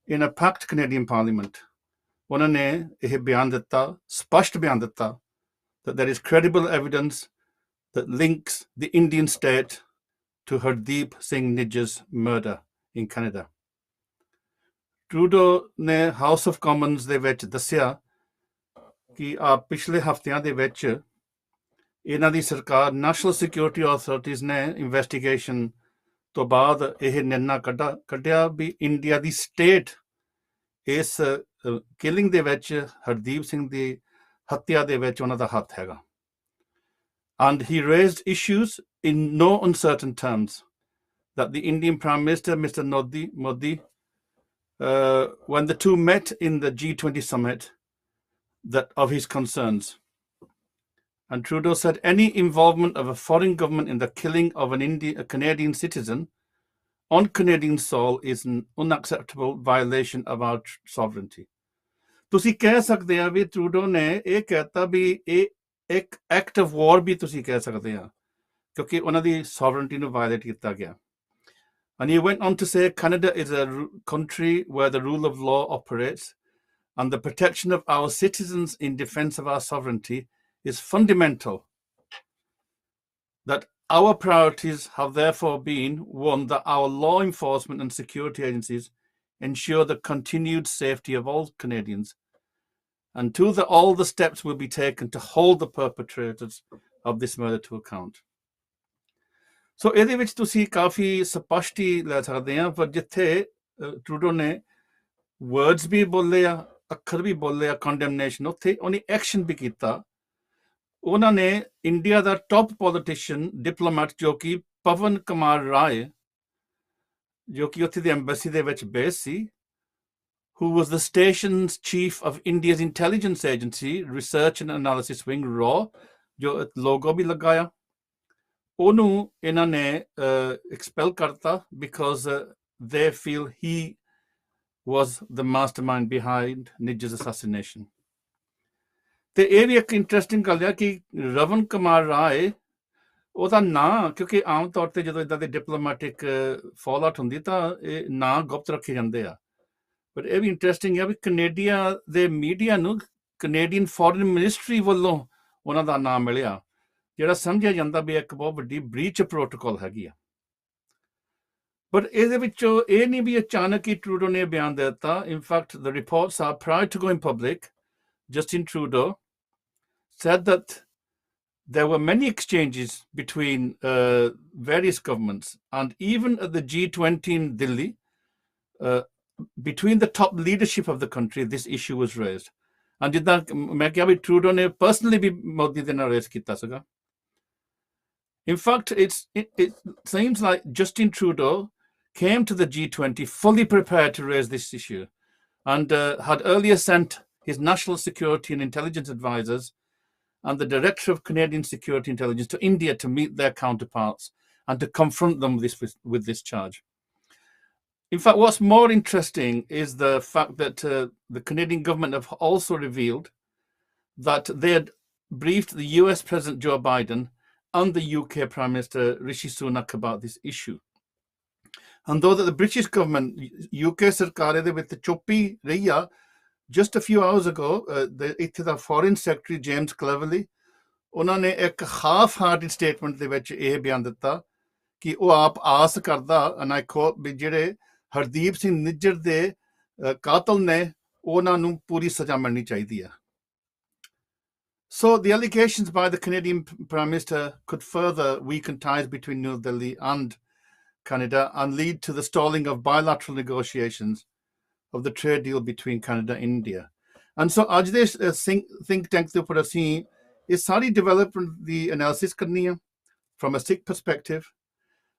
in a packed Canadian Parliament. ਉਹਨਾਂ ਨੇ ਇਹ ਬਿਆਨ ਦਿੱਤਾ, ਸਪਸ਼ਟ ਬਿਆਨ ਦਿੱਤਾ, that there is credible evidence that links the Indian state to Hardeep Singh Nijjar's murder in Canada. Trudeau ਨੇ ਹਾਊਸ ਆਫ ਕਾਮਨਸ ਦੇ ਵਿੱਚ ਦੱਸਿਆ ਕਿ ਪਿਛਲੇ ਹਫ਼ਤਿਆਂ ਦੇ ਵਿੱਚ ਇਹਨਾਂ ਦੀ ਸਰਕਾਰ ਨੈਸ਼ਨਲ ਸਿਕਿਉਰਿਟੀ ਅਥਾਰਟੀਜ਼ ਨੇ ਇਨਵੈਸਟੀਗੇਸ਼ਨ ਤੋਂ ਬਾਅਦ ਇਹ ਨਿਰਣਾ ਕੱਢਿਆ ਵੀ ਇੰਡੀਆ ਦੀ ਸਟੇਟ ਇਸ ਕਿਲਿੰਗ ਦੇ ਵਿੱਚ ਹਰਦੀਪ ਸਿੰਘ ਦੀ ਹੱਤਿਆ ਦੇ ਵਿੱਚ ਉਹਨਾਂ ਦਾ ਹੱਥ ਹੈਗਾ. And he raised issues in no uncertain terms that the Indian Prime Minister, Mr. Modi, when the two met in the G20 summit, that of his concerns. And Trudeau said any involvement of a foreign government in the killing of a Canadian citizen on Canadian soil is an unacceptable violation of our sovereignty. ਤੁਸੀਂ ਕਹਿ ਸਕਦੇ ਆ ਵੀ Trudeau ਨੇ ਇਹ ਕਹਿਤਾ ਵੀ ਇਹ ਇੱਕ act of ਵਾਰ ਵੀ ਤੁਸੀਂ ਕਹਿ ਸਕਦੇ ਆ ਕਿਉਂਕਿ ਉਹਨਾਂ ਦੀ ਸੋਵਰਨਟੀ ਨੂੰ ਵਾਇਲੇਟ ਕੀਤਾ ਗਿਆ. And he went on to say Canada is a country where the rule of law operates and the protection of our citizens in defense of our sovereignty is fundamental. That our priorities have therefore been, one, that our law enforcement and security agencies ensure the continued safety of all Canadians, and two, that all the steps will be taken to hold the perpetrators of this murder to account. So ਇਹਦੇ ਵਿੱਚ ਤੁਸੀਂ ਕਾਫੀ ਸਪਸ਼ਟ ਹੀ ਲੈ ਸਕਦੇ ਆ, ਪਰ ਜਿੱਥੇ Trudeau ਨੇ ਵਰਡਸ ਵੀ ਬੋਲੇ ਆ, ਅੱਖਰ ਵੀ ਬੋਲੇ ਆ ਕੰਡੈਮਨੇਸ਼ਨ, ਉੱਥੇ ਉਹਨੇ ਐਕਸ਼ਨ ਵੀ ਕੀਤਾ. ਉਹਨਾਂ ਨੇ ਇੰਡੀਆ ਦਾ ਟੌਪ ਪੋਲੀਟੀਸ਼ੀਅਨ ਡਿਪਲੋਮੈਟ ਜੋ ਕਿ ਪਵਨ ਕੁਮਾਰ ਰਾਏ, ਜੋ ਕਿ ਉੱਥੇ ਦੀ ਐਮਬੈਸੀ ਦੇ ਵਿੱਚ base C, who was the station's chief of India's intelligence agency, research and analysis wing, RAW, ਜੋ ਲੋਗੋ ਵੀ ਲਗਾਇਆ, ਉਹਨੂੰ ਇਹਨਾਂ ਨੇ ਐਕਸਪੈਲ ਕਰਤਾ because they feel he was the mastermind behind Nijjar's assassination. ਤੇ ਇਹ ਵੀ ਇੱਕ ਇੰਟਰਸਟਿੰਗ ਗੱਲ ਆ ਕਿ ਰਵਨ ਕੁਮਾਰ ਰਾਏ ਉਹਦਾ ਨਾਂ, ਕਿਉਂਕਿ ਆਮ ਤੌਰ ਤੇ ਜਦੋਂ ਇਦਾਂ ਦੇ ਡਿਪਲੋਮੈਟਿਕ ਫਾਲ ਆਊਟ ਹੁੰਦੀ ਤਾਂ ਇਹ ਨਾਂ ਗੁਪਤ ਰੱਖੇ ਜਾਂਦੇ ਆ. ਪਰ ਇਹ ਵੀ ਇੰਟਰਸਟਿੰਗ ਆ ਵੀ ਕੈਨੇਡੀਆ ਦੇ ਮੀਡੀਆ ਨੂੰ ਕੈਨੇਡੀਅਨ ਫੋਰਨ ਮਿਨਿਸਟਰੀ ਵੱਲੋਂ ਉਹਨਾਂ ਦਾ ਨਾਮ ਮਿਲਿਆ, ਜਿਹੜਾ ਸਮਝਿਆ ਜਾਂਦਾ ਵੀ ਇੱਕ ਬਹੁਤ ਵੱਡੀ ਬ੍ਰੀਚ ਪ੍ਰੋਟੋਕਾਲ ਹੈਗੀ ਆ. ਪਰ ਇਹਦੇ ਵਿੱਚੋਂ ਇਹ ਨਹੀਂ ਵੀ ਅਚਾਨਕ ਹੀ ਟਰੂਡੋ ਨੇ ਬਿਆਨ ਦੇ ਦਿੱਤਾ. In fact the reports are prior to going public, Justin Trudeau said that there were many exchanges between various governments and even at the G20 in Delhi, between the top leadership of the country, this issue was raised. And ਜਿੱਦਾਂ ਮੈਂ ਕਿਹਾ ਵੀ Trudeau ਨੇ personally ਵੀ ਮੋਦੀ ਦੇ ਨਾਲ race ਕੀਤਾ ਸੀਗਾ. In fact, it seems like Justin Trudeau came to the G20 fully prepared to raise this issue and had earlier sent his national security and intelligence advisors and the director of Canadian security intelligence to India to meet their counterparts and to confront them with this charge. In fact, what's more interesting is the fact that the Canadian government have also revealed that they had briefed the US President Joe Biden and the UK Prime Minister Rishi Sunak about this issue. And though that the British government, UK ਸਰਕਾਰ ਦੇ ਵਿੱਚ ਚੁੱਪੀ ਰਹੀ ਆ, just a few hours ago, ਇੱਥੇ ਦਾ foreign secretary James ਕਲੈਵਰਲੀ, ਉਹਨਾਂ ਨੇ ਇੱਕ half hearted statement ਦੇ ਵਿੱਚ ਇਹ ਬਿਆਨ ਦਿੱਤਾ ਕਿ ਉਹ ਆਪ ਆਸ ਕਰਦਾ, and I quote, ਵੀ ਜਿਹੜੇ ਹਰਦੀਪ ਸਿੰਘ ਨਿੱਜਰ ਦੇ ਕਾਤਲ ਨੇ ਉਹਨਾਂ ਨੂੰ ਪੂਰੀ ਸਜ਼ਾ ਮਿਲਣੀ ਚਾਹੀਦੀ ਆ. So the allegations by the Canadian Prime Minister could further weaken ties between New Delhi and Canada and lead to the stalling of bilateral negotiations of the trade deal between Canada and India. And so ਅੱਜ ਦੇ think tank ਦੇ ਉੱਪਰ ਅਸੀਂ ਇਹ ਸਾਰੀ development ਦੀ analysis ਕਰਨੀ ਆ from a Sikh perspective.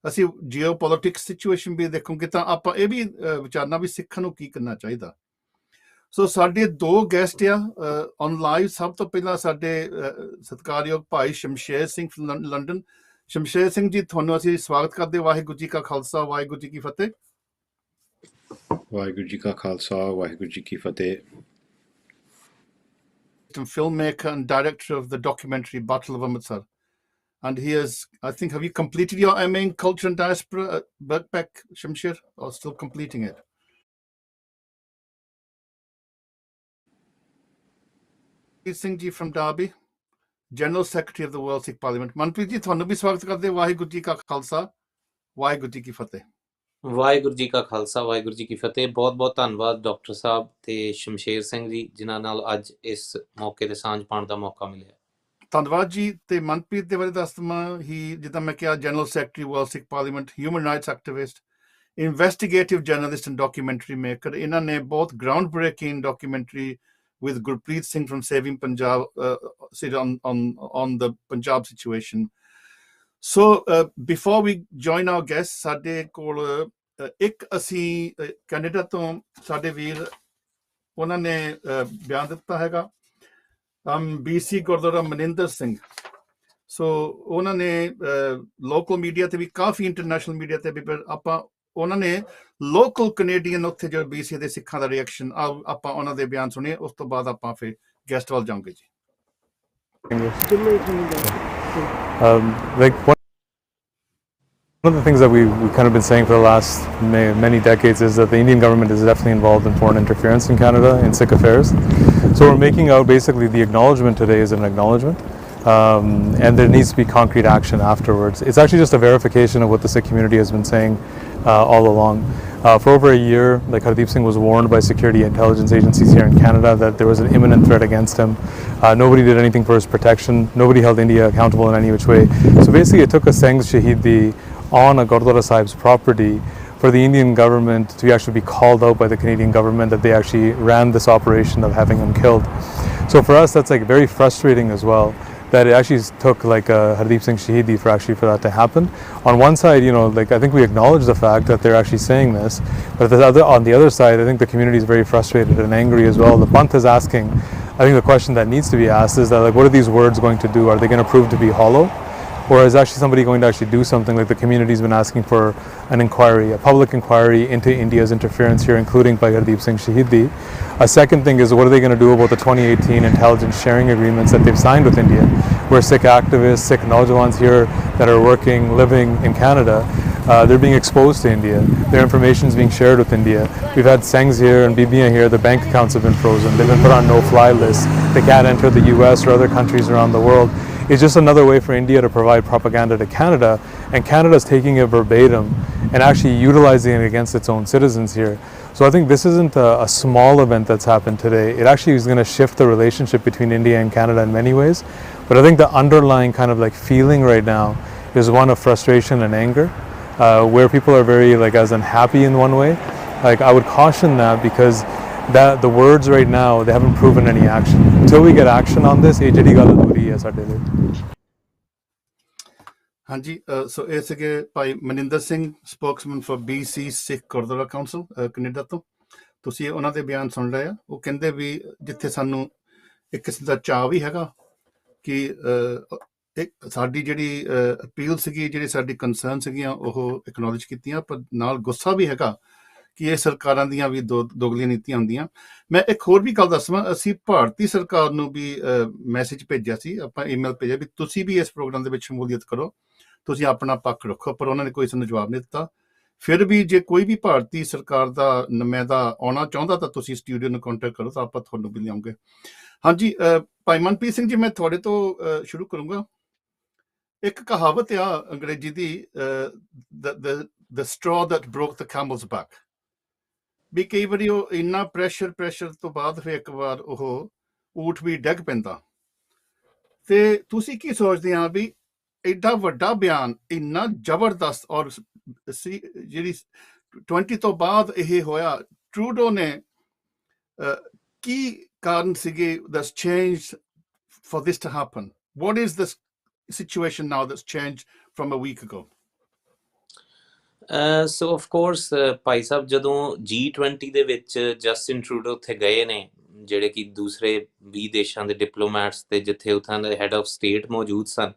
ਅਸੀਂ geopolitics situation ਵੀ ਦੇਖਾਂਗੇ ਤਾਂ ਆਪਾਂ ਇਹ ਵੀ ਵਿਚਾਰਨਾ ਵੀ ਸਿੱਖਾਂ ਨੂੰ ਕੀ ਕਰਨਾ ਚਾਹੀਦਾ. ਸੋ ਸਾਡੇ ਦੋ ਗੈਸਟ ਆ ਔਨ ਲਾਈਵ. ਸਭ ਤੋਂ ਪਹਿਲਾਂ ਸਾਡੇ ਸਤਿਕਾਰਯੋਗ ਭਾਈ ਸ਼ਮਸ਼ੇਰ ਸਿੰਘ ਲੰਡਨ. ਸ਼ਮਸ਼ੇਰ ਸਿੰਘ ਜੀ, ਤੁਹਾਨੂੰ ਅਸੀਂ ਸਵਾਗਤ ਕਰਦੇ. ਵਾਹਿਗੁਰੂ ਜੀ ਕਾ ਖਾਲਸਾ, ਵਾਹਿਗੁਰੂ ਜੀ ਕੀ ਫਤਿਹ. ਵਾਹਿਗੁਰੂ ਜੀ ਕਾ ਖਾਲਸਾ, ਵਾਹਿਗੁਰੂ ਜੀ ਕੀ ਫਤਿਹ. Filmmaker and director of the documentary Battle of Amritsar. And he has, I think, have you completed your MA in Culture and Diaspora at Birkbeck, Shamsher, or still completing it? Singh ji from Derby, General Secretary of the World Sikh Parliament. Manpreet ji ਤੁਹਾਨੂੰ ਵੀ ਸਵਾਗਤ ਕਰਦੇ, ਵਾਹਿਗੁਰੂ ਜੀ ਕਾ ਖਾਲਸਾ ਵਾਹਿਗੁਰੂ ਜੀ ਕੀ ਫਤਿਹ। ਵਾਹਿਗੁਰੂ ਜੀ ਕਾ ਖਾਲਸਾ ਵਾਹਿਗੁਰੂ ਜੀ ਕੀ ਫਤਿਹ। ਬਹੁਤ ਬਹੁਤ ਧੰਨਵਾਦ doctor ਸਾਹਿਬ ਤੇ ਸ਼ਮਸ਼ੇਰ ਸਿੰਘ ਜੀ ਜਿਨ੍ਹਾਂ ਨਾਲ ਅੱਜ ਇਸ ਮੌਕੇ ਤੇ ਸਾਂਝ ਪਾਉਣ ਦਾ ਮੌਕਾ ਮਿਲਿਆ। ਧੰਨਵਾਦ ਜੀ। ਤੇ ਮਨਪ੍ਰੀਤ ਦੇ ਬਾਰੇ ਦੱਸ ਦਵਾਂ, ਹੀ ਜਿੱਦਾਂ ਮੈਂ ਕਿਹਾ general secretary world Sikh parliament, human rights activist, investigative journalist and documentary maker. ਇਹਨਾਂ ਨੇ ਬਹੁਤ ground breaking documentary with Gurpreet Singh from Saving Punjab on the Punjab situation. So before we join our guests, ਸਾਡੇ ਕੋਲ ਇੱਕ ਅਸੀਂ Canada ਤੋਂ ਸਾਡੇ ਵੀਰ ਉਹਨਾਂ ਨੇ ਬਿਆਨ ਦਿੱਤਾ ਹੈਗਾ, BC ਗੁਰਦੁਆਰਾ ਮਨਿੰਦਰ ਸਿੰਘ। ਸੋ ਉਹਨਾਂ ਨੇ ਲੋਕਲ ਮੀਡੀਆ ਤੇ ਵੀ, ਕਾਫੀ ਇੰਟਰਨੈਸ਼ਨਲ ਮੀਡੀਆ ਤੇ ਵੀ, ਪਰ ਆਪਾਂ ਉਹਨਾਂ ਨੇ ਲੋਕਲ ਕੈਨੇਡੀਅਨ ਉੱਥੇ ਜੋ BC ਦੇ ਸਿੱਖਾਂ ਦਾ ਰਿਐਕਸ਼ਨ, ਆਪਾਂ ਉਹਨਾਂ ਦੇ ਬਿਆਨ ਸੁਣੇ, ਉਸ ਤੋਂ ਬਾਅਦ ਆਪਾਂ ਫਿਰ ਗੈਸਟ ਵੱਲ ਜਾਵਾਂਗੇ ਜੀ। Like one of the things that we've kind of been saying for the last many decades is that the Indian government is definitely involved in foreign interference in Canada in Sikh affairs. So we're making out basically the acknowledgement today is an acknowledgement. And there needs to be concrete action afterwards. It's actually just a verification of what the Sikh community has been saying all along. For over a year, like Hardeep Singh was warned by security intelligence agencies here in Canada that there was an imminent threat against him. Nobody did anything for his protection. Nobody held India accountable in any which way. So basically it took a Singh Shahidi on a Gurdwara Sahib's property for the Indian government to actually be called out by the Canadian government that they actually ran this operation of having him killed. So for us, that's like very frustrating as well, that it actually took like Hardeep Singh Shahidi for that to happen. On one side, you know, like I think we acknowledge the fact that they're actually saying this, but on the other side, I think the community is very frustrated and angry as well. The Panth is asking, I think the question that needs to be asked is that, like, what are these words going to do? Are they going to prove to be hollow? Or is actually somebody going to actually do something? Like the community's been asking for an inquiry, a public inquiry into India's interference here, including by Hardeep Singh Shahidi. A second thing is, what are they going to do about the 2018 intelligence sharing agreements that they've signed with India, where Sikh activists, Sikh Naujawans here that are working, living in Canada, they're being exposed to India. Their information is being shared with India. We've had Sengs here and BBA here. Their bank accounts have been frozen. They've been put on no-fly lists. They can't enter the US or other countries around the world. It's just another way for India to provide propaganda to Canada, and Canada's taking it verbatim and actually utilizing it against its own citizens here. So I think this isn't a small event that's happened today. It actually is going to shift the relationship between India and Canada in many ways. But I think the underlying kind of like feeling right now is one of frustration and anger, where people are very like as unhappy in one way. Like I would caution that, because that the words right now, they haven't proven any action. Until we get action on this, ਇਹ ਜਿਹੜੀ ਗੱਲ ਅਧੂਰੀ ਹੈ ਸਾਡੇ ਲਈ। ਹਾਂਜੀ, ਸੋ ਇਹ ਸੀਗੇ ਭਾਈ Maninder Singh, Spokesman for BC Sikh Gurdwara council Canada ਤੋਂ। ਤੁਸੀਂ ਉਹਨਾਂ ਦੇ ਬਿਆਨ ਸੁਣ ਰਹੇ ਆ। ਉਹ ਕਹਿੰਦੇ ਵੀ ਜਿੱਥੇ ਸਾਨੂੰ ਇੱਕ ਕਿਸਮ ਦਾ ਚਾਅ ਵੀ ਹੈਗਾ ਕਿ ਇੱਕ ਸਾਡੀ ਜਿਹੜੀ ਅਪੀਲ ਸੀਗੀ, ਜਿਹੜੀ ਸਾਡੀ ਕੰਸਰਨ ਸੀਗੀਆਂ, ਉਹ ਐਕਨੋਲਜ ਕੀਤੀਆਂ, ਪਰ ਨਾਲ ਗੁੱਸਾ ਵੀ ਹੈਗਾ ਕਿ ਇਹ ਸਰਕਾਰਾਂ ਦੀਆਂ ਵੀ ਦੋਗਲੀਆਂ ਨੀਤੀਆਂ ਹੁੰਦੀਆਂ। ਮੈਂ ਇੱਕ ਹੋਰ ਵੀ ਗੱਲ ਦੱਸਵਾਂ, ਅਸੀਂ ਭਾਰਤੀ ਸਰਕਾਰ ਨੂੰ ਵੀ ਮੈਸੇਜ ਭੇਜਿਆ ਸੀ, ਆਪਾਂ ਈਮੇਲ ਭੇਜਿਆ ਵੀ ਤੁਸੀਂ ਵੀ ਇਸ ਪ੍ਰੋਗਰਾਮ ਦੇ ਵਿੱਚ ਸ਼ਮੂਲੀਅਤ ਕਰੋ, ਤੁਸੀਂ ਆਪਣਾ ਪੱਖ ਰੱਖੋ, ਪਰ ਉਹਨਾਂ ਨੇ ਕੋਈ ਸਾਨੂੰ ਜਵਾਬ ਨਹੀਂ ਦਿੱਤਾ। ਫਿਰ ਵੀ ਜੇ ਕੋਈ ਵੀ ਭਾਰਤੀ ਸਰਕਾਰ ਦਾ ਨੁਮਾਇੰਦਾ ਆਉਣਾ ਚਾਹੁੰਦਾ ਤਾਂ ਤੁਸੀਂ ਸਟੂਡੀਓ ਨੂੰ ਕੰਟੈਕਟ ਕਰੋ, ਤਾਂ ਆਪਾਂ ਤੁਹਾਨੂੰ ਵੀ ਲਿਆਉਂਗੇ। ਹਾਂਜੀ, ਭਾਈ ਮਨਪ੍ਰੀਤ ਸਿੰਘ ਜੀ, ਮੈਂ ਤੁਹਾਡੇ ਤੋਂ ਸ਼ੁਰੂ ਕਰੂੰਗਾ। ਇੱਕ ਕਹਾਵਤ ਆ ਅੰਗਰੇਜ਼ੀ ਦੀ, the straw that broke the camel's back, ਵੀ ਕਈ ਵਾਰੀ ਉਹ ਇੰਨਾ ਪ੍ਰੈਸ਼ਰ ਤੋਂ ਬਾਅਦ ਫਿਰ ਇੱਕ ਵਾਰ ਉਹ ਊਠ ਵੀ ਡਿੱਗ ਪੈਂਦਾ। ਤੇ ਤੁਸੀਂ ਕੀ ਸੋਚਦੇ ਆ ਵੀ ਐਡਾ ਵੱਡਾ ਬਿਆਨ, ਇੰਨਾ ਜ਼ਬਰਦਸਤ, ਔਰ ਜਿਹੜੀ 20 ਤੋਂ ਬਾਅਦ ਇਹ ਹੋਇਆ, ਟਰੂਡੋ ਨੇ ਕੀ ਕਾਰਨ ਸੀਗੇ that's changed for this to happen? What is the situation now that's changed from a week ago? So of course Bhai Sahib, ਜਦੋਂ G20 ਦੇ ਵਿੱਚ ਜਸਟਿਨ ਟਰੂਡੋ ਉੱਥੇ ਗਏ ਨੇ, ਜਿਹੜੇ ਕਿ ਦੂਸਰੇ 20 ਦੇਸ਼ਾਂ ਦੇ ਡਿਪਲੋਮੈਟਸ ਤੇ ਜਿੱਥੇ ਉੱਥਾਂ ਦੇ ਹੈਡ ਆਫ ਸਟੇਟ ਮੌਜੂਦ ਸਨ,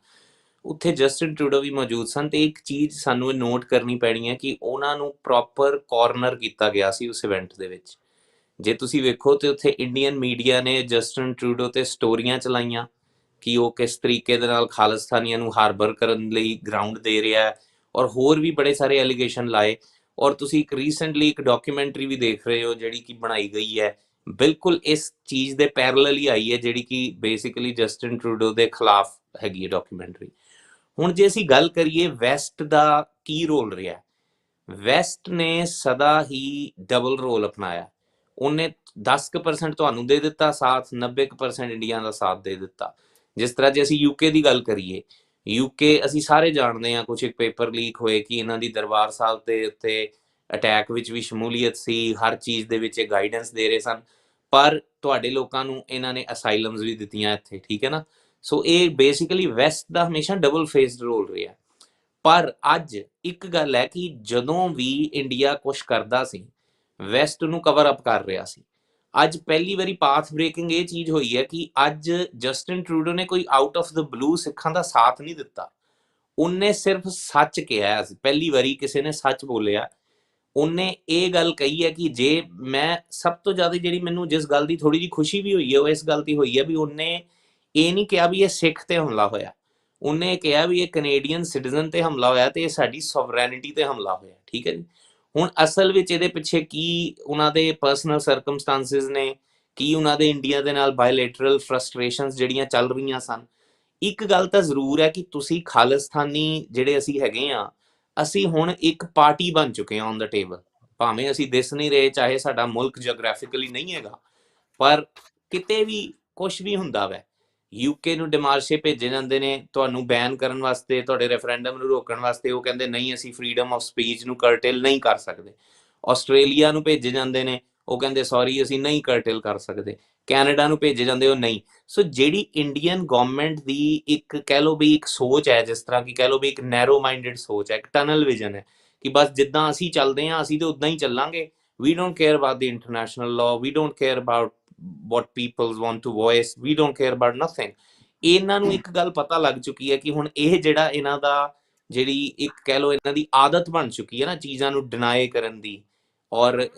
ਉੱਥੇ ਜਸਟਿਨ ਟਰੂਡੋ ਵੀ ਮੌਜੂਦ ਸਨ। ਤੇ ਇੱਕ ਚੀਜ਼ ਸਾਨੂੰ ਇਹ ਨੋਟ ਕਰਨੀ ਪੈਣੀ ਹੈ ਕਿ ਉਹਨਾਂ ਨੂੰ ਪ੍ਰੋਪਰ ਕਾਰਨਰ ਕੀਤਾ ਗਿਆ ਸੀ ਉਸ ਇਵੈਂਟ ਦੇ ਵਿੱਚ। ਜੇ ਤੁਸੀਂ ਵੇਖੋ ਤੇ ਉੱਥੇ ਇੰਡੀਅਨ ਮੀਡੀਆ ਨੇ ਜਸਟਿਨ ਟਰੂਡੋ ਤੇ ਸਟੋਰੀਆਂ ਚਲਾਈਆਂ ਕਿ ਉਹ ਕਿਸ ਤਰੀਕੇ ਦੇ ਨਾਲ ਖਾਲਿਸਤਾਨੀਆਂ ਨੂੰ ਹਾਰਬਰ ਕਰਨ ਲਈ ਗਰਾਊਂਡ ਦੇ ਰਿਹਾ ਹੈ, ਔਰ ਹੋਰ ਵੀ ਬੜੇ ਸਾਰੇ ਐਲੀਗੇਸ਼ਨ ਲਾਏ। ਔਰ ਤੁਸੀਂ ਇੱਕ ਰੀਸੈਂਟਲੀ ਇੱਕ ਡਾਕੂਮੈਂਟਰੀ ਵੀ ਦੇਖ ਰਹੇ ਹੋ ਜਿਹੜੀ ਕਿ ਬਣਾਈ ਗਈ ਹੈ ਬਿਲਕੁਲ ਇਸ ਚੀਜ਼ ਦੇ ਪੈਰਲਲ ਹੀ ਆਈ ਹੈ ਜਿਹੜੀ ਕਿ ਬੇਸਿਕਲੀ ਜਸਟਿਨ ਟਰੂਡੋ ਦੇ ਖਿਲਾਫ ਹੈਗੀ ਹੈ ਡਾਕੂਮੈਂਟਰੀ। ਹੁਣ ਜੇ ਅਸੀਂ ਗੱਲ ਕਰੀਏ ਵੈਸਟ ਦਾ ਕੀ ਰੋਲ ਰਿਹਾ, ਵੈਸਟ ਨੇ ਸਦਾ ਹੀ ਡਬਲ ਰੋਲ ਅਪਣਾਇਆ। ਉਹਨੇ 10% ਤੁਹਾਨੂੰ ਦੇ ਦਿੱਤਾ ਸਾਥ, 90% ਇੰਡੀਆ ਦਾ ਸਾਥ ਦੇ ਦਿੱਤਾ। ਜਿਸ ਤਰ੍ਹਾਂ ਜੇ ਅਸੀਂ ਯੂਕੇ ਦੀ ਗੱਲ ਕਰੀਏ, ਯੂਕੇ ਅਸੀਂ ਸਾਰੇ ਜਾਣਦੇ ਹਾਂ, ਕੁਛ ਇੱਕ ਪੇਪਰ ਲੀਕ ਹੋਏ ਕਿ ਇਹਨਾਂ ਦੀ ਦਰਬਾਰ ਸਾਹਿਬ ਤੇ ਉੱਤੇ ਅਟੈਕ ਵਿੱਚ ਵੀ ਸ਼ਮੂਲੀਅਤ ਸੀ, ਹਰ ਚੀਜ਼ ਦੇ ਵਿੱਚ ਇਹ ਗਾਈਡੈਂਸ ਦੇ ਰਹੇ ਸਨ, ਪਰ ਤੁਹਾਡੇ ਲੋਕਾਂ ਨੂੰ ਇਹਨਾਂ ਨੇ ਅਸਾਈਲਮਸ ਵੀ ਦਿੱਤੀਆਂ ਇੱਥੇ, ਠੀਕ ਹੈ ਨਾ। ਸੋ ਇਹ ਬੇਸਿਕਲੀ ਵੈਸਟ ਦਾ ਹਮੇਸ਼ਾ ਡਬਲ ਫੇਸਡ ਰੋਲ ਰਿਹਾ। ਪਰ ਅੱਜ ਇੱਕ ਗੱਲ ਹੈ ਕਿ ਜਦੋਂ ਵੀ ਇੰਡੀਆ ਕੁਛ ਕਰਦਾ ਸੀ, ਵੈਸਟ ਨੂੰ ਕਵਰ ਅਪ ਕਰ ਰਿਹਾ ਸੀ। ਅੱਜ ਪਹਿਲੀ ਵਾਰੀ ਪਾਥ ਬ੍ਰੇਕਿੰਗ ਇਹ ਚੀਜ਼ ਹੋਈ ਹੈ ਕਿ ਅੱਜ ਜਸਟਿਨ ਟਰੂਡੋ ਨੇ ਕੋਈ ਆਊਟ ਆਫ ਦ ਬਲੂ ਸਿੱਖਾਂ ਦਾ ਸਾਥ ਨਹੀਂ ਦਿੱਤਾ। ਉਹਨੇ ਸਿਰਫ ਸੱਚ ਕਿਹਾ, ਪਹਿਲੀ ਵਾਰੀ ਕਿਸੇ ਨੇ ਸੱਚ ਬੋਲਿਆ। ਉਹਨੇ ਇਹ ਗੱਲ ਕਹੀ ਹੈ ਕਿ ਜੇ ਮੈਂ ਸਭ ਤੋਂ ਜ਼ਿਆਦਾ ਜਿਹੜੀ ਮੈਨੂੰ ਜਿਸ ਗੱਲ ਦੀ ਥੋੜੀ ਜਿਹੀ ਖੁਸ਼ੀ ਵੀ ਹੋਈ ਹੈ ਉਹ ਇਸ ਗੱਲ ਦੀ ਹੋਈ ਹੈ ਵੀ ਉਹਨੇ ਇਹ ਨਹੀਂ ਕਿਹਾ ਵੀ ਇਹ ਸਿੱਖ ਤੇ ਹਮਲਾ ਹੋਇਆ, ਉਹਨੇ ਕਿਹਾ ਵੀ ਇਹ ਕੈਨੇਡੀਅਨ ਸਿਟੀਜ਼ਨ ਤੇ ਹਮਲਾ ਹੋਇਆ ਤੇ ਇਹ ਸਾਡੀ ਸੋਵਰੈਨਿਟੀ ਤੇ ਹਮਲਾ ਹੋਇਆ, ਠੀਕ ਹੈ ਜੀ। ਹੁਣ ਅਸਲ ਵਿੱਚ ਇਹਦੇ ਪਿੱਛੇ ਕੀ ਉਹਨਾਂ ਦੇ ਪਰਸਨਲ ਸਰਕਮਸਟੈਂਸਿਸ ਨੇ, ਕੀ ਉਹਨਾਂ ਦੇ ਇੰਡੀਆ ਦੇ ਨਾਲ ਬਾਇਲੇਟਰਲ ਫਰਸਟ੍ਰੇਸ਼ਨਸ ਜਿਹੜੀਆਂ ਚੱਲ ਰਹੀਆਂ ਸਨ। ਇੱਕ ਗੱਲ ਤਾਂ ਜ਼ਰੂਰ ਹੈ ਕਿ ਤੁਸੀਂ ਖਾਲਿਸਤਾਨੀ ਜਿਹੜੇ ਅਸੀਂ ਹੈਗੇ ਆ, ਅਸੀਂ ਹੁਣ ਇੱਕ ਪਾਰਟੀ ਬਣ ਚੁੱਕੇ ਹਾਂ ਔਨ ਦਾ ਟੇਬਲ, ਭਾਵੇਂ ਅਸੀਂ ਦਿਸ ਨਹੀਂ ਰਹੇ, ਚਾਹੇ ਸਾਡਾ ਮੁਲਕ ਜੀਓਗ੍ਰਾਫਿਕਲੀ ਨਹੀਂ ਹੈਗਾ, ਪਰ ਕਿਤੇ ਵੀ ਕੁਛ ਵੀ ਹੁੰਦਾ ਵੈ, ਯੂਕੇ ਨੂੰ ਡਿਮਾਰਸ਼ੇ ਭੇਜੇ ਜਾਂਦੇ ਨੇ ਤੁਹਾਨੂੰ ਬੈਨ ਕਰਨ ਵਾਸਤੇ, ਤੁਹਾਡੇ ਰੈਫਰੈਂਡਮ ਨੂੰ ਰੋਕਣ ਵਾਸਤੇ। ਉਹ ਕਹਿੰਦੇ ਨਹੀਂ ਅਸੀਂ ਫਰੀਡਮ ਆਫ ਸਪੀਚ ਨੂੰ ਕਰਟੇਲ ਨਹੀਂ ਕਰ ਸਕਦੇ। ਆਸਟ੍ਰੇਲੀਆ ਨੂੰ ਭੇਜੇ ਜਾਂਦੇ ਨੇ, ਉਹ ਕਹਿੰਦੇ ਸੌਰੀ ਅਸੀਂ ਨਹੀਂ ਕਰਟੇਲ ਕਰ ਸਕਦੇ। ਕੈਨੇਡਾ ਨੂੰ ਭੇਜੇ ਜਾਂਦੇ, ਉਹ ਨਹੀਂ। ਸੋ ਜਿਹੜੀ ਇੰਡੀਅਨ ਗਵਰਨਮੈਂਟ ਦੀ ਇੱਕ ਕਹਿ ਲਓ ਵੀ ਇੱਕ ਸੋਚ ਹੈ, ਜਿਸ ਤਰ੍ਹਾਂ ਕਿ ਕਹਿ ਲਓ ਵੀ ਇੱਕ ਨੈਰੋ ਮਾਈਂਡਡ ਸੋਚ ਹੈ, ਇੱਕ ਟਨਲ ਵਿਜ਼ਨ ਹੈ ਕਿ ਬਸ ਜਿੱਦਾਂ ਅਸੀਂ ਚੱਲਦੇ ਹਾਂ ਅਸੀਂ ਤਾਂ ਉੱਦਾਂ ਹੀ ਚੱਲਾਂਗੇ। We don't care about the international law, we don't care about what people want to voice, we don't care about nothing। ਇਹਨਾਂ ਨੂੰ ਇੱਕ ਗੱਲ ਪਤਾ ਲੱਗ ਚੁੱਕੀ ਹੈ ਕਿ ਹੁਣ ਇਹ ਜਿਹੜਾ ਇਹਨਾਂ ਦਾ ਜਿਹੜੀ ਇੱਕ ਕਹਿ ਲਓ ਇਹਨਾਂ ਦੀ ਆਦਤ ਬਣ ਚੁੱਕੀ ਹੈ ਨਾ ਚੀਜ਼ਾਂ ਨੂੰ ਡਿਨਾਈ ਕਰਨ ਦੀ, ਔਰ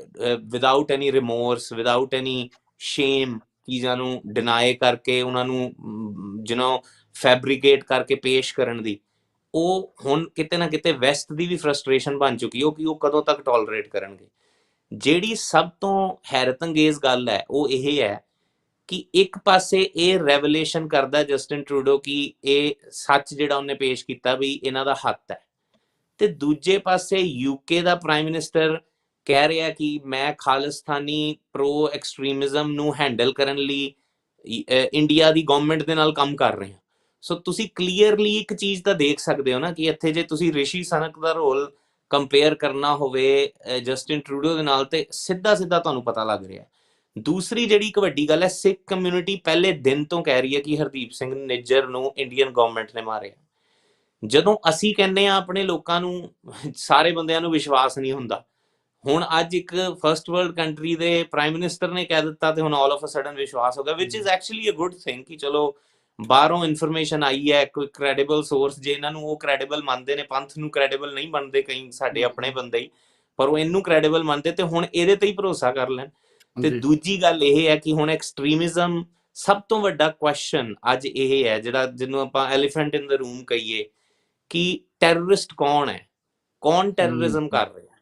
without any remorse, without any shame ਚੀਜ਼ਾਂ ਨੂੰ ਡਿਨਾਈ ਕਰਕੇ ਉਹਨਾਂ ਨੂੰ ਫੈਬਰੀਕੇਟ ਕਰਕੇ ਪੇਸ਼ ਕਰਨ ਦੀ, ਉਹ ਹੁਣ ਕਿਤੇ ਨਾ ਕਿਤੇ ਵੈਸਟ ਦੀ ਵੀ ਫਰਸਟ੍ਰੇਸ਼ਨ ਬਣ ਚੁੱਕੀ ਹੈ ਕਿ ਉਹ ਕਦੋਂ ਤੱਕ ਟੋਲਰੇਟ ਕਰਨਗੇ। ਜਿਹੜੀ ਸਭ ਤੋਂ ਹੈਰਤ ਅੰਗੇਜ਼ ਗੱਲ ਹੈ ਉਹ ਇਹ ਹੈ ਕਿ ਇੱਕ ਪਾਸੇ ਇਹ ਰੈਵਲੇਸ਼ਨ ਕਰਦਾ ਜਸਟਿਨ ਟਰੂਡੋ ਕਿ ਇਹ ਸੱਚ ਜਿਹੜਾ ਉਹਨੇ ਪੇਸ਼ ਕੀਤਾ ਵੀ ਇਹਨਾਂ ਦਾ ਹੱਥ ਹੈ, ਤੇ ਦੂਜੇ ਪਾਸੇ ਯੂਕੇ ਦਾ ਪ੍ਰਾਈਮ ਮਿਨਿਸਟਰ ਕਹਿ ਰਿਹਾ ਕਿ ਮੈਂ ਖਾਲਿਸਤਾਨੀ ਪ੍ਰੋ ਐਕਸਟ੍ਰੀਮਿਜ਼ਮ ਨੂੰ ਹੈਂਡਲ ਕਰਨ ਲਈ ਇੰਡੀਆ ਦੀ ਗਵਰਨਮੈਂਟ ਦੇ ਨਾਲ ਕੰਮ ਕਰ ਰਹੇ ਹਾਂ। ਸੋ ਤੁਸੀਂ ਕਲੀਅਰਲੀ ਇੱਕ ਚੀਜ਼ ਤਾਂ ਦੇਖ ਸਕਦੇ ਹੋ ਨਾ ਕਿ ਇੱਥੇ ਜੇ ਤੁਸੀਂ ਰਿਸ਼ੀ ਸਨਕ ਦਾ ਰੋਲ ਕੰਪੇਅਰ ਕਰਨਾ ਹੋਵੇ ਜਸਟਿਨ ਟਰੂਡੋ ਦੇ ਨਾਲ, ਤੇ ਸਿੱਧਾ ਸਿੱਧਾ ਤੁਹਾਨੂੰ ਪਤਾ ਲੱਗ ਰਿਹਾ। ਦੂਸਰੀ ਜਿਹੜੀ ਇੱਕ ਵੱਡੀ ਗੱਲ ਹੈ, ਸਿੱਖ ਕਮਿਊਨਿਟੀ ਪਹਿਲੇ ਦਿਨ ਤੋਂ ਕਹਿ ਰਹੀ ਹੈ ਕਿ ਹਰਦੀਪ ਸਿੰਘ ਨਿੱਜਰ ਨੂੰ ਇੰਡੀਅਨ ਗਵਰਨਮੈਂਟ ਨੇ ਮਾਰਿਆ। ਜਦੋਂ ਅਸੀਂ ਕਹਿੰਦੇ ਹਾਂ ਆਪਣੇ ਲੋਕਾਂ ਨੂੰ, ਸਾਰੇ ਬੰਦਿਆਂ ਨੂੰ ਵਿਸ਼ਵਾਸ ਨਹੀਂ ਹੁੰਦਾ। ਹੁਣ ਅੱਜ ਇੱਕ ਫਸਟ ਵਰਲਡ ਕੰਟਰੀ ਦੇ ਪ੍ਰਾਈਮ ਮਿਨਿਸਟਰ ਨੇ ਕਹਿ ਦਿੱਤਾ ਤੇ ਹੁਣ ਆਲ ਆਫ ਅ ਸਡਨ ਵਿਸ਼ਵਾਸ ਹੋ ਗਿਆ, which is actually a good thing ਕਿ ਚਲੋ ਬਾਹਰੋਂ ਇਨਫੋਰਮੇਸ਼ਨ ਆਈ ਹੈ, ਕੋਈ ਕ੍ਰੈਡੀਬਲ ਸੋਰਸ, ਜੇ ਇਹਨਾਂ ਨੂੰ ਉਹ ਕ੍ਰੈਡੀਬਲ ਮੰਨਦੇ ਨੇ, ਪੰਥ ਨੂੰ ਕ੍ਰੈਡੀਬਲ ਨਹੀਂ ਮੰਨਦੇ ਕਈ ਸਾਡੇ ਆਪਣੇ ਬੰਦੇ ਹੀ, ਪਰ ਉਹ ਇਹਨੂੰ ਕ੍ਰੈਡੀਬਲ ਮੰਨਦੇ ਤੇ ਹੁਣ ਇਹਦੇ ਤੇ ਹੀ ਭਰੋਸਾ ਕਰ ਲੈਣ। ਤੇ ਦੂਜੀ ਗੱਲ ਇਹ ਹੈ ਕਿ ਹੁਣ ਐਕਸਟ੍ਰੀਮਿਜ਼ਮ ਸਭ ਤੋਂ ਵੱਡਾ ਕੁਐਸਚਨ ਅੱਜ ਇਹ ਹੈ ਜਿਹੜਾ ਜਿਹਨੂੰ ਆਪਾਂ ਐਲੀਫੈਂਟ ਇਨ ਦ ਰੂਮ ਕਹੀਏ ਕਿ ਟੈਰਰਿਸਟ ਕੌਣ ਹੈ, ਕੌਣ ਟੈਰਰਿਜ਼ਮ ਕਰ ਰਿਹਾ,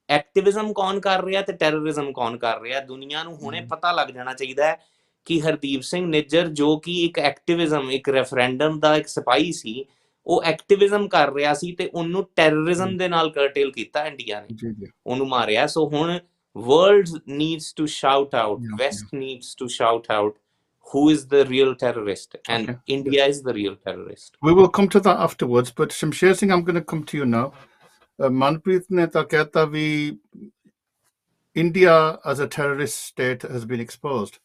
ਐਕਟਿਵਿਜ਼ਮ ਕੌਣ ਕਰ ਰਿਹਾ ਤੇ ਟੈਰਰਿਜ਼ਮ ਕੌਣ ਕਰ ਰਿਹਾ। ਦੁਨੀਆ ਨੂੰ ਹੁਣੇ ਪਤਾ ਲੱਗ ਜਾਣਾ ਚਾਹੀਦਾ ਹੈ ਕਿ ਹਰਦੀਪ ਸਿੰਘ ਨਿੱਜਰ ਜੋ ਕਿ ਇੱਕ ਐਕਟਿਵਿਜ਼ਮ, ਇੱਕ ਰੈਫਰੈਂਡਮ ਦਾ ਇੱਕ ਸਿਪਾਹੀ ਸੀ, ਉਹ ਐਕਟਿਵਿਜ਼ਮ ਕਰ ਰਿਹਾ ਸੀ ਤੇ ਉਹਨੂੰ ਟੈਰਰਿਜ਼ਮ ਦੇ ਨਾਲ ਕਰਟੇਲ ਕੀਤਾ ਇੰਡੀਆ ਨੇ, ਉਹਨੂੰ ਮਾਰਿਆ। ਸੋ ਹੁਣ world needs to shout out, West needs to shout out who is the real terrorist, and India is the real terrorist. We will come to that afterwards, but Shamsher Singh, I'm going to come to you now. Manpreet ne ta kehta vi India as a terrorist state has been exposed.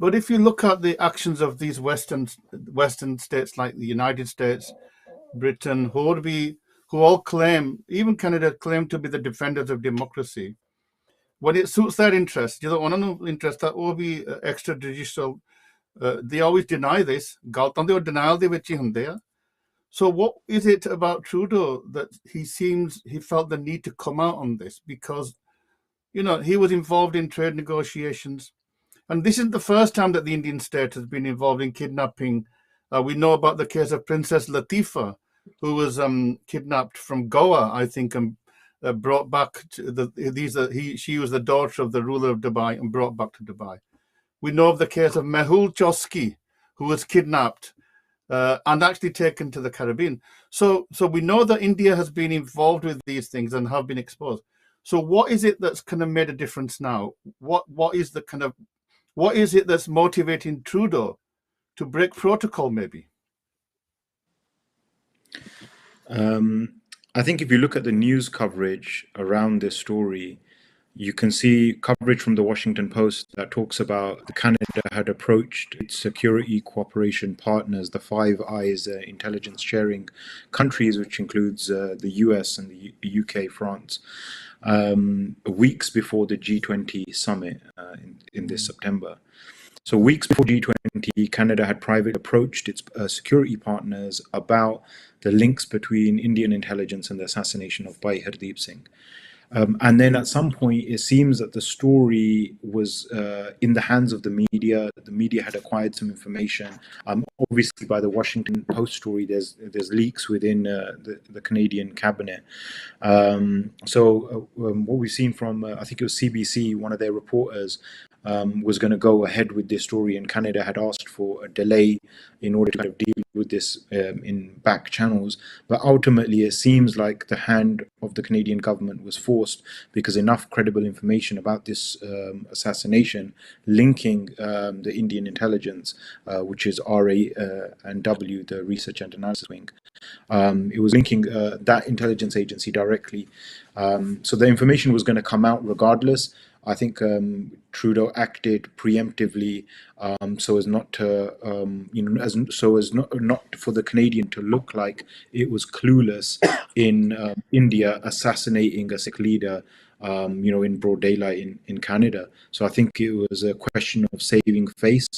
But if you look at the actions of these Western states like the United States, Britain, who all claim, even Canada claim to be the defenders of democracy, when it suits their interest, ਜਦੋਂ ਉਹਨਾਂ ਨੂੰ interest ਆ ਉਹ ਵੀ extrajudicial, they always deny this, ਗੱਲ ਤਾਂ ਉਹ denial ਦੇ ਵਿੱਚ ਹੀ ਹੁੰਦੇ ਆ। So what is it about Trudeau that he felt the need to come out on this? Because, he was involved in trade negotiations. And this isn't the first time that the Indian state has been involved in kidnapping. We know about the case of Princess Latifa, who was kidnapped from Goa, I think, brought back to she was the daughter of the ruler of Dubai and brought back to Dubai. We know of the case of Mehul Choski, who was kidnapped and actually taken to the Caribbean. So we know that India has been involved with these things and have been exposed. So what is it that's kind of made a difference now? What is it that's motivating Trudeau to break protocol, maybe? I think if you look at the news coverage around this story, you can see coverage from the Washington Post that talks about Canada had approached its security cooperation partners, the Five Eyes intelligence sharing countries, which includes the US and the UK, France, weeks before the G20 summit in this September. So weeks before G20, Canada had privately approached its security partners about the links between Indian intelligence and the assassination of Bhai Hardeep Singh. And then at some point, it seems that the story was in the hands of the media. The media had acquired some information. Obviously, by the Washington Post story, there's leaks within the Canadian cabinet. What we've seen from, I think it was CBC, one of their reporters, was going to go ahead with this story, and Canada had asked for a delay in order to kind of deal with this in back channels. But ultimately, it seems like the hand of the Canadian government was forced because enough credible information about this assassination linking the Indian intelligence, which is RA and W, the Research and Analysis Wing. It was linking that intelligence agency directly. So the information was going to come out regardless. I think Trudeau acted preemptively so as not to, not for the Canadian to look like it was clueless in India assassinating a Sikh leader, in broad daylight in Canada. So I think it was a question of saving face,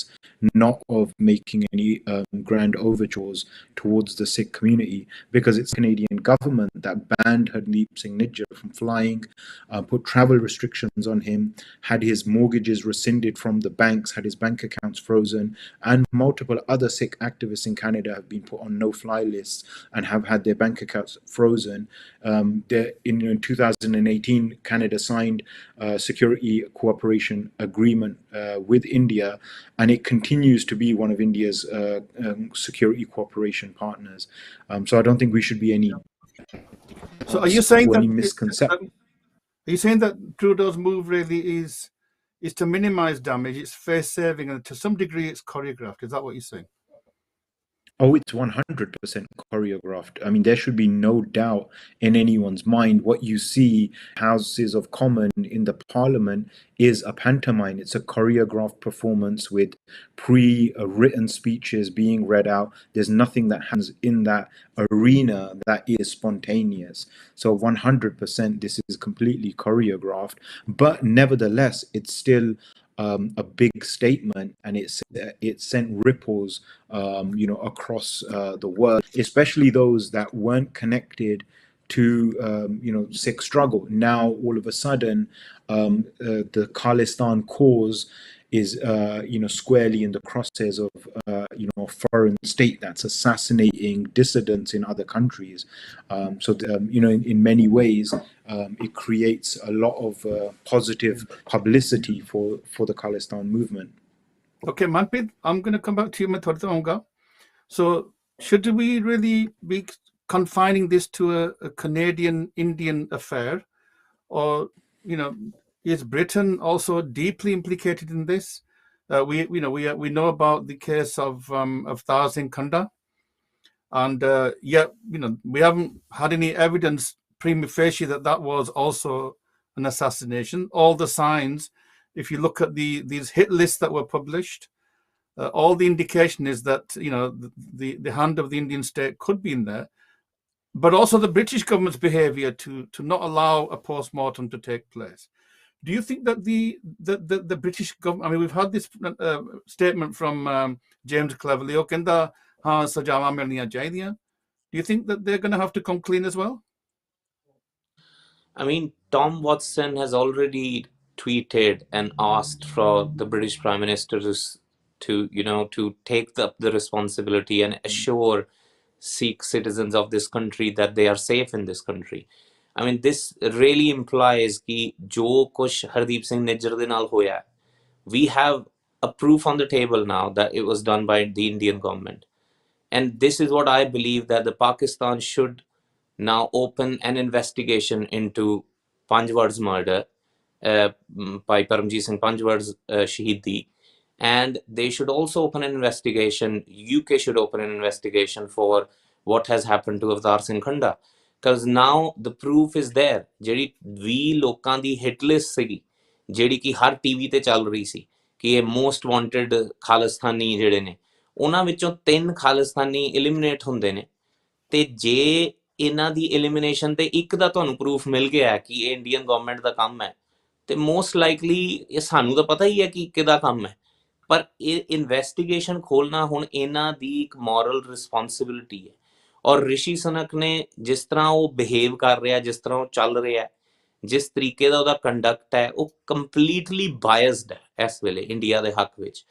not of making any grand overtures towards the Sikh community, because it's the Canadian government that banned Hardeep Singh Nijjar from flying, put travel restrictions on him, had his mortgages rescinded from the banks, had his bank accounts frozen, and multiple other Sikh activists in Canada have been put on no-fly lists and have had their bank accounts frozen. In 2018, Canada signed a security cooperation agreement with India, and it continues to be one of India's security cooperation partners. So I don't think we should be any. So are you saying that misconception? Are you saying that Trudeau's move really is to minimize damage? It's face saving, and to some degree, it's choreographed. Is that what you're saying? Oh, it's 100% choreographed. I mean, there should be no doubt in anyone's mind. What you see Houses of Commons in the Parliament is a pantomime. It's a choreographed performance with pre-written speeches being read out. There's nothing that happens in that arena that is spontaneous. So 100% this is completely choreographed. But nevertheless, it's still a big statement, and it sent ripples, across the world, especially those that weren't connected to Sikh struggle. Now, all of a sudden, the Khalistan cause is squarely in the crosshairs of a foreign state that's assassinating dissidents in other countries. In many ways, it creates a lot of positive publicity for the Khalistan movement. Okay, Manpreet, I'm going to come back to you. मैं थोड़ा सा आऊँगा. So should we really be confining this to a Canadian-Indian affair, or is Britain also deeply implicated in this? We know about the case of Tara Singh Kanda, and we haven't had any evidence prima facie that was also an assassination. All the signs, if you look at these hit lists that were published, all the indication is that the hand of the Indian state could be in there, but also the British government's behaviour to not allow a post-mortem to take place. Do you think that the British government? I mean, we've had this statement from James Cleverly. Do you think that they're going to have to come clean as well? I mean, Tom Watson has already tweeted and asked for the British Prime Minister to take up the responsibility and assure Sikh citizens of this country that they are safe in this country. I mean, this really implies कि जो कुछ हरदीप सिंह निज्जर दे नाल होया, we have a proof on the table now that it was done by the Indian government. And this is what I believe, that the Pakistan should now open an investigation into Panjward's murder, by Paramjit Singh Panjward's Shahidi. And they should also open an investigation, UK should open an investigation for what has happened to Avtar Singh Khanda. Because now the proof is there. ਜਿਹੜੀ 20 ਲੋਕਾਂ ਦੀ hit list ਸੀਗੀ, ਜਿਹੜੀ ਕਿ ਹਰ TV ਤੇ ਚੱਲ ਰਹੀ ਸੀ ਕਿ ਇਹ ਮੋਸਟ ਵਾਂਟਡ ਖਾਲਿਸਤਾਨੀ ਜਿਹੜੇ ਨੇ, ਉਹਨਾਂ ਵਿੱਚੋਂ 3 ਖਾਲਿਸਤਾਨੀ ਐਲੀਮੀਨੇਟ ਹੁੰਦੇ ਨੇ। ਤੇ ਜੇ ਇਹਨਾਂ ਦੀ ਐਲੀਮੀਨੇਸ਼ਨ ਤੇ ਇੱਕ ਦਾ ਤੁਹਾਨੂੰ ਪ੍ਰੂਫ ਮਿਲ ਗਿਆ ਕਿ ਇਹ ਇੰਡੀਅਨ ਗਵਰਨਮੈਂਟ ਦਾ ਕੰਮ ਹੈ, ਤੇ ਮੋਸਟ ਲਾਈਕਲੀ ਇਹ ਸਾਨੂੰ ਤਾਂ ਪਤਾ ਹੀ ਹੈ ਕਿ ਕਿਹਦਾ ਕੰਮ ਹੈ, ਪਰ ਇਹ ਇਨਵੈਸਟੀਗੇਸ਼ਨ ਖੋਲਣਾ ਹੁਣ ਇਹਨਾਂ ਦੀ ਇੱਕ ਮੋਰਲ ਰਿਸਪੌਂਸਿਬਿਲਿਟੀ ਹੈ। ਔਰ ਰਿਸ਼ੀ ਸੁਨਕ ਨੇ ਜਿਸ ਤਰ੍ਹਾਂ ਉਹ ਬਿਹੇਵ ਕਰ ਰਿਹਾ, ਜਿਸ ਤਰ੍ਹਾਂ ਉਹ ਚੱਲ ਰਿਹਾ, ਜਿਸ ਤਰੀਕੇ ਦਾ ਉਹਦਾ ਕੰਡਕਟ ਹੈ, ਉਹ ਕੰਪਲੀਟਲੀ ਬਾਇਸਡ ਹੈ ਇਸ ਵੇਲੇ ਇੰਡੀਆ ਦੇ ਹੱਕ ਵਿੱਚ।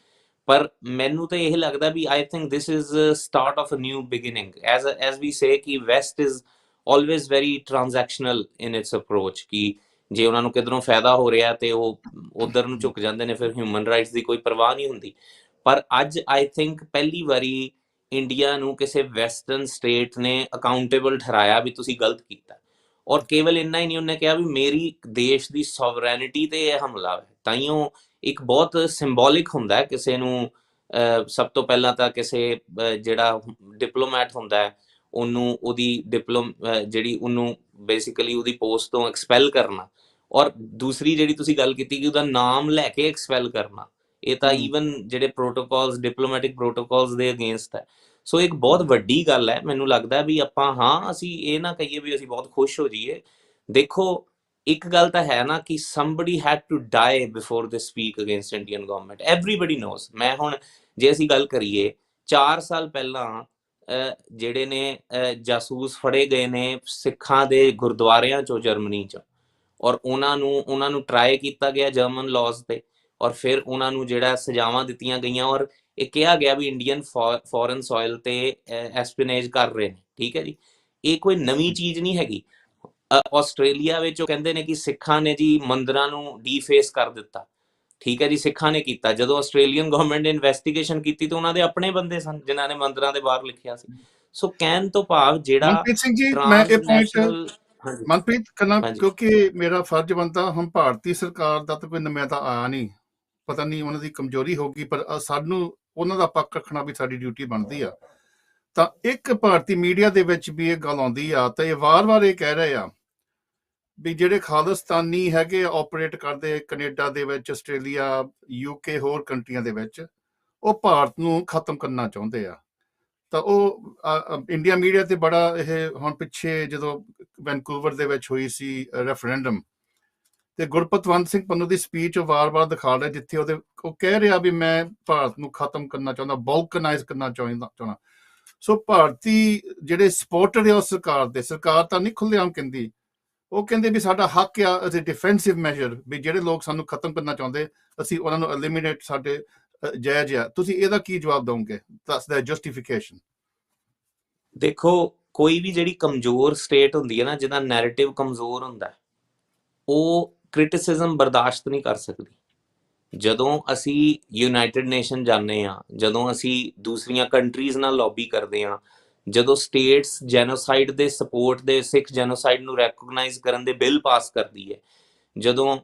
ਪਰ ਮੈਨੂੰ ਤਾਂ ਇਹ ਲੱਗਦਾ ਵੀ I think this is start of a new beginning. As we say ਕਿ west is always very transactional in its approach, ਕਿ ਜੇ ਉਹਨਾਂ ਨੂੰ ਕਿਧਰੋਂ ਫਾਇਦਾ ਹੋ ਰਿਹਾ ਤੇ ਉਹ ਉਧਰ ਨੂੰ ਝੁਕ ਜਾਂਦੇ ਨੇ, ਫਿਰ ਹਿਊਮਨ ਰਾਈਟਸ ਦੀ ਕੋਈ ਪਰਵਾਹ ਨਹੀਂ ਹੁੰਦੀ। ਪਰ ਅੱਜ ਆਈ ਥਿੰਕ ਪਹਿਲੀ ਵਾਰੀ ਇੰਡੀਆ ਨੂੰ ਕਿਸੇ ਵੈਸਟਰਨ ਸਟੇਟ ਨੇ ਅਕਾਊਂਟੇਬਲ ਠਹਿਰਾਇਆ ਵੀ ਤੁਸੀਂ ਗਲਤ ਕੀਤਾ। ਔਰ ਕੇਵਲ ਇੰਨਾ ਹੀ ਨਹੀਂ, ਉਹਨੇ ਕਿਹਾ ਵੀ ਮੇਰੀ ਦੇਸ਼ ਦੀ ਸੋਵਰੈਨਿਟੀ ਤੇ ਇਹ ਹਮਲਾ ਹੈ। ਤਾਈਓ ਇੱਕ ਬਹੁਤ ਸਿੰਬੋਲਿਕ ਹੁੰਦਾ ਹੈ ਕਿਸੇ ਨੂੰ, ਸਭ ਤੋਂ ਪਹਿਲਾਂ ਤਾਂ ਕਿਸੇ ਜਿਹੜਾ ਡਿਪਲੋਮੈਟ ਹੁੰਦਾ ਹੈ ਉਹਨੂੰ ਉਹਦੀ ਜਿਹੜੀ ਉਹਨੂੰ ਬੇਸਿਕਲੀ ਉਹਦੀ ਪੋਸਟ ਤੋਂ ਐਕਸਪੈਲ ਕਰਨਾ, ਔਰ ਦੂਸਰੀ ਜਿਹੜੀ ਤੁਸੀਂ ਗੱਲ ਕੀਤੀ ਕਿ ਉਹਦਾ ਨਾਮ ਲੈ ਕੇ ਐਕਸਪੈਲ ਕਰਨਾ, ਇਹ ਤਾਂ ਈਵਨ ਜਿਹੜੇ ਪ੍ਰੋਟੋਕੋਲਸ, ਡਿਪਲੋਮੈਟਿਕ ਪ੍ਰੋਟੋਕੋਲਸ ਦੇ ਅਗੇਂਸਟ ਹੈ। ਸੋ ਇੱਕ ਬਹੁਤ ਵੱਡੀ ਗੱਲ ਹੈ। ਮੈਨੂੰ ਲੱਗਦਾ ਵੀ ਆਪਾਂ, ਹਾਂ, ਅਸੀਂ ਇਹ ਨਾ ਕਹੀਏ ਵੀ ਅਸੀਂ ਬਹੁਤ ਖੁਸ਼ ਹੋ ਜਾਈਏ। ਦੇਖੋ, ਇੱਕ ਗੱਲ ਤਾਂ ਹੈ ਨਾ ਕਿ somebody had to die before they speak against Indian government. Everybody knows. ਮੈਂ ਹੁਣ ਜੇ ਅਸੀਂ ਗੱਲ ਕਰੀਏ 4 ਸਾਲ ਪਹਿਲਾਂ ਜਿਹੜੇ ਨੇ ਜਾਸੂਸ ਫੜੇ ਗਏ ਨੇ ਸਿੱਖਾਂ ਦੇ ਗੁਰਦੁਆਰਿਆਂ ਚੋਂ ਜਰਮਨੀ 'ਚ, ਔਰ ਉਹਨਾਂ ਨੂੰ ਟਰਾਈ ਕੀਤਾ ਗਿਆ ਜਰਮਨ ਲਾਜ਼ ਤੇ, ਔਰ ਫਿਰ ਉਹਨਾਂ ਨੂੰ ਜਿਹੜਾ ਸਜ਼ਾਵਾਂ ਦਿੱਤੀਆਂ ਗਈਆਂ, ਔਰ ਇਹ ਕਿਹਾ ਗਿਆ ਵੀ ਇੰਡੀਅਨ ਫੋਰਨ ਸੋਇਲ ਤੇ ਐਸਪੀਨੇਜ ਕਰ ਰਹੇ ਨੇ। ਠੀਕ ਹੈ ਜੀ, ਇਹ ਕੋਈ ਨਵੀਂ ਚੀਜ਼ ਨਹੀਂ ਹੈਗੀ। ਆਸਟ੍ਰੇਲੀਆ ਵਿੱਚ ਉਹ ਕਹਿੰਦੇ ਨੇ ਕਿ ਸਿੱਖਾਂ ਨੇ ਜੀ ਮੰਦਿਰਾਂ ਨੂੰ ਡੀਫੇਸ ਕਰ ਦਿੱਤਾ। ਠੀਕ ਹੈ ਜੀ, ਸਿੱਖਾਂ ਨੇ ਕੀਤਾ। ਜਦੋਂ ਆਸਟ੍ਰੇਲੀਅਨ ਗਵਰਨਮੈਂਟ ਨੇ ਇਨਵੈਸਟੀਗੇਸ਼ਨ ਕੀਤੀ ਤਾਂ ਉਹਨਾਂ ਦੇ ਆਪਣੇ ਬੰਦੇ ਸਨ ਜਿਨ੍ਹਾਂ ਨੇ ਮੰਦਿਰਾਂ ਦੇ ਬਾਹਰ ਲਿਖਿਆ ਸੀ। ਸੋ ਕਹਿਣ ਤੋਂ ਭਾਵ ਜਿਹੜਾ ਮਨਪ੍ਰੀਤ ਸਿੰਘ ਜੀ, ਮੈਂ ਇਹ ਪੁਆਇੰਟ ਮਨਪ੍ਰੀਤ ਕਰਨਾ, ਕਿਉਂਕਿ ਮੇਰਾ ਫਰਜ਼ ਬਣਦਾ, ਹੁਣ ਭਾਰਤੀ ਸਰਕਾਰ ਦਾ ਤਾਂ ਕੋਈ ਨੁਮਾਇੰਦਾ ਆਇਆ ਨਹੀਂ, ਪਤਾ ਨਹੀਂ ਉਹਨਾਂ ਦੀ ਕਮਜ਼ੋਰੀ ਹੋਊਗੀ, ਪਰ ਸਾਨੂੰ ਉਹਨਾਂ ਦਾ ਪੱਖ ਰੱਖਣਾ ਵੀ ਸਾਡੀ ਡਿਊਟੀ ਬਣਦੀ ਆ। ਤਾਂ ਇੱਕ ਭਾਰਤੀ ਮੀਡੀਆ ਦੇ ਵਿੱਚ ਵੀ ਇਹ ਗੱਲ ਆਉਂਦੀ ਆ, ਤਾਂ ਇਹ ਵਾਰ-ਵਾਰ ਇਹ ਕਹਿ ਰਹੇ ਆ ਵੀ ਜਿਹੜੇ ਖਾਲਿਸਤਾਨੀ ਹੈਗੇ ਆਪਰੇਟ ਕਰਦੇ ਕੈਨੇਡਾ ਦੇ ਵਿੱਚ, ਆਸਟ੍ਰੇਲੀਆ, UK, ਹੋਰ ਕੰਟਰੀਆਂ ਦੇ ਵਿੱਚ, ਉਹ ਭਾਰਤ ਨੂੰ ਖਤਮ ਕਰਨਾ ਚਾਹੁੰਦੇ ਆ। ਤਾਂ ਉਹ ਇੰਡੀਆ ਮੀਡੀਆ ਤੇ ਬੜਾ ਇਹ ਹੁਣ ਪਿੱਛੇ ਜਦੋਂ ਵੈਨਕੂਵਰ ਦੇ ਵਿੱਚ ਹੋਈ ਸੀ ਰੈਫਰੈਂਡਮ, ਤੇ ਗੁਰਪਤਵੰਤ ਸਿੰਘ ਪੰਨੂ ਦੀ ਸਪੀਚ ਉਹ ਵਾਰ-ਵਾਰ ਦਿਖਾ ਰਿਹਾ, ਜਿੱਥੇ ਉਹ ਕਹਿ ਰਿਹਾ ਵੀ ਮੈਂ ਭਾਰਤ ਨੂੰ ਖਤਮ ਕਰਨਾ ਚਾਹੁੰਦਾ, ਬਲਕਨਾਈਜ਼ ਕਰਨਾ ਚਾਹੁੰਦਾ। ਸੋ ਭਾਰਤੀ ਜਿਹੜੇ ਸਪੋਰਟਰ ਆ ਉਹ ਸਰਕਾਰ ਤਾਂ ਨਹੀਂ ਖੁੱਲ੍ਹੇਆਮ ਕਹਿੰਦੀ, ਉਹ ਕਹਿੰਦੇ ਵੀ ਸਾਡਾ ਹੱਕ ਆ ਅਸੀਂ ਡਿਫੈਂਸਿਵ ਮੈਜਰ, ਵੀ ਜਿਹੜੇ ਲੋਕ ਸਾਨੂੰ ਖਤਮ ਕਰਨਾ ਚਾਹੁੰਦੇ ਅਸੀਂ ਉਹਨਾਂ ਨੂੰ ਐਲੀਮੀਨੇਟ, ਸਾਡੇ ਜਾਇਜ਼ ਆ। ਤੁਸੀਂ ਇਹਦਾ ਕੀ ਜਵਾਬ ਦਓਗੇ? That's the justification. ਦੇਖੋ, ਕੋਈ ਵੀ ਜਿਹੜੀ ਕਮਜ਼ੋਰ ਸਟੇਟ ਹੁੰਦੀ ਹੈ ਨਾ, ਜਿਹਦਾ ਨੈਰੇਟਿਵ ਕਮਜ਼ੋਰ ਹੁੰਦਾ, ਉਹ ਕ੍ਰਿਟਿਸਿਜ਼ਮ ਬਰਦਾਸ਼ਤ ਨਹੀਂ ਕਰ ਸਕਦੀ। ਜਦੋਂ ਅਸੀਂ ਯੂਨਾਈਟਿਡ ਨੇਸ਼ਨ ਜਾਂਦੇ ਹਾਂ, ਜਦੋਂ ਅਸੀਂ ਦੂਸਰੀਆਂ ਕੰਟਰੀਜ਼ ਨਾਲ ਲੌਬੀ ਕਰਦੇ ਹਾਂ, ਜਦੋਂ ਸਟੇਟਸ ਜੈਨੋਸਾਈਡ ਦੇ ਸਪੋਰਟ ਦੇ, ਸਿੱਖ ਜੈਨੋਸਾਈਡ ਨੂੰ ਰੈਕੋਗਨਾਈਜ਼ ਕਰਨ ਦੇ ਬਿੱਲ ਪਾਸ ਕਰਦੀ ਹੈ, ਜਦੋਂ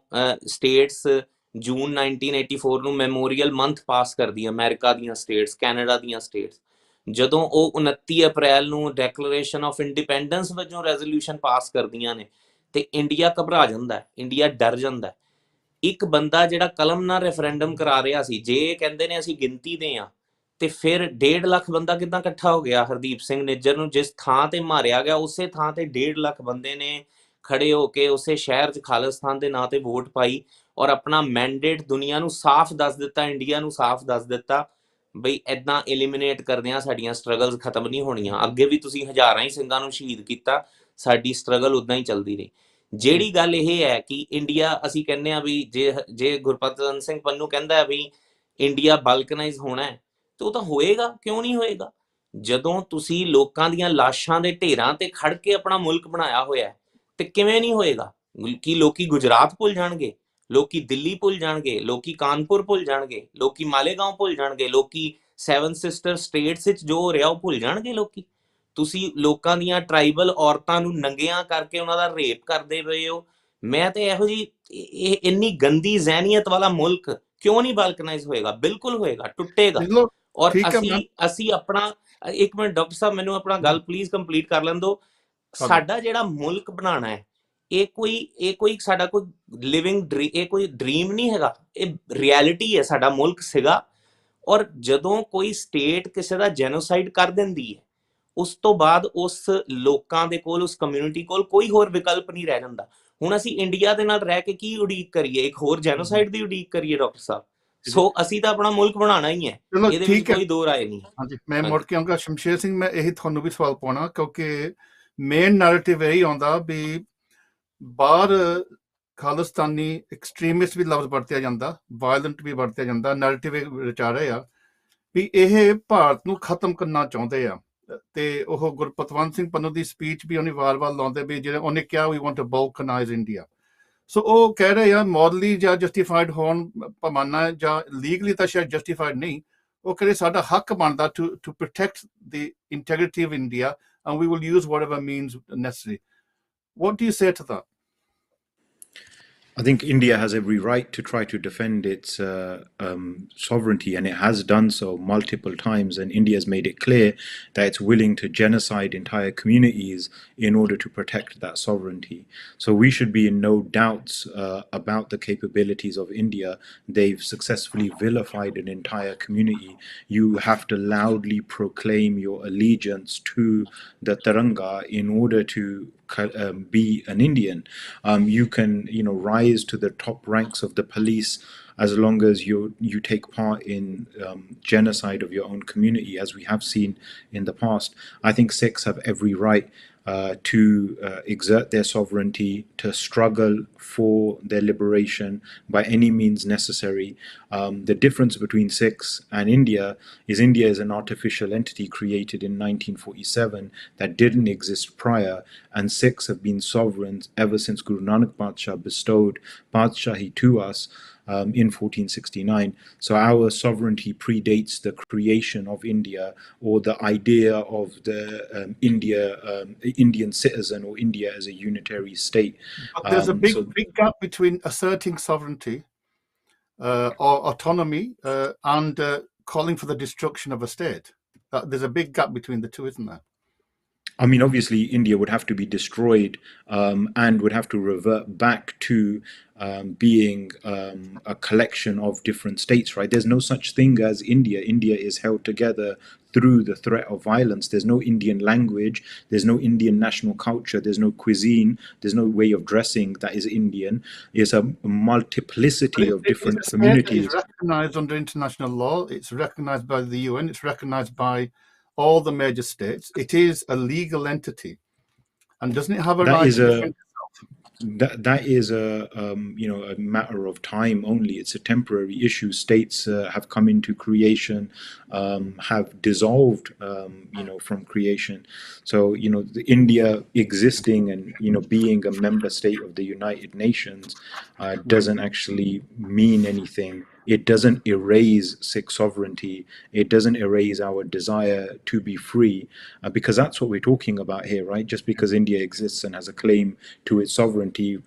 ਸਟੇਟਸ ਜੂਨ 1984 ਨੂੰ ਮੈਮੋਰੀਅਲ ਮੰਥ ਪਾਸ ਕਰਦੀ ਹੈ, ਅਮਰੀਕਾ ਦੀਆਂ ਸਟੇਟਸ, ਕੈਨੇਡਾ ਦੀਆਂ ਸਟੇਟਸ, ਜਦੋਂ ਉਹ 29 ਅਪ੍ਰੈਲ ਨੂੰ ਡੈਕਲੇਰੇਸ਼ਨ ਆਫ ਇੰਡੀਪੈਂਡੈਂਸ ਵਜੋਂ ਰੈਜ਼ੋਲਿਊਸ਼ਨ ਪਾਸ ਕਰਦੀਆਂ ਨੇ, ਤੇ ਇੰਡੀਆ ਘਬਰਾ ਜਾਂਦਾ, ਇੰਡੀਆ ਡਰ ਜਾਂਦਾ। ਇੱਕ ਬੰਦਾ ਜਿਹੜਾ ਕਲਮ ਨਾਲ ਰੈਫਰੈਂਡਮ ਕਰਾ ਰਿਹਾ ਸੀ, ਜੇ ਕਹਿੰਦੇ ਨੇ ਅਸੀਂ ਗਿਣਤੀ ਦੇ ਹਾਂ, ਤੇ ਫਿਰ 1.5 ਲੱਖ ਬੰਦਾ ਕਿੱਦਾਂ ਇਕੱਠਾ ਹੋ ਗਿਆ? ਹਰਦੀਪ ਸਿੰਘ ਨਿੱਜਰ ਨੂੰ ਜਿਸ ਥਾਂ ਤੇ ਮਾਰਿਆ ਗਿਆ, ਉਸੇ ਥਾਂ ਤੇ 1.5 ਲੱਖ ਬੰਦੇ ਨੇ ਖੜੇ ਹੋ ਕੇ ਉਸੇ ਸ਼ਹਿਰ 'ਚ ਖਾਲਿਸਤਾਨ ਦੇ ਨਾਂ ਤੇ ਵੋਟ ਪਾਈ, ਔਰ ਆਪਣਾ ਮੈਂਡੇਟ ਦੁਨੀਆ ਨੂੰ ਸਾਫ਼ ਦੱਸ ਦਿੱਤਾ, ਇੰਡੀਆ ਨੂੰ ਸਾਫ਼ ਦੱਸ ਦਿੱਤਾ ਬਈ ਇੱਦਾਂ ਐਲੀਮੀਨੇਟ ਕਰਦਿਆਂ ਸਾਡੀਆਂ ਸਟਰਗਲਸ ਖਤਮ ਨਹੀਂ ਹੋਣੀਆਂ। ਅੱਗੇ ਵੀ ਤੁਸੀਂ ਹਜ਼ਾਰਾਂ ਹੀ ਸਿੰਘਾਂ ਨੂੰ ਸ਼ਹੀਦ ਕੀਤਾ, ਸਾਡੀ ਸਟਰਗਲ ਉੱਦਾਂ ਹੀ ਚੱਲਦੀ ਰਹੀ। ਜਿਹੜੀ ਗੱਲ ਇਹ ਹੈ ਕਿ ਇੰਡੀਆ, ਅਸੀਂ ਕਹਿੰਦੇ ਹਾਂ ਵੀ ਜੇ ਗੁਰਪਤਵੰਤ ਸਿੰਘ ਪੰਨੂ ਕਹਿੰਦਾ ਵੀ ਇੰਡੀਆ ਬਲਕਨਾਈਜ਼ ਹੋਣਾ ਹੈ, ਤੇ ਉਹ ਤਾਂ ਹੋਏਗਾ, ਕਿਉਂ ਨਹੀਂ ਹੋਏਗਾ? ਜਦੋਂ ਤੁਸੀਂ ਲੋਕਾਂ ਦੀਆਂ ਲਾਸ਼ਾਂ ਦੇ ਢੇਰਾਂ ਤੇ ਖੜ ਕੇ ਆਪਣਾ ਮੁਲਕ ਬਣਾਇਆ ਹੋਇਆ, ਤੇ ਕਿਵੇਂ ਨਹੀਂ ਹੋਏਗਾ? ਕੀ ਲੋਕੀ ਗੁਜਰਾਤ ਭੁੱਲ ਜਾਣਗੇ, ਲੋਕੀ ਦਿੱਲੀ ਭੁੱਲ ਜਾਣਗੇ, ਲੋਕੀ ਕਾਨਪੁਰ ਭੁੱਲ ਜਾਣਗੇ, ਲੋਕੀ ਮਾਲੇਗਾਂਵ ਭੁੱਲ ਜਾਣਗੇ, ਲੋਕੀ 7 ਸਿਸਟਰ ਸਟੇਟਸ ਵਿੱਚ ਜੋ ਹੋ ਰਿਹਾ ਉਹ ਭੁੱਲ ਜਾਣਗੇ ਲੋਕੀ? ਤੁਸੀਂ ਲੋਕਾਂ ਦੀਆਂ ਟਰਾਈਬਲ ਔਰਤਾਂ ਨੂੰ ਨੰਗੀਆਂ ਕਰਕੇ ਉਹਨਾਂ ਦਾ ਰੇਪ ਕਰਦੇ ਪਏ ਹੋ। ਮੈਂ ਤੇ ਇਹੋ ਜੀ ਇੰਨੀ ਗੰਦੀ ਜ਼ਹਿਨੀਅਤ ਵਾਲਾ ਮੁਲਕ ਕਿਉਂ ਨਹੀਂ ਬਾਲਕਨਾਈਜ਼ ਹੋਏਗਾ? ਬਿਲਕੁਲ ਹੋਏਗਾ, ਟੁੱਟੇਗਾ। ਔਰ ਅਸੀਂ ਆਪਣਾ ਇੱਕ ਮਿੰਟ ਡਾਕਟਰ ਸਾਹਿਬ, ਮੈਨੂੰ ਆਪਣਾ ਗੱਲ ਪਲੀਜ਼ ਕੰਪਲੀਟ ਕਰ ਲੈਣ ਦਿਓ। ਸਾਡਾ ਜਿਹੜਾ ਮੁਲਕ ਬਣਾਉਣਾ ਹੈ, ਇਹ ਕੋਈ ਸਾਡਾ ਕੋਈ ਲਿਵਿੰਗ ਇਹ ਕੋਈ ਡ੍ਰੀਮ ਨਹੀਂ ਹੈਗਾ, ਇਹ ਰਿਐਲਿਟੀ ਹੈ। ਸਾਡਾ ਮੁਲਕ ਸੀਗਾ, ਔਰ ਜਦੋਂ ਕੋਈ ਸਟੇਟ ਕਿਸੇ ਦਾ ਜੈਨੋਸਾਈਡ ਕਰ ਦਿੰਦੀ ਹੈ, ਉਸ ਤੋਂ ਬਾਅਦ ਉਸ ਲੋਕਾਂ ਦੇ ਕੋਲ, ਉਸ ਕਮਿਊਨਿਟੀ ਕੋਲ ਕੋਈ ਹੋਰ ਵਿਕਲਪ ਨਹੀਂ ਰਹਿ ਜਾਂਦਾ। ਹੁਣ ਅਸੀਂ ਇੰਡੀਆ ਦੇ ਨਾਲ ਰਹਿ ਕੇ ਕੀ ਉਡੀਕ ਕਰੀਏ? ਇੱਕ ਹੋਰ ਜੈਨੋਸਾਈਡ ਦੀ ਉਡੀਕ ਕਰੀਏ ਡਾਕਟਰ ਸਾਹਿਬ? ਸੋ ਅਸੀਂ ਤਾਂ ਆਪਣਾ ਮੁਲਕ ਬਣਾਉਣਾ ਹੀ ਹੈ, ਇਹਦੇ ਵਿੱਚ ਕੋਈ ਦੋ ਰਾਏ ਨਹੀਂ। ਹਾਂਜੀ, ਮੈਂ ਮੁੜ ਕੇ ਆਉਂਗਾ ਸ਼ਮਸ਼ੇਰ ਸਿੰਘ, ਮੈਂ ਇਹੀ ਤੁਹਾਨੂੰ ਵੀ ਸਵਾਲ ਪਾਉਣਾ, ਕਿਉਂਕਿ ਮੇਨ ਨੈਰੇਟਿਵ ਇਹੀ ਆਉਂਦਾ ਵੀ ਬਾਹਰ ਖਾਲਿਸਤਾਨੀ ਐਕਸਟ੍ਰੀਮਿਸਟ ਵੀ ਲਫ਼ਜ਼ ਵਰਤਿਆ ਜਾਂਦਾ, ਵਾਇਲੈਂਟ ਵੀ ਵਰਤਿਆ ਜਾਂਦਾ। ਨੈਰੇਟਿਵ ਵਿਚਾਰ ਰਹੇ ਆ ਵੀ ਇਹ ਭਾਰਤ ਨੂੰ ਖਤਮ ਕਰਨਾ ਚਾਹੁੰਦੇ ਆ। ਤੇ ਉਹ ਗੁਰਪਤਵੰਤ ਸਿੰਘ ਪੰਨੂ ਦੀ ਸਪੀਚ ਵੀ ਉਹਨੇ ਵਾਰ-ਵਾਰ ਲਾਉਂਦੇ ਵੀ ਜਿਹੜੇ ਉਹਨੇ ਕਿਹਾ ਵੀ ਵਾਂਟ ਟੂ ਬਲਕਨਾਈਜ਼ ਇੰਡੀਆ। ਸੋ ਉਹ ਕਹਿ ਰਹੇ ਆ ਮੋਰਲੀ ਜਾਂ ਜਸਟੀਫਾਈਡ ਹੋਣ ਪੈਮਾਨਾ ਜਾਂ ਲੀਗਲੀ ਤਾਂ ਸ਼ਾਇਦ ਜਸਟੀਫਾਈਡ ਨਹੀਂ, ਉਹ ਕਹਿੰਦੇ ਸਾਡਾ ਹੱਕ ਬਣਦਾ to protect the integrity of India and we will use whatever means necessary. What do you say to that? I think India has every right to try to defend its sovereignty, and it has done so multiple times. And India has made it clear that it's willing to genocide entire communities in order to protect that sovereignty. So we should be in no doubts about the capabilities of India. They've successfully vilified an entire community. You have to loudly proclaim your allegiance to the Tiranga in order to be an Indian. You can, rise to the top ranks of the police as long as you take part in genocide of your own community, as we have seen in the past. I think Sikhs have every right to exert their sovereignty, to struggle for their liberation by any means necessary. The difference between Sikhs and India is an artificial entity created in 1947 that didn't exist prior, and Sikhs have been sovereigns ever since Guru Nanak Badshah bestowed Badshahi to us in 1469. So our sovereignty predates the creation of India, or the idea of the Indian citizen, or India as a unitary state. But there's a big gap between asserting sovereignty or autonomy and calling for the destruction of a state. There's a big gap between the two, isn't there? I mean, obviously, India would have to be destroyed and would have to revert back to being a collection of different states, right? There's no such thing as India. India is held together through the threat of violence. There's no Indian language. There's no Indian national culture. There's no cuisine. There's no way of dressing that is Indian. It's a multiplicity of different communities. It's recognized under international law. It's recognized by the UN. It's recognized by all the major states. It is a legal entity, and doesn't it have a right to defend itself? That is a matter of time only. It's a temporary issue. States have come into creation, have dissolved from creation. So India existing and being a member state of the United Nations doesn't actually mean anything. It doesn't erase Sikh sovereignty. It doesn't erase our desire to be free, because that's what we're talking about here, right? Just because India exists and has a claim to its sovereignty,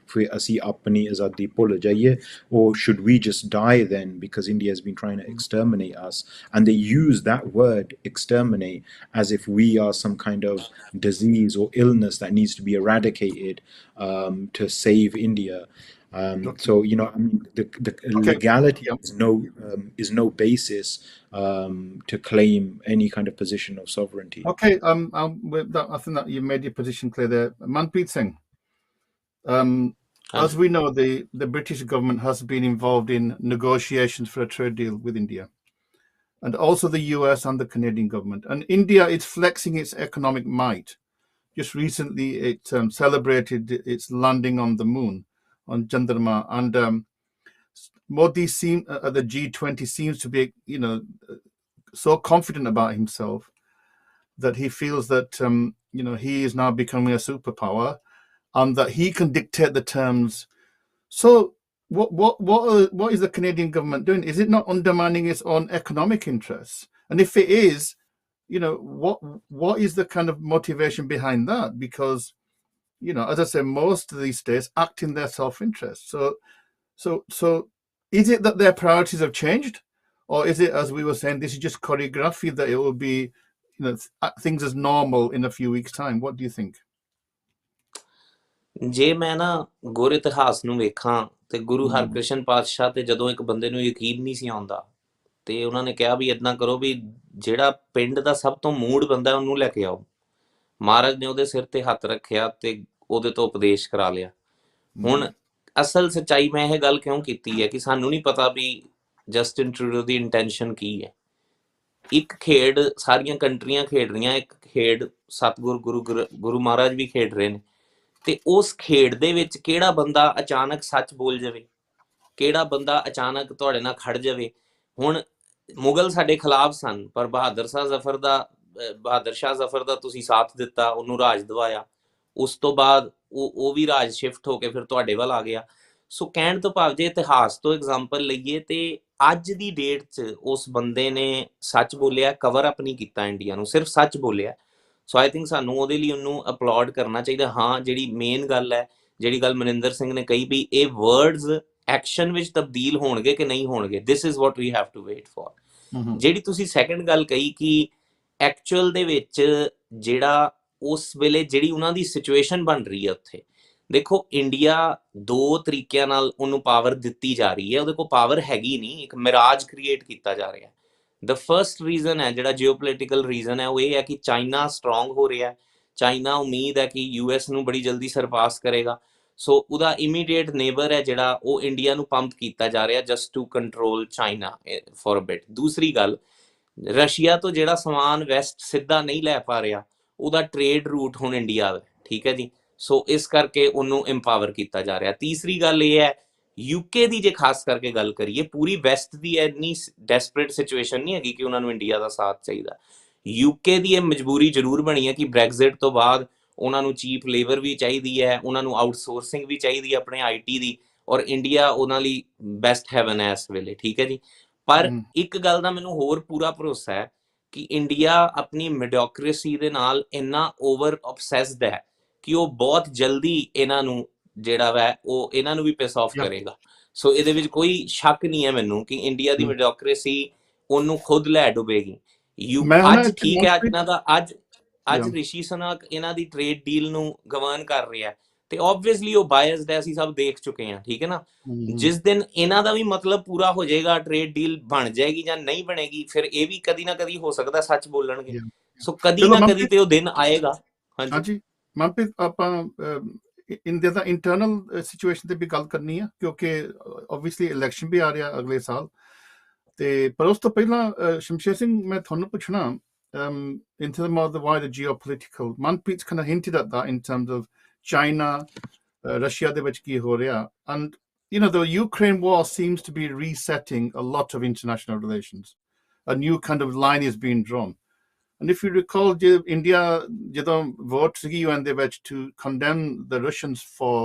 or should we just die then because India has been trying to exterminate us? And they use that word exterminate as if we are some kind of disease or illness that needs to be eradicated to save India. So I mean, the legality is no basis to claim any kind of position of sovereignty. Okay, I think that you made your position clear there. Manpreet Singh, as we know, the British government has been involved in negotiations for a trade deal with India, and also the US and the Canadian government. And India is flexing its economic might. Just recently, it celebrated its landing on the moon, on Chandrama, and Modi at the G20 seems to be, so confident about himself that he feels that he is now becoming a superpower, and that he can dictate the terms. So what is the Canadian government doing? Is it not undermining its own economic interests? And if it is, what is the kind of motivation behind that? Because, as I say, most of these states act in their self-interest. So is it that their priorities have changed? Or is it, as we were saying, this is just choreography, that it will be, things as normal in a few weeks' time? What do you think? ਜੇ ਮੈਂ ਨਾ ਗੁਰ ਇਤਿਹਾਸ ਨੂੰ ਵੇਖਾਂ ਤੇ ਗੁਰੂ ਹਰਕ੍ਰਿਸ਼ਨ ਪਾਤਸ਼ਾਹ ਤੇ ਜਦੋਂ ਇੱਕ ਬੰਦੇ ਨੂੰ ਯਕੀਨ ਨਹੀਂ ਸੀ ਆਉਂਦਾ ਤੇ ਉਹਨਾਂ ਨੇ ਕਿਹਾ ਵੀ ਏਦਾਂ ਕਰੋ ਵੀ ਜਿਹੜਾ ਪਿੰਡ ਦਾ ਸਭ ਤੋਂ ਮੂੜ ਬੰਦਾ ਉਹਨੂੰ ਲੈ ਕੇ ਆਓ। ਮਹਾਰਾਜ ਨੇ ਉਹਦੇ ਸਿਰ ਤੇ ਹੱਥ ਰੱਖਿਆ ਤੇ ਉਹਦੇ ਤੋਂ ਉਪਦੇਸ਼ ਕਰਾ ਲਿਆ। ਹੁਣ ਅਸਲ ਸੱਚਾਈ ਮੈਂ ਇਹ ਗੱਲ ਕਿਉਂ ਕੀਤੀ ਹੈ ਕਿ ਸਾਨੂੰ ਨਹੀਂ ਪਤਾ ਵੀ ਜਸਟਿਨ ਟਰੂਡੋ ਦੀ ਇੰਟੈਂਸ਼ਨ ਕੀ ਹੈ। ਇੱਕ ਖੇਡ ਸਾਰੀਆਂ ਕੰਟਰੀਆਂ ਖੇਡ ਰਹੀਆਂ, ਇੱਕ ਖੇਡ ਸਤਿਗੁਰ ਗੁਰੂ ਮਹਾਰਾਜ ਵੀ ਖੇਡ ਰਹੇ ਨੇ। ਤੇ ਉਸ ਖੇਡ ਦੇ ਵਿੱਚ ਕਿਹੜਾ ਬੰਦਾ ਅਚਾਨਕ ਸੱਚ ਬੋਲ ਜਾਵੇ, ਕਿਹੜਾ ਬੰਦਾ ਅਚਾਨਕ ਤੁਹਾਡੇ ਨਾਲ ਖੜ ਜਾਵੇ। ਹੁਣ ਮੁਗਲ ਸਾਡੇ ਖਿਲਾਫ ਸਨ, ਪਰ ਬਹਾਦਰ ਸ਼ਾਹ ਜ਼ਫਰ ਦਾ ਤੁਸੀਂ ਸਾਥ ਦਿੱਤਾ, ਉਹਨੂੰ ਰਾਜ ਦਵਾਇਆ। ਉਸ ਤੋਂ ਬਾਅਦ ਉਹ ਵੀ ਰਾਜ ਸ਼ਿਫਟ ਹੋ ਕੇ ਫਿਰ ਤੁਹਾਡੇ ਵੱਲ ਆ ਗਿਆ। ਸੋ ਕਹਿਣ ਤੋਂ ਭਾਵ ਜੇ ਇਤਿਹਾਸ ਤੋਂ ਐਗਜ਼ਾਮਪਲ ਲਈਏ ਤੇ ਅੱਜ ਦੀ ਡੇਟ 'ਚ ਉਸ ਬੰਦੇ ਨੇ ਸੱਚ ਬੋਲਿਆ, ਕਵਰ ਅਪ ਨਹੀਂ ਕੀਤਾ ਇੰਡੀਆ ਨੂੰ, ਸਿਰਫ ਸੱਚ ਬੋਲਿਆ। ਸੋ ਆਈ ਥਿੰਕ ਸਾਨੂੰ ਉਹਦੇ ਲਈ ਉਹਨੂੰ ਅਪਲੋਡ ਕਰਨਾ ਚਾਹੀਦਾ। ਹਾਂ, ਜਿਹੜੀ ਮੇਨ ਗੱਲ ਹੈ, ਜਿਹੜੀ ਗੱਲ ਮਨਿੰਦਰ ਸਿੰਘ ਨੇ ਕਹੀ ਵੀ ਇਹ ਵਰਡਸ ਐਕਸ਼ਨ ਵਿੱਚ ਤਬਦੀਲ ਹੋਣਗੇ ਕਿ ਨਹੀਂ ਹੋਣਗੇ, this is what we have to wait for. ਜਿਹੜੀ ਤੁਸੀਂ ਸੈਕੰਡ ਗੱਲ ਕਹੀ ਕਿ ਐਕਚੁਅਲ ਦੇ ਵਿੱਚ ਜਿਹੜਾ ਉਸ ਵੇਲੇ ਜਿਹੜੀ ਉਹਨਾਂ ਦੀ ਸਿਚੁਏਸ਼ਨ ਬਣ ਰਹੀ ਹੈ ਉੱਥੇ, ਦੇਖੋ ਇੰਡੀਆ ਦੋ ਤਰੀਕਿਆਂ ਨਾਲ ਉਹਨੂੰ ਪਾਵਰ ਦਿੱਤੀ ਜਾ ਰਹੀ ਹੈ। ਉਹਦੇ ਕੋਲ ਪਾਵਰ ਹੈਗੀ ਨਹੀਂ, ਇੱਕ ਮਿਰਾਜ ਕ੍ਰੀਏਟ ਕੀਤਾ ਜਾ ਰਿਹਾ। ਦ ਫਸਟ ਰੀਜ਼ਨ ਹੈ ਜਿਹੜਾ ਜਿਓਪੋਲੀਟੀਕਲ ਰੀਜ਼ਨ ਹੈ, ਉਹ ਇਹ ਹੈ ਕਿ ਚਾਈਨਾ ਸਟਰੋਂਗ ਹੋ ਰਿਹਾ। ਚਾਈਨਾ ਉਮੀਦ ਹੈ ਕਿ ਯੂਐਸ ਨੂੰ ਬੜੀ ਜਲਦੀ ਸਰਪਾਸ ਕਰੇਗਾ। ਸੋ ਉਹਦਾ ਇਮੀਡੀਏਟ ਨੇਬਰ ਹੈ ਜਿਹੜਾ, ਉਹ ਇੰਡੀਆ ਨੂੰ ਪੰਪ ਕੀਤਾ ਜਾ ਰਿਹਾ just to control China for a bit. ਦੂਸਰੀ ਗੱਲ, ਰਸ਼ੀਆ ਤੋਂ ਜਿਹੜਾ ਸਮਾਨ ਵੈਸਟ ਸਿੱਧਾ ਨਹੀਂ ਲੈ ਪਾ ਰਿਹਾ, ਉਹਦਾ ਟ੍ਰੇਡ ਰੂਟ ਹੁਣ ਇੰਡੀਆ ਹੈ, ਠੀਕ ਹੈ ਜੀ। ਸੋ ਇਸ ਕਰਕੇ ਉਹਨੂੰ ਇੰਪਾਵਰ ਕੀਤਾ ਜਾ ਰਿਹਾ। ਤੀਸਰੀ ਗੱਲ ਇਹ ਹੈ, ਯੂਕੇ ਦੀ ਜੇ ਖਾਸ ਕਰਕੇ ਗੱਲ ਕਰੀਏ, ਪੂਰੀ ਵੈਸਟ ਦੀ ਇੰਨੀ ਡੈਸਪਰੇਟ ਸਿਚੁਏਸ਼ਨ ਨਹੀਂ ਹੈਗੀ ਕਿ ਉਹਨਾਂ ਨੂੰ ਇੰਡੀਆ ਦਾ ਸਾਥ ਚਾਹੀਦਾ। ਯੂਕੇ ਦੀ ਇਹ ਮਜਬੂਰੀ ਜ਼ਰੂਰ ਬਣੀ ਹੈ ਕਿ ਬ੍ਰੈਗਜ਼ਿਟ ਤੋਂ ਬਾਅਦ ਉਹਨਾਂ ਨੂੰ ਚੀਪ ਲੇਬਰ ਵੀ ਚਾਹੀਦੀ ਹੈ, ਉਹਨਾਂ ਨੂੰ ਆਊਟਸੋਰਸਿੰਗ ਵੀ ਚਾਹੀਦੀ ਹੈ ਆਪਣੇ ਆਈਟੀ ਦੀ, ਔਰ ਇੰਡੀਆ ਉਹਨਾਂ ਲਈ ਬੈਸਟ ਹੈਵਨ ਹੈ ਇਸ ਵੇਲੇ, ਠੀਕ ਹੈ ਜੀ। ਪਰ ਇੱਕ ਗੱਲ ਦਾ ਮੈਨੂੰ ਹੋਰ ਪੂਰਾ ਭਰੋਸਾ ਹੈ ਕਿ ਇੰਡੀਆ ਆਪਣੀ ਮੈਡੀਓਕ੍ਰੇਸੀ ਦੇ ਨਾਲ ਇੰਨਾ ਓਵਰ ਅਬਸੈਸਡ ਹੈ ਕਿ ਉਹ ਬਹੁਤ ਜਲਦੀ ਇਹਨਾਂ ਨੂੰ ਜਿਹੜਾ ਵਾ ਉਹ ਇਹਨਾਂ ਨੂੰ ਵੀ ਪਿਸ ਆਫ ਕਰੇਗਾ। ਸੋ ਇਹਦੇ ਵਿੱਚ ਕੋਈ ਸ਼ੱਕ ਨਹੀਂ ਹੈ ਮੈਨੂੰ ਕਿ ਇੰਡੀਆ ਦੀ ਮੈਡੀਓਕ੍ਰੇਸੀ ਉਹਨੂੰ ਖੁਦ ਲੈ ਡੁੱਬੇਗੀ। ਅੱਜ ਠੀਕ ਹੈ, ਅੱਜ ਇਹਨਾਂ ਦਾ ਅੱਜ ਰਿਸ਼ੀ ਸੁਨਕ ਇਹਨਾਂ ਦੀ ਟ੍ਰੇਡ ਡੀਲ ਨੂੰ ਗਵਰਨ ਕਰ ਰਿਹਾ ਤੇ ਆਬਵੀਅਸਲੀ ਉਹ ਬਾਇਸਡ ਹੈ, ਅਸੀਂ ਸਭ ਦੇਖ ਚੁੱਕੇ ਹਾਂ, ਠੀਕ ਹੈ ਨਾ। ਜਿਸ ਦਿਨ ਇਹਨਾਂ ਦਾ ਵੀ ਮਤਲਬ ਪੂਰਾ ਹੋ ਜਾਏਗਾ, ਟ੍ਰੇਡ ਡੀਲ ਬਣ ਜਾਏਗੀ ਜਾਂ ਨਹੀਂ ਬਣੇਗੀ, ਫਿਰ ਇਹ ਵੀ ਕਦੀ ਨਾ ਕਦੀ ਹੋ ਸਕਦਾ ਸੱਚ ਬੋਲਣਗੇ। ਸੋ ਕਦੀ ਨਾ ਕਦੀ ਤੇ ਉਹ ਦਿਨ ਆਏਗਾ। ਹਾਂਜੀ ਮਨਪ੍ਰੀਤ, ਆਪਾਂ ਇੰਡੀਆ ਦਾ ਇੰਟਰਨਲ ਸਿਚੁਏਸ਼ਨ ਤੇ ਵੀ ਗੱਲ ਕਰਨੀ ਹੈ, ਕਿਉਂਕਿ ਆਬਵੀਅਸਲੀ ਇਲੈਕਸ਼ਨ ਵੀ ਆ ਰਿਹਾ ਅਗਲੇ ਸਾਲ। ਤੇ ਪਰ ਉਸ ਤੋਂ ਪਹਿਲਾਂ ਸ਼ਮਸ਼ੇਰ ਸਿੰਘ, ਮੈਂ ਤੁਹਾਨੂੰ ਪੁੱਛਣਾ in terms of the wider geopolitical, Manpreet's kind of hinted at that in terms of China, Russia ਦੇ ਵਿੱਚ ਕੀ ਹੋ ਰਿਹਾ, and the Ukraine war seems to be resetting a lot of international relations. A new kind of line is being drawn. And if you recall, India ਜਦੋਂ vote ਸੀਗੀ UN ਦੇ ਵਿੱਚ to condemn the Russians for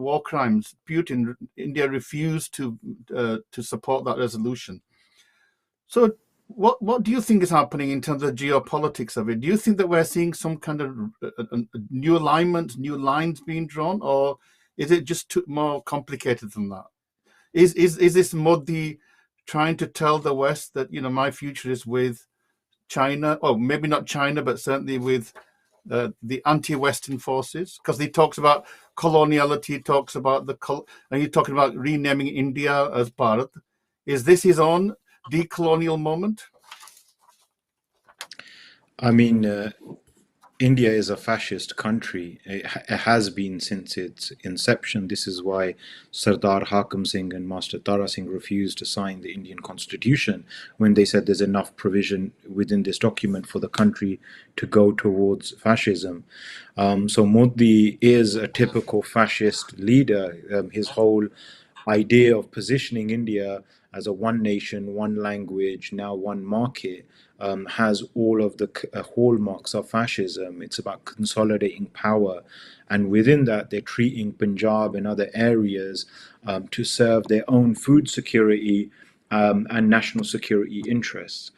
war crimes, India refused to support that resolution. So what do you think is happening in terms of geopolitics of it? Do you think that we're seeing some kind of new alignment, new lines being drawn, or is it just more complicated than that? Is this Modi trying to tell the West that my future is with China, or maybe not China, but certainly with the anti-Western forces? Because he talks about coloniality, he talks about and he's talking about renaming India as Bharat. Is this his own decolonial moment? I mean, India is a fascist country. It has been since its inception. This is why Sardar Hakam Singh and Master Tara Singh refused to sign the Indian Constitution when they said there's enough provision within this document for the country to go towards fascism. So Modi is a typical fascist leader. His whole idea of positioning India as a one nation, one language, now one market, has all of the hallmarks of fascism. It's about consolidating power. And within that, they're treating Punjab and other areas to serve their own food security and national security interests.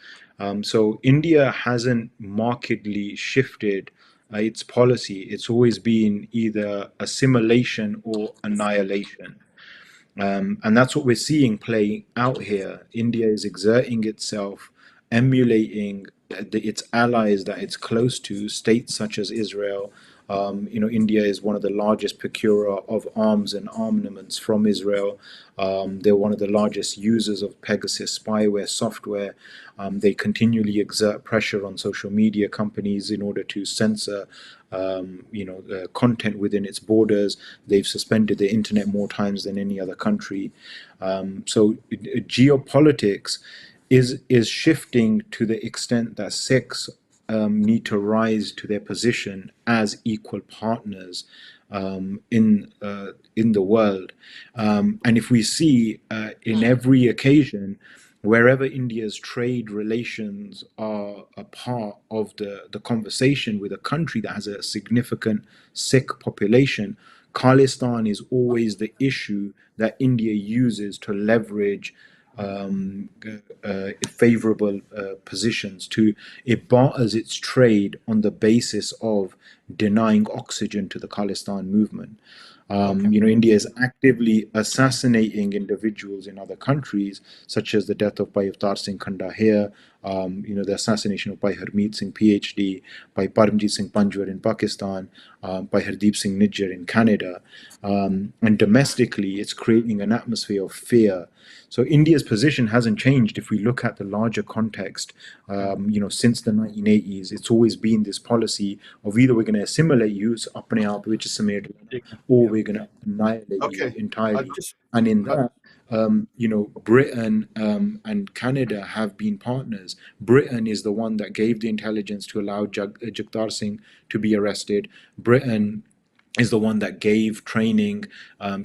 So India hasn't markedly shifted its policy. It's always been either assimilation or annihilation. And that's what we're seeing playing out here. India is exerting itself, emulating its allies that it's close to, states such as Israel. India is one of the largest procurer of arms and armaments from Israel. They're one of the largest users of Pegasus spyware software. They continually exert pressure on social media companies in order to censor content within its borders. They've suspended the internet more times than any other country. So geopolitics is shifting to the extent that Sikhs need to rise to their position as equal partners in the world. And if we see in every occasion, wherever India's trade relations are a part of the conversation with a country that has a significant Sikh population, Khalistan is always the issue that India uses to leverage favorable positions. It barters its trade on the basis of denying oxygen to the Khalistan movement. India is actively assassinating individuals in other countries, such as the death of Bhai Avtar Singh Khanda here, the assassination of Bhai Harmeet Singh PhD, by Paramjit Singh Panjwar in Pakistan, by Hardeep Singh Nijjar in Canada. And domestically, it's creating an atmosphere of fear. So India's position hasn't changed if we look at the larger context. Since the 1980s, it's always been this policy of either we're going to assimilate you, apne aap vich samet, or we're going to annihilate you entirely. And in that, Britain and Canada have been partners. Britain is the one that gave the intelligence to allow Jagtar Singh to be arrested. Britain is the one that gave training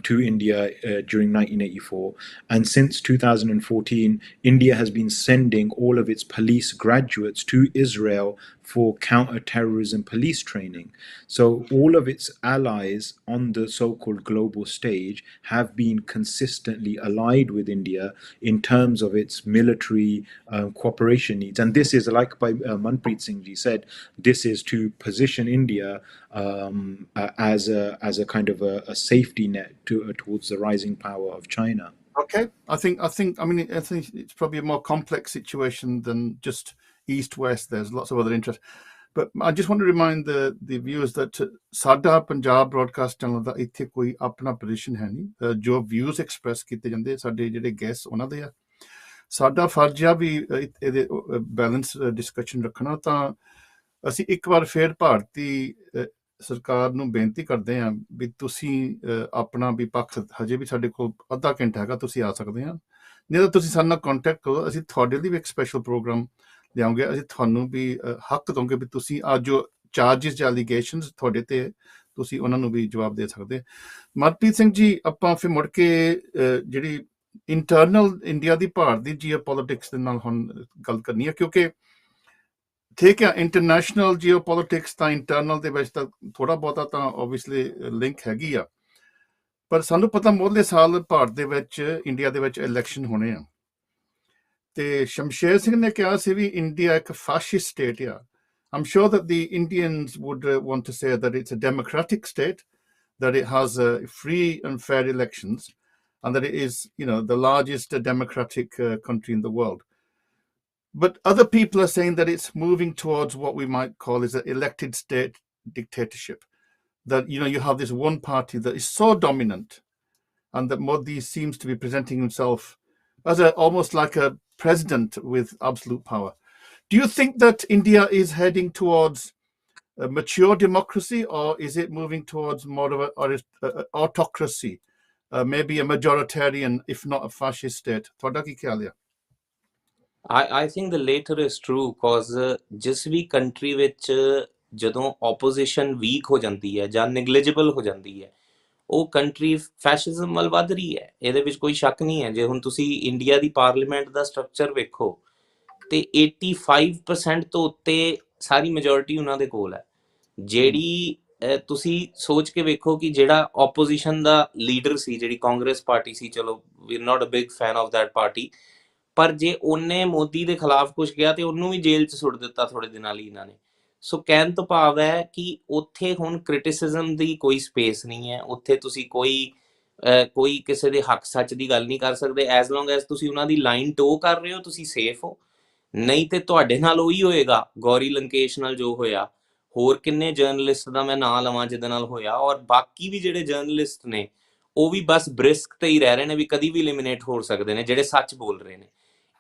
to India during 1984. And since 2014, India has been sending all of its police graduates to Israel for counter-terrorism police training. So all of its allies on the so-called global stage have been consistently allied with India in terms of its military cooperation needs. And this is, like by Manpreet Singh ji said, this is to position India as a kind of a safety net towards the rising power of China. Okay, I think it's probably a more complex situation than just East-West. There's lots of other interests. But I just want to remind the viewers that ਸਾਡਾ Punjab broadcast channel ਦਾ ਇੱਥੇ ਕੋਈ ਆਪਣਾ position ਹੈ ਨਹੀਂ ਜੋ views express ਕੀਤੇ ਜਾਂਦੇ ਸਾਡੇ ਜਿਹੜੇ ਗੈਸਟ ਉਹਨਾਂ ਦੇ ਆ ਸਾਡਾ ਫਰਜ਼ ਆ ਵੀ ਇਹਦੇ ਬੈਲੈਂਸ ਡਿਸਕਸ਼ਨ ਰੱਖਣਾ ਤਾਂ ਅਸੀਂ ਇੱਕ ਵਾਰ ਫੇਰ ਭਾਰਤੀ ਸਰਕਾਰ ਨੂੰ ਬੇਨਤੀ ਕਰਦੇ ਹਾਂ ਵੀ ਤੁਸੀਂ ਆਪਣਾ ਵੀ ਪੱਖ ਹਜੇ ਵੀ ਸਾਡੇ ਕੋਲ ਅੱਧਾ ਘੰਟਾ ਹੈਗਾ ਤੁਸੀਂ ਆ ਸਕਦੇ ਆ ਨਹੀਂ ਤਾਂ ਤੁਸੀਂ ਸਾਡੇ ਨਾਲ ਕੰਟੈਕਟ ਕਰੋ ਅਸੀਂ ਤੁਹਾਡੇ ਲਈ ਵੀ ਇੱਕ ਸਪੈਸ਼ਲ ਪ੍ਰੋਗਰਾਮ ਲਿਆਉਂਗੇ ਅਸੀਂ ਤੁਹਾਨੂੰ ਵੀ ਹੱਕ ਦਵਾਂਗੇ ਵੀ ਤੁਸੀਂ ਅੱਜ ਜੋ ਚਾਰਜਿਸ ਜਾਂ ਐਲੀਗੇਸ਼ਨਸ ਤੁਹਾਡੇ ਤੇ ਤੁਸੀਂ ਉਹਨਾਂ ਨੂੰ ਵੀ ਜਵਾਬ ਦੇ ਸਕਦੇ ਮਨਪ੍ਰੀਤ ਸਿੰਘ ਜੀ ਆਪਾਂ ਫਿਰ ਮੁੜ ਕੇ ਜਿਹੜੀ ਇੰਟਰਨਲ ਇੰਡੀਆ ਦੀ ਭਾਰਤ ਦੀ ਜੀਓਪੋਲਿਟਿਕਸ ਦੇ ਨਾਲ ਹੁਣ ਗੱਲ ਕਰਨੀ ਹੈ ਕਿਉਂਕਿ ਠੀਕ ਹੈ ਇੰਟਰਨੈਸ਼ਨਲ ਜੀਓਪੋਲਿਟਿਕਸ ਤਾਂ ਇੰਟਰਨਲ ਦੇ ਵਿੱਚ ਤਾਂ ਥੋੜਾ ਬਹੁਤਾ ਤਾਂ ਓਬਵੀਅਸਲੀ ਲਿੰਕ ਹੈਗੀ ਆ ਪਰ ਸਾਨੂੰ ਪਤਾ ਮੋਹਲੇ ਸਾਲ ਭਾਰਤ ਦੇ ਵਿੱਚ ਇੰਡੀਆ ਦੇ ਵਿੱਚ ਇਲੈਕਸ਼ਨ ਹੋਣੇ ਆ ਤੇ ਸ਼ਮਸ਼ੇਰ ਸਿੰਘ ਨੇ ਕਿਹਾ ਸੀ ਵੀ ਇੰਡੀਆ ਇੱਕ ਫਾਸ਼ਿਸਟ ਸਟੇਟ ਆ I'm sure that the Indians would want to say that it's a democratic state, that it has free and fair elections, and that it is, the largest democratic country in the world. But other people are saying that it's moving towards what we might call is an elected state dictatorship. That, you have this one party that is so dominant, and that Modi seems to be presenting himself as almost like a president with absolute power. Do you think that India is heading towards a mature democracy, or is it moving towards more of an autocracy, maybe a majoritarian, if not a fascist state? ਤੁਹਾਡਾ ਕੀ ਖਿਆਲ ਹੈ? I think the later is true, because ਜਿਸ ਵੀ country ਵਿੱਚ ਜਦੋਂ opposition weak ਹੋ ਜਾਂਦੀ ਹੈ ਜਾਂ negligible ਹੋ ਜਾਂਦੀ ਹੈ ਉਹ ਕੰਟਰੀ ਫੈਸ਼ਿਜ਼ਮ ਵੱਲ ਵੱਧ ਰਹੀ ਹੈ, ਇਹਦੇ ਵਿੱਚ ਕੋਈ ਸ਼ੱਕ ਨਹੀਂ ਹੈ। ਜੇ ਹੁਣ ਤੁਸੀਂ ਇੰਡੀਆ ਦੀ ਪਾਰਲੀਮੈਂਟ ਦਾ ਸਟਰਕਚਰ ਵੇਖੋ ਤੇ 85% ਤੋਂ ਉੱਤੇ ਸਾਰੀ ਮੈਜੋਰਿਟੀ ਉਹਨਾਂ ਦੇ ਕੋਲ ਹੈ। ਜਿਹੜੀ ਤੁਸੀਂ ਸੋਚ ਕੇ ਵੇਖੋ ਕਿ ਜਿਹੜਾ ਆਪੋਜੀਸ਼ਨ ਦਾ ਲੀਡਰ ਸੀ, ਜਿਹੜੀ ਕਾਂਗਰਸ ਪਾਰਟੀ ਸੀ, ਚਲੋ we are not a big fan of that party, ਪਰ ਜੇ ਉਹਨੇ ਮੋਦੀ ਦੇ ਖਿਲਾਫ ਕੁਝ ਕਿਹਾ ਤੇ ਉਹਨੂੰ ਵੀ ਜੇਲ੍ਹ 'ਚ ਸੁੱਟ ਦਿੱਤਾ ਥੋੜੇ ਦਿਨਾਂ ਲਈ ਇਹਨਾਂ ਨੇ। ਸੋ ਕਹਿਣ ਤੋਂ ਭਾਵ ਹੈ ਕਿ ਉੱਥੇ ਹੁਣ ਕ੍ਰਿਟਿਸਿਜ਼ਮ ਦੀ ਕੋਈ ਸਪੇਸ ਨਹੀਂ ਹੈ। ਉੱਥੇ ਤੁਸੀਂ ਕੋਈ ਕਿਸੇ ਦੇ ਹੱਕ ਸੱਚ ਦੀ ਗੱਲ ਨਹੀਂ ਕਰ ਸਕਦੇ। ਐਜ਼ ਲੌਂਗ ਐਜ਼ ਤੁਸੀਂ ਉਹਨਾਂ ਦੀ ਲਾਈਨ ਟੋ ਕਰ ਰਹੇ ਹੋ, ਤੁਸੀਂ ਸੇਫ ਹੋ। ਨਹੀਂ ਤੇ ਤੁਹਾਡੇ ਨਾਲ ਉਹੀ ਹੋਏਗਾ ਗੌਰੀ ਲੰਕੇਸ਼ ਨਾਲ ਜੋ ਹੋਇਆ। ਹੋਰ ਕਿੰਨੇ ਜਰਨਲਿਸਟ ਦਾ ਮੈਂ ਨਾਂ ਲਵਾਂ ਜਿਹਦੇ ਨਾਲ ਹੋਇਆ, ਔਰ ਬਾਕੀ ਵੀ ਜਿਹੜੇ ਜਰਨਲਿਸਟ ਨੇ ਉਹ ਵੀ ਬਸ ਬ੍ਰਿਸਕ ਤੇ ਹੀ ਰਹਿ ਰਹੇ ਨੇ ਵੀ ਕਦੀ ਵੀ ਐਲੀਮੀਨੇਟ ਹੋ ਸਕਦੇ ਨੇ, ਜਿਹੜੇ ਸੱਚ ਬੋਲ ਰਹੇ ਨੇ।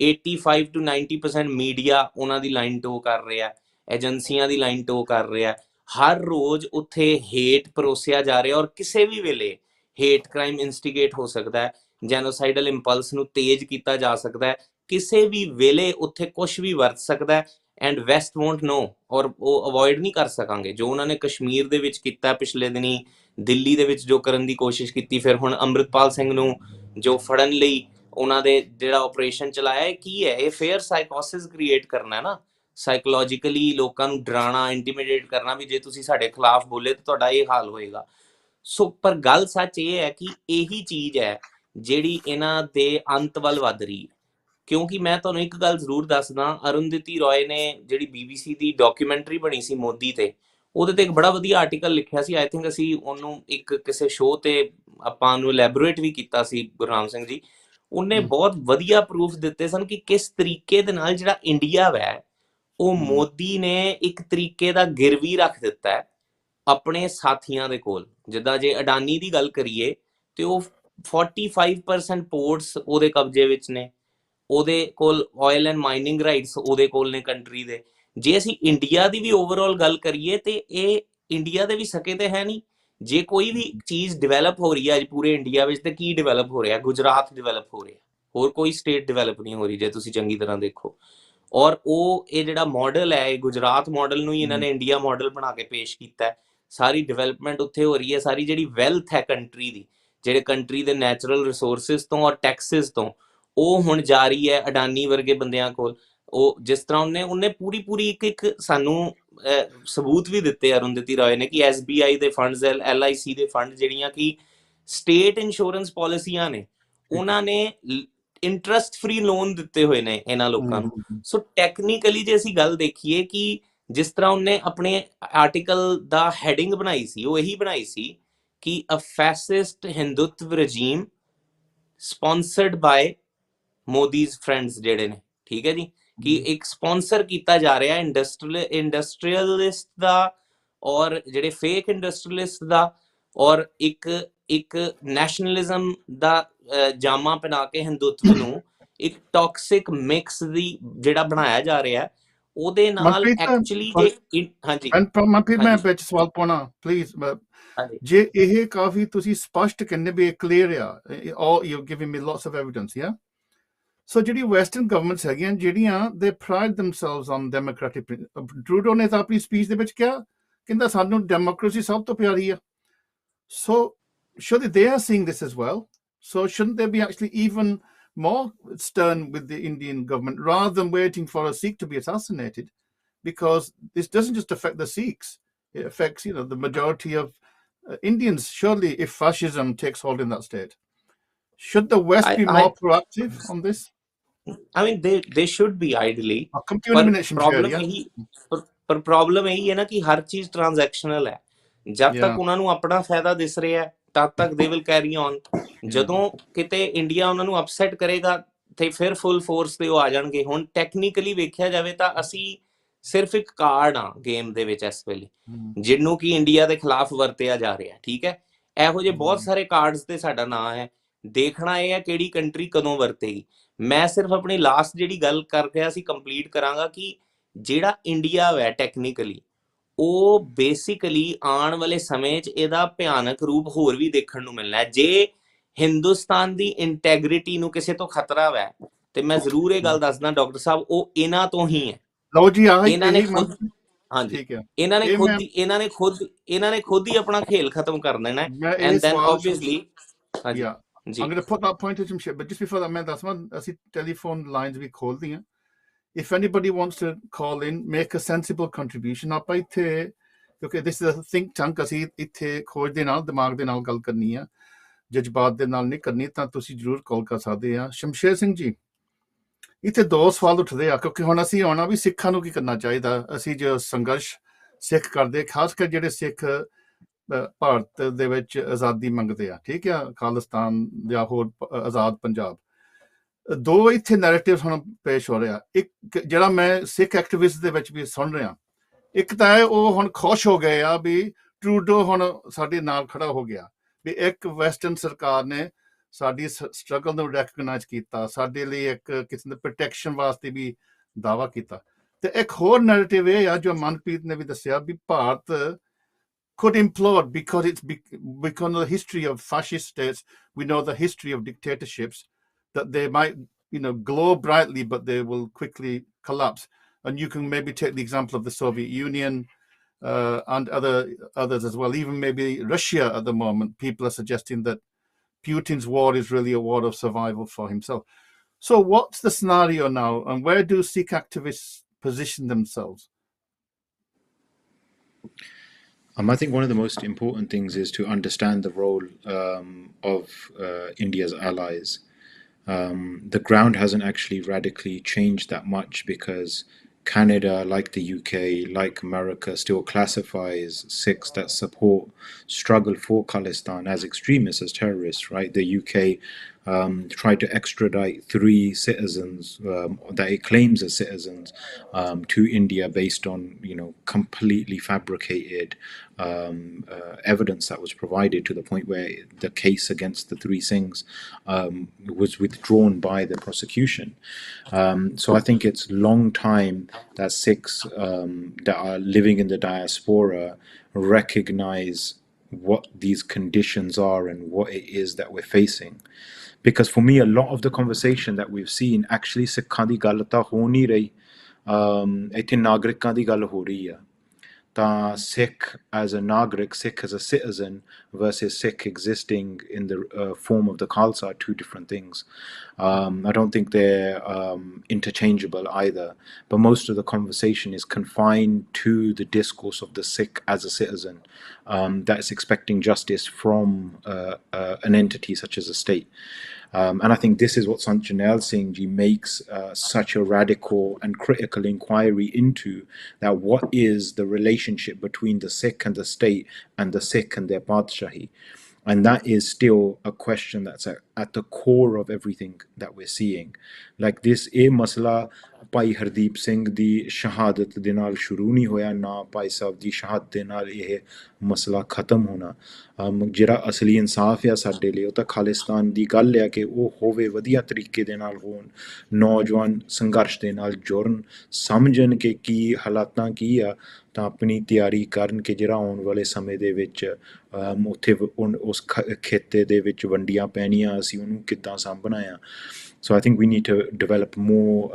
85 to 90% ਮੀਡੀਆ ਉਹਨਾਂ ਦੀ ਲਾਈਨ ਟੋ ਕਰ ਰਿਹਾ, ਏਜੰਸੀਆਂ ਦੀ ਲਾਈਨ ਟੋ ਕਰ ਰਿਹਾ। ਹਰ ਰੋਜ਼ ਉੱਥੇ ਹੇਟ ਪਰੋਸਿਆ ਜਾ ਰਿਹਾ, ਔਰ ਕਿਸੇ ਵੀ ਵੇਲੇ ਹੇਟ ਕ੍ਰਾਈਮ ਇਨਸਟੀਗੇਟ ਹੋ ਸਕਦਾ ਹੈ, ਜੈਨੋਸਾਈਡਲ ਇੰਪਲਸ ਨੂੰ ਤੇਜ਼ ਕੀਤਾ ਜਾ ਸਕਦਾ ਹੈ, ਕਿਸੇ ਵੀ ਵੇਲੇ ਉੱਥੇ ਕੁਝ ਵੀ ਵਰਤ ਸਕਦਾ ਹੈ। ਐਂਡ ਵੈਸਟ ਵੋਂਟ ਨੋ, ਔਰ ਉਹ ਅਵੋਇਡ ਨਹੀਂ ਕਰ ਸਕਾਂਗੇ। ਜੋ ਉਹਨਾਂ ਨੇ ਕਸ਼ਮੀਰ ਦੇ ਵਿੱਚ ਕੀਤਾ ਪਿਛਲੇ ਦਿਨੀ, ਦਿੱਲੀ ਦੇ ਵਿੱਚ ਜੋ ਕਰਨ ਦੀ ਕੋਸ਼ਿਸ਼ ਕੀਤੀ, ਫਿਰ ਹੁਣ ਅੰਮ੍ਰਿਤਪਾਲ ਸਿੰਘ ਨੂੰ ਜੋ ਫੜਨ ਲਈ ਉਹਨਾਂ ਦੇ ਜਿਹੜਾ ਆਪਰੇਸ਼ਨ ਚਲਾਇਆ, ਇਹ ਕੀ ਹੈ? ਇਹ ਫੇਅਰ ਸਾਈਕੋਸਿਸ ਕ੍ਰੀਏਟ ਕਰਨਾ ਹੈ ਨਾ, ਸਾਈਕੋਲੋਜੀਕਲੀ ਲੋਕਾਂ ਨੂੰ ਡਰਾਉਣਾ, ਇੰਟੀਮੀਡੇਟ ਕਰਨਾ ਵੀ ਜੇ ਤੁਸੀਂ ਸਾਡੇ ਖਿਲਾਫ ਬੋਲੇ ਤਾਂ ਤੁਹਾਡਾ ਇਹ ਹਾਲ ਹੋਏਗਾ। ਸੋ ਪਰ ਗੱਲ ਸੱਚ ਇਹ ਹੈ ਕਿ ਇਹੀ ਚੀਜ਼ ਹੈ ਜਿਹੜੀ ਇਹਨਾਂ ਦੇ ਅੰਤ ਵੱਲ ਵੱਧ ਰਹੀ ਹੈ। ਕਿਉਂਕਿ ਮੈਂ ਤੁਹਾਨੂੰ ਇੱਕ ਗੱਲ ਜ਼ਰੂਰ ਦੱਸਦਾ, ਅਰੁੰਧਤੀ ਰॉय ਨੇ ਜਿਹੜੀ BBC ਦੀ ਡਾਕੂਮੈਂਟਰੀ ਬਣੀ ਸੀ ਮੋਦੀ ਤੇ, ਉਹਦੇ ਤੇ ਇੱਕ ਬੜਾ ਵਧੀਆ ਆਰਟੀਕਲ ਲਿਖਿਆ ਸੀ। ਆਈ ਥਿੰਕ ਅਸੀਂ ਉਹਨੂੰ ਇੱਕ ਕਿਸੇ ਸ਼ੋਅ ਤੇ ਆਪਾਂ ਨੂੰ ਐਲੈਬੋਰੇਟ ਵੀ ਕੀਤਾ ਸੀ, ਗੁਰਨਾਮ ਸਿੰਘ ਜੀ। ਉਹਨੇ ਬਹੁਤ ਵਧੀਆ ਪ੍ਰੂਫ ਦਿੱਤੇ ਸਨ ਕਿ ਕਿਸ ਤਰੀਕੇ ਦੇ ਨਾਲ ਜਿਹੜਾ ਇੰਡੀਆ ਵੈ, ਉਹ ਮੋਦੀ ਨੇ ਇੱਕ ਤਰੀਕੇ ਦਾ ਗਿਰਵੀ ਰੱਖ ਦਿੱਤਾ ਹੈ ਆਪਣੇ ਸਾਥੀਆਂ ਦੇ ਕੋਲ। ਜਿੱਦਾਂ ਜੇ ਅਡਾਨੀ ਦੀ ਗੱਲ ਕਰੀਏ ਤੇ ਉਹ 45% ਪੋਰਟਸ ਉਹਦੇ ਕਬਜ਼ੇ ਵਿੱਚ ਨੇ, ਉਹਦੇ ਕੋਲ ਆਇਲ ਐਂਡ ਮਾਈਨਿੰਗ ਰਾਈਟਸ ਉਹਦੇ ਕੋਲ ਨੇ ਕੰਟਰੀ ਦੇ। ਜੇ ਅਸੀਂ ਇੰਡੀਆ ਦੀ ਵੀ ਓਵਰਆਲ ਗੱਲ ਕਰੀਏ ਤੇ ਇਹ ਇੰਡੀਆ ਦੇ ਵੀ ਸਕੇ ਤੇ ਹੈ ਨਹੀਂ। ਜੇ ਕੋਈ ਵੀ ਚੀਜ਼ ਡਿਵੈਲਪ ਹੋ ਰਹੀ ਹੈ ਅੱਜ ਪੂਰੇ ਇੰਡੀਆ ਵਿੱਚ, ਤੇ ਕੀ ਡਿਵੈਲਪ ਹੋ ਰਿਹਾ? ਗੁਜਰਾਤ ਡਿਵੈਲਪ ਹੋ ਰਿਹਾ, ਹੋਰ ਕੋਈ ਸਟੇਟ ਡਿਵੈਲਪ ਨਹੀਂ ਹੋ ਰਹੀ ਜੇ ਤੁਸੀਂ ਚੰਗੀ ਤਰ੍ਹਾਂ ਦੇਖੋ। ਔਰ ਉਹ ਇਹ ਜਿਹੜਾ ਮਾਡਲ ਹੈ, ਇਹ ਗੁਜਰਾਤ ਮਾਡਲ ਨੂੰ ਹੀ ਇਹਨਾਂ ਨੇ ਇੰਡੀਆ ਮਾਡਲ ਬਣਾ ਕੇ ਪੇਸ਼ ਕੀਤਾ। ਸਾਰੀ ਡਿਵੈਲਪਮੈਂਟ ਉੱਥੇ ਹੋ ਰਹੀ ਹੈ, ਸਾਰੀ ਜਿਹੜੀ ਵੈਲਥ ਹੈ ਕੰਟਰੀ ਦੀ, ਜਿਹੜੇ ਕੰਟਰੀ ਦੇ ਨੈਚੁਰਲ ਰਿਸੋਰਸਿਸ ਤੋਂ ਔਰ ਟੈਕਸਿਸ ਤੋਂ, ਉਹ ਹੁਣ ਜਾ ਰਹੀ ਹੈ ਅਡਾਨੀ ਵਰਗੇ ਬੰਦਿਆਂ ਕੋਲ। ਉਹ ਜਿਸ ਤਰ੍ਹਾਂ ਉਹਨੇ ਪੂਰੀ ਇੱਕ ਸਾਨੂੰ ਸਬੂਤ ਵੀ ਦਿੱਤੇ ਅਰੁੰਧਤੀ ਰॉय ਨੇ ਕਿ SBI ਦੇ ਫੰਡਸ, LIC ਦੇ ਫੰਡ, ਜਿਹੜੀਆਂ ਕਿ ਸਟੇਟ ਇੰਸ਼ੋਰੈਂਸ ਪਾਲਿਸੀਆਂ ਨੇ, ਉਹਨਾਂ ਨੇ ਇੰਟਰਸਟ ਫ੍ਰੀ ਲੋਨ ਦਿੱਤੇ ਹੋਏ ਨੇ ਇਹਨਾਂ ਲੋਕਾਂ ਨੂੰ। ਸੋ ਟੈਕਨੀਕਲੀ ਜੇ ਅਸੀਂ ਗੱਲ ਦੇਖੀਏ ਕਿ ਜਿਸ ਤਰ੍ਹਾਂ ਉਹਨੇ ਆਪਣੇ ਆਰਟੀਕਲ ਦਾ ਹੈਡਿੰਗ ਬਣਾਈ ਸੀ, ਉਹ ਇਹੀ ਬਣਾਈ ਸੀ ਕਿ a fascist Hindutva regime sponsored by Modi's friends ਜਿਹੜੇ ਨੇ, ਠੀਕ ਹੈ ਜੀ, ਕਿ ਇੱਕ ਸਪਾਂਸਰ ਕੀਤਾ ਜਾ ਰਿਹਾ ਇੰਡਸਟਰੀਅਲਿਸਟ ਦਾ, ਔਰ ਜਿਹੜੇ ਫੇਕ ਇੰਡਸਟਰੀਅਲਿਸਟ ਦਾ, ਔਰ ਇੱਕ ਨੈਸ਼ਨਲਿਜ਼ਮ ਦਾ ਜਾਮਾ ਪਹਿਨਾ ਕੇ ਹਿੰਦੂਤਵ ਨੂੰ ਇੱਕ ਟੌਕਸਿਕ ਮਿਕਸ ਦੀ ਜਿਹੜਾ ਬਣਾਇਆ ਜਾ ਰਿਹਾ, ਉਹਦੇ ਨਾਲ ਐਕਚੁਅਲੀ ਜੇ ਹਾਂਜੀ ਮੈਂ ਵਿੱਚ ਸਵਾਲ ਪਾਉਣਾ ਪਲੀਜ਼। ਜੇ ਇਹ ਕਾਫੀ ਤੁਸੀਂ ਸਪਸ਼ਟ ਕਹਿੰਦੇ ਵੀ ਕਲੀਅਰ ਆ, you giving me lots of evidence, ਯਾ। ਸੋ ਜਿਹੜੀ ਵੈਸਟਰਨ ਗਵਰਨਮੈਂਟਸ ਹੈਗੀਆਂ ਜਿਹੜੀਆਂ ਦੇ ਪ੍ਰਾਈਡ ਦੈਮਸੈਲਵਸ ਔਨ ਡੈਮੋਕ੍ਰੈਟਿਕ, ਟਰੂਡੋ ਨੇ ਤਾਂ ਆਪਣੀ ਸਪੀਚ ਦੇ ਵਿੱਚ ਕਿਹਾ, ਕਹਿੰਦਾ ਸਾਨੂੰ ਡੈਮੋਕ੍ਰੇਸੀ ਸਭ ਤੋਂ ਪਿਆਰੀ ਆ। ਸੋ surely they are seeing this as well. So shouldn't they be actually even more stern with the Indian government rather than waiting for a Sikh to be assassinated? Because this doesn't just affect the Sikhs, it affects, the majority of Indians. Surely if fascism takes hold in that state, should the West be more proactive on this? I mean they should be ideally, ਪਰ problem ਇਹੀ ਹੈ ਨਾ ਕਿ ਹਰ ਚੀਜ਼ ਟ੍ਰਾਂਜੈਕਸ਼ਨਲ ਹੈ। ਜਦ ਤੱਕ ਉਹਨਾਂ ਨੂੰ ਆਪਣਾ ਫਾਇਦਾ ਦਿਸ ਰਿਹਾ ਤਦ ਤੱਕ ਦੇ ਵਿਲ ਕੈਰੀ ਔਨ। ਜਦੋਂ ਕਿਤੇ ਇੰਡੀਆ ਉਹਨਾਂ ਨੂੰ ਅਪਸੈਟ ਕਰੇਗਾ ਤੇ ਫਿਰ ਫੁੱਲ ਫੋਰਸ ਤੇ ਉਹ ਆ ਜਾਣਗੇ। ਹੁਣ ਟੈਕਨੀਕਲੀ ਵੇਖਿਆ ਜਾਵੇ ਤਾਂ ਅਸੀਂ ਸਿਰਫ ਇੱਕ ਕਾਰਡ ਆ ਗੇਮ ਦੇ ਵਿੱਚ ਇਸ ਵੇਲੇ, ਜਿਹਨੂੰ ਕਿ ਇੰਡੀਆ ਦੇ ਖਿਲਾਫ ਵਰਤਿਆ ਜਾ ਰਿਹਾ, ਠੀਕ ਹੈ। ਇਹੋ ਜਿਹੇ ਬਹੁਤ ਸਾਰੇ ਕਾਰਡਸ ਤੇ ਸਾਡਾ ਨਾਂ ਹੈ। ਦੇਖਣਾ ਇਹ ਹੈ ਕਿਹੜੀ ਕੰਟਰੀ ਕਦੋਂ ਵਰਤੇਗੀ। ਮੈਂ ਸਿਰਫ ਆਪਣੀ ਲਾਸਟ ਜਿਹੜੀ ਗੱਲ ਕਰ ਰਿਹਾ ਸੀ ਕੰਪਲੀਟ ਕਰਾਂਗਾ ਕਿ ਜਿਹੜਾ ਇੰਡੀਆ ਹੈ ਟੈਕਨੀਕਲੀ, ਉਹ ਬੇਸਿਕਲੀ ਆਉਣ ਵਾਲੇ ਸਮੇਂ 'ਚ ਇਹਦਾ ਭਿਆਨਕ ਰੂਪ ਹੋਰ ਵੀ ਦੇਖਣ ਨੂੰ ਮਿਲਣਾ ਹੈ। ਜੇ ਹਿੰਦੁਸਤਾਨ ਦੀ ਇੰਟੈਗ੍ਰਿਟੀ ਨੂੰ ਕਿਸੇ ਤੋਂ ਖਤਰਾ ਹੈ ਤੇ ਮੈਂ ਜ਼ਰੂਰ ਇਹ ਗੱਲ ਦੱਸਦਾ ਡਾਕਟਰ ਸਾਹਿਬ, ਉਹ ਇਹਨਾਂ ਤੋਂ ਹੀ ਹੈ। ਲਓ ਜੀ, ਇਹਨਾਂ ਨੇ ਖੁਦ ਹਾਂਜੀ ਠੀਕ ਹੈ ਇਹਨਾਂ ਇਹ ਮੈਂ ਨੇ ਖੁਦ ਹੀ ਆਪਣਾ ਖੇਲ ਖਤਮ ਕਰ ਦੇਣਾ ਮੈਂ ਇਹ ਐਂਡ ਦੈਨ ਸਵਾਲ ਆਬਵੀਅਸਲੀ ਹਾਂਜੀ yeah ਜੀ I'm going to put that point to some shit but just before that ਮੈਂ ਦੱਸਵਾਂ ਅਸੀਂ ਟੈਲੀਫੋਨ ਲਾਈਨਸ ਵੀ ਖੋਲਦੇ ਹਾਂ if anybody wants to call in make a sensible contribution ਆਪਾਂ ਇੱਥੇ ਕਿਉਂਕਿ this is a think tank ਅਸੀਂ ਇੱਥੇ ਖੋਜ ਦੇ ਨਾਲ ਦਿਮਾਗ ਦੇ ਨਾਲ ਗੱਲ ਕਰਨੀ ਆ ਜਜ਼ਬਾਤ ਦੇ ਨਾਲ ਨਹੀਂ ਕਰਨੀ ਤਾਂ ਤੁਸੀਂ ਜ਼ਰੂਰ ਕਾਲ ਕਰ ਸਕਦੇ ਆ ਸ਼ਮਸ਼ੇਰ ਸਿੰਘ ਜੀ ਇੱਥੇ ਦੋ ਸਵਾਲ ਉੱਠਦੇ ਆ ਕਿਉਂਕਿ ਹੁਣ ਅਸੀਂ ਆਉਣਾ ਵੀ ਸਿੱਖਾਂ ਨੂੰ ਕੀ ਕਰਨਾ ਚਾਹੀਦਾ ਅਸੀਂ ਜੋ ਸੰਘਰਸ਼ ਸਿੱਖ ਕਰਦੇ ਖਾਸ ਕਰ ਜਿਹੜੇ ਸਿੱਖ ਭਾਰਤ ਦੇ ਵਿੱਚ ਆਜ਼ਾਦੀ ਮੰਗਦੇ ਆ ਠੀਕ ਆ ਖਾਲਿਸਤਾਨ ਜਾਂ ਹੋਰ ਆਜ਼ਾਦ ਪੰਜਾਬ ਦੋ ਇੱਥੇ ਨੈਰੇਟਿਵ ਹੁਣ ਪੇਸ਼ ਹੋ ਰਿਹਾ ਇੱਕ ਜਿਹੜਾ ਮੈਂ ਸਿੱਖ ਐਕਟਿਵਿਸਟ ਦੇ ਵਿੱਚ ਵੀ ਸੁਣ ਰਿਹਾ ਇੱਕ ਤਾਂ ਹੈ ਉਹ ਹੁਣ ਖੁਸ਼ ਹੋ ਗਏ ਆ ਵੀ ਟਰੂਡੋ ਹੁਣ ਸਾਡੇ ਨਾਲ ਖੜਾ ਹੋ ਗਿਆ ਵੀ ਇੱਕ ਵੈਸਟਰਨ ਸਰਕਾਰ ਨੇ ਸਾਡੀ ਸਟਰਗਲ ਨੂੰ ਰੈਕਗਨਾਈਜ਼ ਕੀਤਾ ਸਾਡੇ ਲਈ ਇੱਕ ਕਿਸੇ ਦੇ ਪ੍ਰੋਟੈਕਸ਼ਨ ਵਾਸਤੇ ਵੀ ਦਾਵਾ ਕੀਤਾ ਤੇ ਇੱਕ ਹੋਰ ਨੈਰੇਟਿਵ ਇਹ ਆ ਜੋ ਮਨਪ੍ਰੀਤ ਨੇ ਵੀ ਦੱਸਿਆ ਵੀ Bharat could implode because of the history of fascist states. We know the history of dictatorships, that they might, glow brightly, but they will quickly collapse. And you can maybe take the example of the Soviet Union and others as well. Even maybe Russia at the moment, people are suggesting that Putin's war is really a war of survival for himself. So what's the scenario now, and where do Sikh activists position themselves? I think one of the most important things is to understand the role of India's allies. The ground hasn't actually radically changed that much because Canada, like the UK, like America, still classifies Sikhs that support struggle for Khalistan as extremists, as terrorists, right? The UK tried to extradite 3 citizens that it claims as citizens to India based on, completely fabricated evidence that was provided to the point where the case against the 3 Singhs was withdrawn by the prosecution. So I think it's long time that Sikhs that are living in the diaspora recognize what these conditions are and what it is that we're facing. Because for me, a lot of the conversation that we've seen actually ਸਿੱਖਾਂ ਦੀ ਗੱਲ ਤਾਂ ਹੋ ਨਹੀਂ ਰਹੀ ਇੱਥੇ ਨਾਗਰਿਕਾਂ ਦੀ ਗੱਲ ਹੋ ਰਹੀ ਆ ਤਾਂ Sikh as a Nagrik, Sikh as a citizen versus Sikh existing in the form of the Khalsa are 2 different things. I don't think they're interchangeable either, but most of the conversation is confined to the discourse of the Sikh as a citizen that is expecting justice from an entity such as a state. And I think this is what Sant Janel Singh Ji makes such a radical and critical inquiry into, that what is the relationship between the Sikh and the state and the Sikh and their Badshahi. And that is still a question that's at the core of everything that we're seeing. Like this, masla ਭਾਈ ਹਰਦੀਪ ਸਿੰਘ ਦੀ ਸ਼ਹਾਦਤ ਦੇ ਨਾਲ ਸ਼ੁਰੂ ਨਹੀਂ ਹੋਇਆ ਨਾ ਭਾਈ ਸਾਹਿਬ ਦੀ ਸ਼ਹਾਦਤ ਦੇ ਨਾਲ ਇਹ ਮਸਲਾ ਖਤਮ ਹੋਣਾ ਜਿਹੜਾ ਅਸਲੀ ਇਨਸਾਫ ਆ ਸਾਡੇ ਲਈ ਉਹ ਤਾਂ ਖਾਲਿਸਤਾਨ ਦੀ ਗੱਲ ਆ ਕਿ ਉਹ ਹੋਵੇ ਵਧੀਆ ਤਰੀਕੇ ਦੇ ਨਾਲ ਹੋਣ ਨੌਜਵਾਨ ਸੰਘਰਸ਼ ਦੇ ਨਾਲ ਜੁੜਨ ਸਮਝਣ ਕਿ ਕੀ ਹਾਲਾਤਾਂ ਕੀ ਆ ਤਾਂ ਆਪਣੀ ਤਿਆਰੀ ਕਰਨ ਕਿ ਜਿਹੜਾ ਆਉਣ ਵਾਲੇ ਸਮੇਂ ਦੇ ਵਿੱਚ ਉੱਥੇ ਉਸ ਖੇਤੇ ਦੇ ਵਿੱਚ ਵੰਡੀਆਂ ਪੈਣੀਆਂ ਅਸੀਂ ਉਹਨੂੰ ਕਿੱਦਾਂ ਸਾਂਭਣਾ ਆ So I think we need to develop more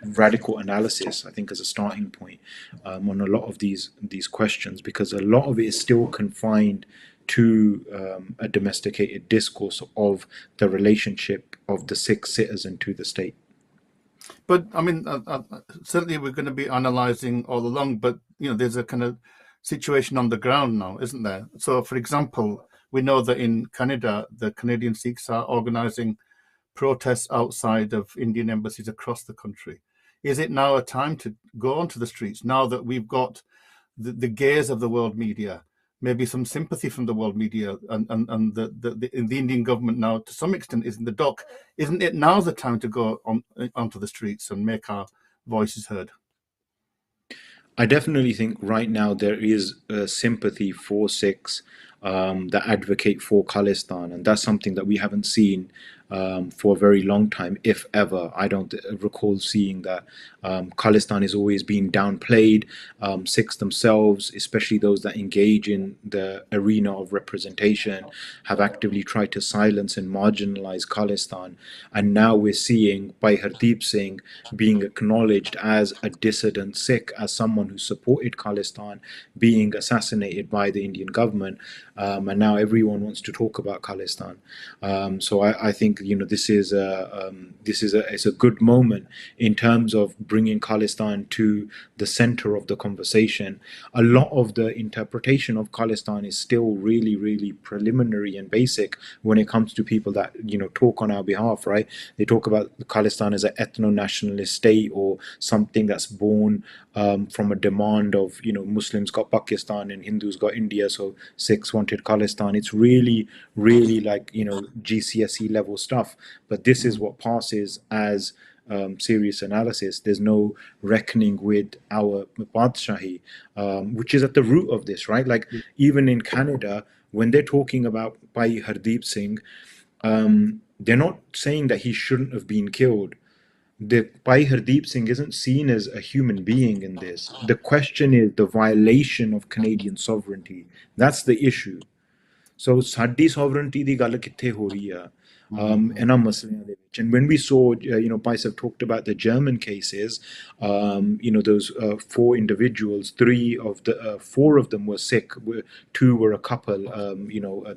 radical analysis, I think, as a starting point on a lot of these questions, because a lot of it is still confined to a domesticated discourse of the relationship of the Sikh citizen to the state. But I mean, certainly we're going to be analysing all along, but there's a kind of situation on the ground now, isn't there? So, for example, we know that in Canada, the Canadian Sikhs are organising protests outside of Indian embassies across the country. Is it now a time to go onto the streets now that we've got the gaze of the world media, maybe some sympathy from the world media, and the Indian government now to some extent is in the dock? Isn't it now the time to go onto the streets and make our voices heard? I definitely think right now there is sympathy for Sikhs that advocate for Khalistan, and that's something that we haven't seen for a very long time, if ever. I don't recall seeing that. Khalistan is always being downplayed. Sikhs themselves, especially those that engage in the arena of representation, have actively tried to silence and marginalize Khalistan. And now we're seeing by Hardeep Singh being acknowledged as a dissident Sikh, as someone who supported Khalistan, being assassinated by the Indian government. And now everyone wants to talk about Khalistan. So I think this is it's a good moment in terms of bringing Khalistan to the center of the conversation. A lot of the interpretation of Khalistan is still really, really preliminary and basic when it comes to people that talk on our behalf, right? They talk about Khalistan as an ethno-nationalist state or something that's born from a demand of Muslims got Pakistan and Hindus got India, so Sikhs wanted Khalistan. It's really, really like GCSE level stuff, but this is what passes as serious analysis. There's no reckoning with our Badshahi, which is at the root of this, right? Like even in Canada, when they're talking about Bhai Hardeep Singh, they're not saying that he shouldn't have been killed. The Bhai Hardeep Singh isn't seen as a human being in this. The question is the violation of Canadian sovereignty. That's the issue. So ਸਾਡੀ sovereignty ਦੀ ਗੱਲ ਕਿੱਥੇ ਹੋ ਰਹੀ ਆ ਇਹਨਾਂ ਮਸਲਿਆਂ ਦੇ ਵਿੱਚ? And when we saw, Pais have talked about the German cases, those 4 individuals, 4 of them were Sikh, 2 were a couple,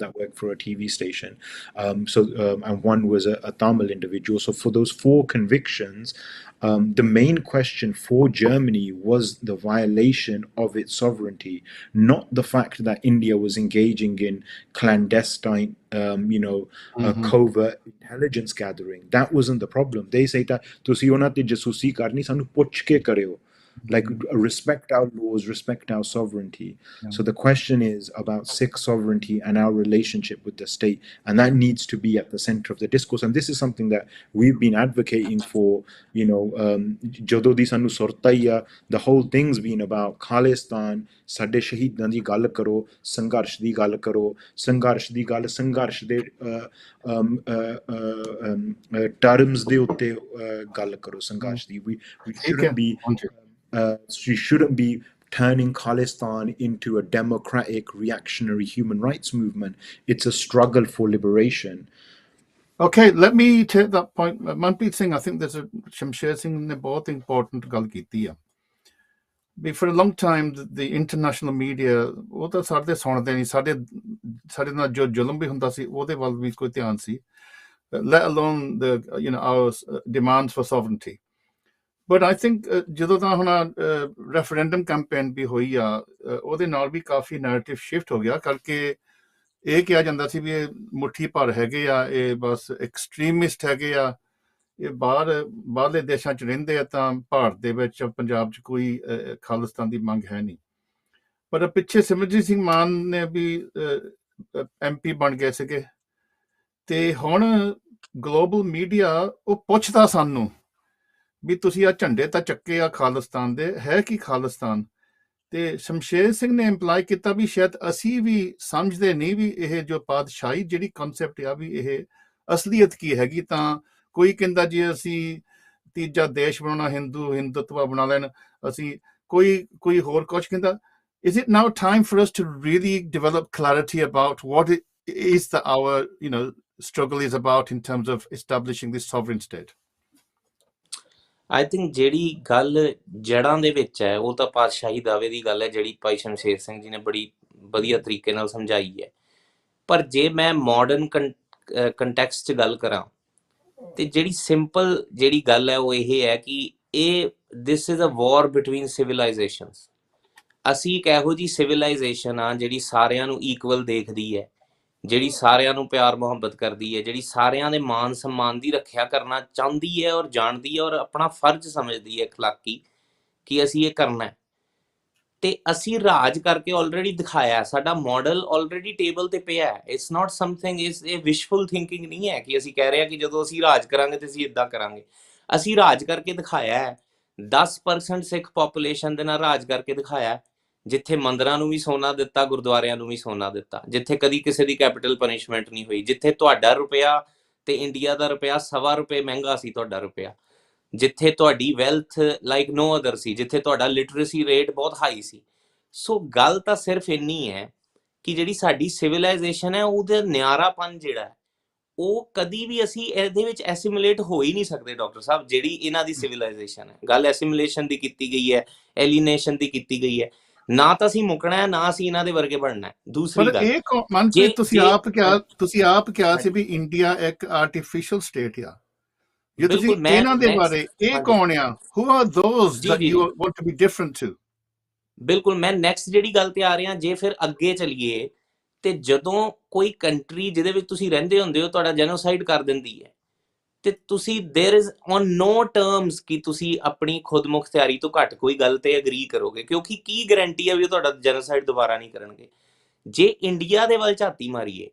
that worked for a TV station. And 1 was a Tamil individual. So for those 4 convictions, the main question for Germany was the violation of its sovereignty, not the fact that India was engaging in clandestine, covert intelligence gathering. That wasn't the problem. They say that ਤੁਸੀਂ ਉਹਨਾਂ ਤੇ ਜਸੂਸੀ ਕਰਨੀ ਸਾਨੂੰ ਪੁੱਛ ਕੇ ਕਰਿਓ. Like, respect our laws, respect our sovereignty. So the question is about Sikh sovereignty and our relationship with the state, and that needs to be at the center of the discourse. And this is something that we've been advocating for, ਜਦੋਂ ਦੀ ਸਾਨੂੰ ਸੁਰਤ ਆਈ ਆ, the whole thing's been about Khalistan, ਸਾਡੇ ਸ਼ਹੀਦਾਂ ਦੀ ਗੱਲ ਕਰੋ, ਸੰਘਰਸ਼ ਦੀ ਗੱਲ ਕਰੋ, ਸੰਘਰਸ਼ ਦੇ terms ਦੇ ਉੱਤੇ ਗੱਲ ਕਰੋ, ਸੰਘਰਸ਼ ਦੀ. We shouldn't be she shouldn't be turning Khalistan into a democratic, reactionary human rights movement. It's a struggle for liberation. Okay, let me take that point. Manpreet Singh, I think there's a Shamsher Singh ne bahut important ਗੱਲ ਕੀਤੀ ਆ. For a long time, the international media, ਉਹ ਤਾਂ ਸਾਡੇ ਸੁਣਦੇ ਨਹੀਂ, ਸਾਡੇ ਨਾਲ ਜੋ ਜ਼ੁਲਮ ਵੀ ਹੁੰਦਾ ਸੀ ਉਹਦੇ ਵੱਲ ਵੀ ਕੋਈ ਧਿਆਨ ਸੀ, let alone our demands for sovereignty. But I think ਜਦੋਂ ਦਾ ਹੁਣ referendum campaign ਵੀ ਹੋਈ ਆ, ਉਹਦੇ ਨਾਲ ਵੀ ਕਾਫੀ narrative shift ਹੋ ਗਿਆ, ਕਰਕੇ ਇਹ ਕਿਹਾ ਜਾਂਦਾ ਸੀ ਵੀ ਇਹ ਮੁੱਠੀ ਭਰ ਹੈਗੇ ਆ, ਇਹ ਬਸ extremist ਹੈਗੇ ਆ, ਇਹ ਬਾਹਰਲੇ ਦੇਸ਼ਾਂ 'ਚ ਰਹਿੰਦੇ ਆ, ਤਾਂ ਭਾਰਤ ਦੇ ਵਿੱਚ ਪੰਜਾਬ 'ਚ ਕੋਈ ਖਾਲਿਸਤਾਨ ਦੀ ਮੰਗ ਹੈ ਨਹੀਂ. ਪਰ ਪਿੱਛੇ ਸਿਮਰਜੀਤ ਸਿੰਘ ਮਾਨ ਨੇ ਵੀ MP ਬਣ ਗਏ ਸੀਗੇ, ਤੇ ਹੁਣ ਗਲੋਬਲ ਮੀਡੀਆ ਉਹ ਪੁੱਛਦਾ ਸਾਨੂੰ ਵੀ ਤੁਸੀਂ ਆ ਝੰਡੇ ਤਾਂ ਚੱਕੇ ਆ ਖਾਲਿਸਤਾਨ ਦੇ, ਹੈ ਕੀ ਖਾਲਿਸਤਾਨ? ਤੇ ਸ਼ਮਸ਼ੇਰ ਸਿੰਘ ਨੇ ਇੰਪਲਾਈ ਕੀਤਾ ਵੀ ਸ਼ਾਇਦ ਅਸੀਂ ਵੀ ਸਮਝਦੇ ਨਹੀਂ ਵੀ ਇਹ ਜੋ ਪਾਤਸ਼ਾਹੀ ਜਿਹੜੀ ਕਨਸੈਪਟ ਆ ਵੀ ਇਹ ਅਸਲੀਅਤ ਕੀ ਹੈਗੀ. ਤਾਂ ਕੋਈ ਕਹਿੰਦਾ ਜੀ ਅਸੀਂ ਤੀਜਾ ਦੇਸ਼ ਬਣਾਉਣਾ, ਹਿੰਦੂਤਵਾ ਬਣਾ ਲੈਣ, ਅਸੀਂ ਕੋਈ ਹੋਰ ਕੁਝ ਕਹਿੰਦਾ. Is it now time for us to really develop clarity about what it is that our struggle is about in terms of establishing this sovereign state? I think ਜਿਹੜੀ ਗੱਲ ਜੜ੍ਹਾਂ ਦੇ ਵਿੱਚ ਹੈ ਉਹ ਤਾਂ ਪਾਤਸ਼ਾਹੀ ਦਾਅਵੇ ਦੀ ਗੱਲ ਹੈ, ਜਿਹੜੀ ਭਾਈ ਸ਼ਮਸ਼ੇਰ ਸਿੰਘ ਜੀ ਨੇ ਬੜੀ ਵਧੀਆ ਤਰੀਕੇ ਨਾਲ ਸਮਝਾਈ ਹੈ. ਪਰ ਜੇ ਮੈਂ ਮਾਡਰਨ ਕੰਟੈਕਸਟ 'ਚ ਗੱਲ ਕਰਾਂ ਤੇ ਜਿਹੜੀ ਸਿੰਪਲ ਜਿਹੜੀ ਗੱਲ ਹੈ ਉਹ ਇਹ ਹੈ ਕਿ this is a war between ਸਿਵਲਾਈਜੇਸ਼ਨਸ. ਅਸੀਂ ਇੱਕ ਇਹੋ ਜਿਹੀ ਸਿਵਲਾਈਜੇਸ਼ਨ ਆ ਜਿਹੜੀ ਸਾਰਿਆਂ ਨੂੰ ਇਕੁਅਲ ਦੇਖਦੀ ਹੈ, ਜਿਹੜੀ ਸਾਰਿਆਂ ਨੂੰ ਪਿਆਰ ਮੁਹੱਬਤ ਕਰਦੀ ਹੈ, ਜਿਹੜੀ ਸਾਰਿਆਂ ਦੇ ਮਾਨ ਸਨਮਾਨ ਦੀ ਰੱਖਿਆ ਕਰਨਾ ਚਾਹੁੰਦੀ ਹੈ ਔਰ ਜਾਣਦੀ ਹੈ ਔਰ ਆਪਣਾ ਫਰਜ਼ ਸਮਝਦੀ ਹੈ ਅਖਲਾਕੀ ਕਿ ਅਸੀਂ ਇਹ ਕਰਨਾ ਹੈ. ਤੇ ਅਸੀਂ ਰਾਜ ਕਰਕੇ ਆਲਰੇਡੀ ਦਿਖਾਇਆ, ਸਾਡਾ ਮਾਡਲ ਆਲਰੇਡੀ ਟੇਬਲ ਤੇ ਪਿਆ ਹੈ. ਇਟਸ ਨਾਟ ਸਮਥਿੰਗ, ਇਹ ਵਿਸ਼ਫੁਲ ਥਿੰਕਿੰਗ ਨਹੀਂ ਹੈ ਕਿ ਅਸੀਂ ਕਹਿ ਰਹੇ ਹਾਂ ਕਿ ਜਦੋਂ ਅਸੀਂ ਰਾਜ ਕਰਾਂਗੇ ਤੇ ਅਸੀਂ ਇੱਦਾਂ ਕਰਾਂਗੇ. ਅਸੀਂ ਰਾਜ ਕਰਕੇ ਦਿਖਾਇਆ ਹੈ, 10% ਸਿੱਖ ਪਾਪੂਲੇਸ਼ਨ ਦੇ ਨਾਲ ਰਾਜ ਕਰਕੇ ਦਿਖਾਇਆ, ਜਿੱਥੇ ਮੰਦਰਾਂ ਨੂੰ ਵੀ ਸੋਨਾ ਦਿੱਤਾ, ਗੁਰਦੁਆਰਿਆਂ ਨੂੰ ਵੀ ਸੋਨਾ ਦਿੱਤਾ, ਜਿੱਥੇ ਕਦੀ ਕਿਸੇ ਦੀ ਕੈਪੀਟਲ ਪਨਿਸ਼ਮੈਂਟ ਨਹੀਂ ਹੋਈ, ਜਿੱਥੇ ਤੁਹਾਡਾ ਰੁਪਇਆ ਤੇ ਇੰਡੀਆ ਦਾ ਰੁਪਇਆ ₹1.25 ਮਹਿੰਗਾ ਸੀ ਤੁਹਾਡਾ ਰੁਪਇਆ, ਜਿੱਥੇ ਤੁਹਾਡੀ ਵੈਲਥ ਲਾਈਕ ਨੋ ਅਦਰ ਸੀ, ਜਿੱਥੇ ਤੁਹਾਡਾ ਲਿਟਰੇਸੀ ਰੇਟ ਬਹੁਤ ਹਾਈ ਸੀ। ਸੋ ਗੱਲ ਤਾਂ ਸਿਰਫ ਇੰਨੀ ਹੈ ਕਿ ਜਿਹੜੀ ਸਾਡੀ ਸਿਵਲਾਈਜੇਸ਼ਨ ਹੈ ਉਹਦਾ ਨਿਆਰਾਪਨ ਜਿਹੜਾ ਹੈ ਉਹ ਕਦੀ ਵੀ ਅਸੀਂ ਇਹਦੇ ਵਿੱਚ ਐਸੀਮੂਲੇਟ ਹੋ ਹੀ ਨਹੀਂ ਸਕਦੇ ਡਾਕਟਰ ਸਾਹਿਬ। ਜਿਹੜੀ ਇਹਨਾਂ ਦੀ ਸਿਵਲਾਈਜੇਸ਼ਨ ਹੈ, ਗੱਲ ਐਸੀਮੂਲੇਸ਼ਨ ਦੀ ਕੀਤੀ ਗਈ ਹੈ, ਐਲੀਨੇਸ਼ਨ ਦੀ ਕੀਤੀ ਗਈ ਹੈ, ਨਾ ਤਾਂ ਅਸੀਂ ਮੁੱਕਣਾ ਹੈ, ਨਾ ਅਸੀਂ ਇਹਨਾਂ ਦੇ ਵਰਗੇ ਬਣਨਾ ਹੈ। ਦੂਸਰੀ ਗੱਲ, ਮਨਪ੍ਰੀਤ ਤੁਸੀਂ ਆਪ ਕਿਹਾ ਸੀ ਵੀ ਇੰਡੀਆ ਇੱਕ ਆਰਟੀਫੀਸ਼ੀਅਲ ਸਟੇਟ ਆ। ਜੇ ਤੁਸੀਂ ਇਹਨਾਂ ਦੇ ਬਾਰੇ, ਇਹ ਕੌਣ ਆ? Who are those that you want to be different to? ਬਿਲਕੁਲ, ਮੈਂ ਨੈਕਸਟ ਜਿਹੜੀ ਗੱਲ ਤੇ ਆ ਰਿਹਾ, ਜੇ ਫਿਰ ਅੱਗੇ ਚਲੀਏ ਤੇ ਜਦੋਂ ਕੋਈ ਕੰਟਰੀ ਜਿਹਦੇ ਵਿੱਚ ਤੁਸੀਂ ਰਹਿੰਦੇ ਹੁੰਦੇ ਹੋ ਤੁਹਾਡਾ ਜੈਨੋਸਾਈਡ ਕਰ ਦਿੰਦੀ ਹੈ ਤੇ ਤੁਸੀਂ there is on no terms ਕਿ ਤੁਸੀਂ ਆਪਣੀ ਖੁਦ ਮੁਖਤਿਆਰੀ ਤੋਂ ਘੱਟ ਕੋਈ ਗੱਲ ਤੇ ਅਗਰੀ ਕਰੋਗੇ, ਕਿਉਂਕਿ ਕੀ ਗਾਰੰਟੀ ਹੈ ਵੀ ਉਹ ਤੁਹਾਡਾ ਜੈਨੋਸਾਈਡ ਦੁਬਾਰਾ ਨਹੀਂ ਕਰਨਗੇ। ਜੇ ਇੰਡੀਆ ਦੇ ਵੱਲ ਝਾਤੀ ਮਾਰੀਏ,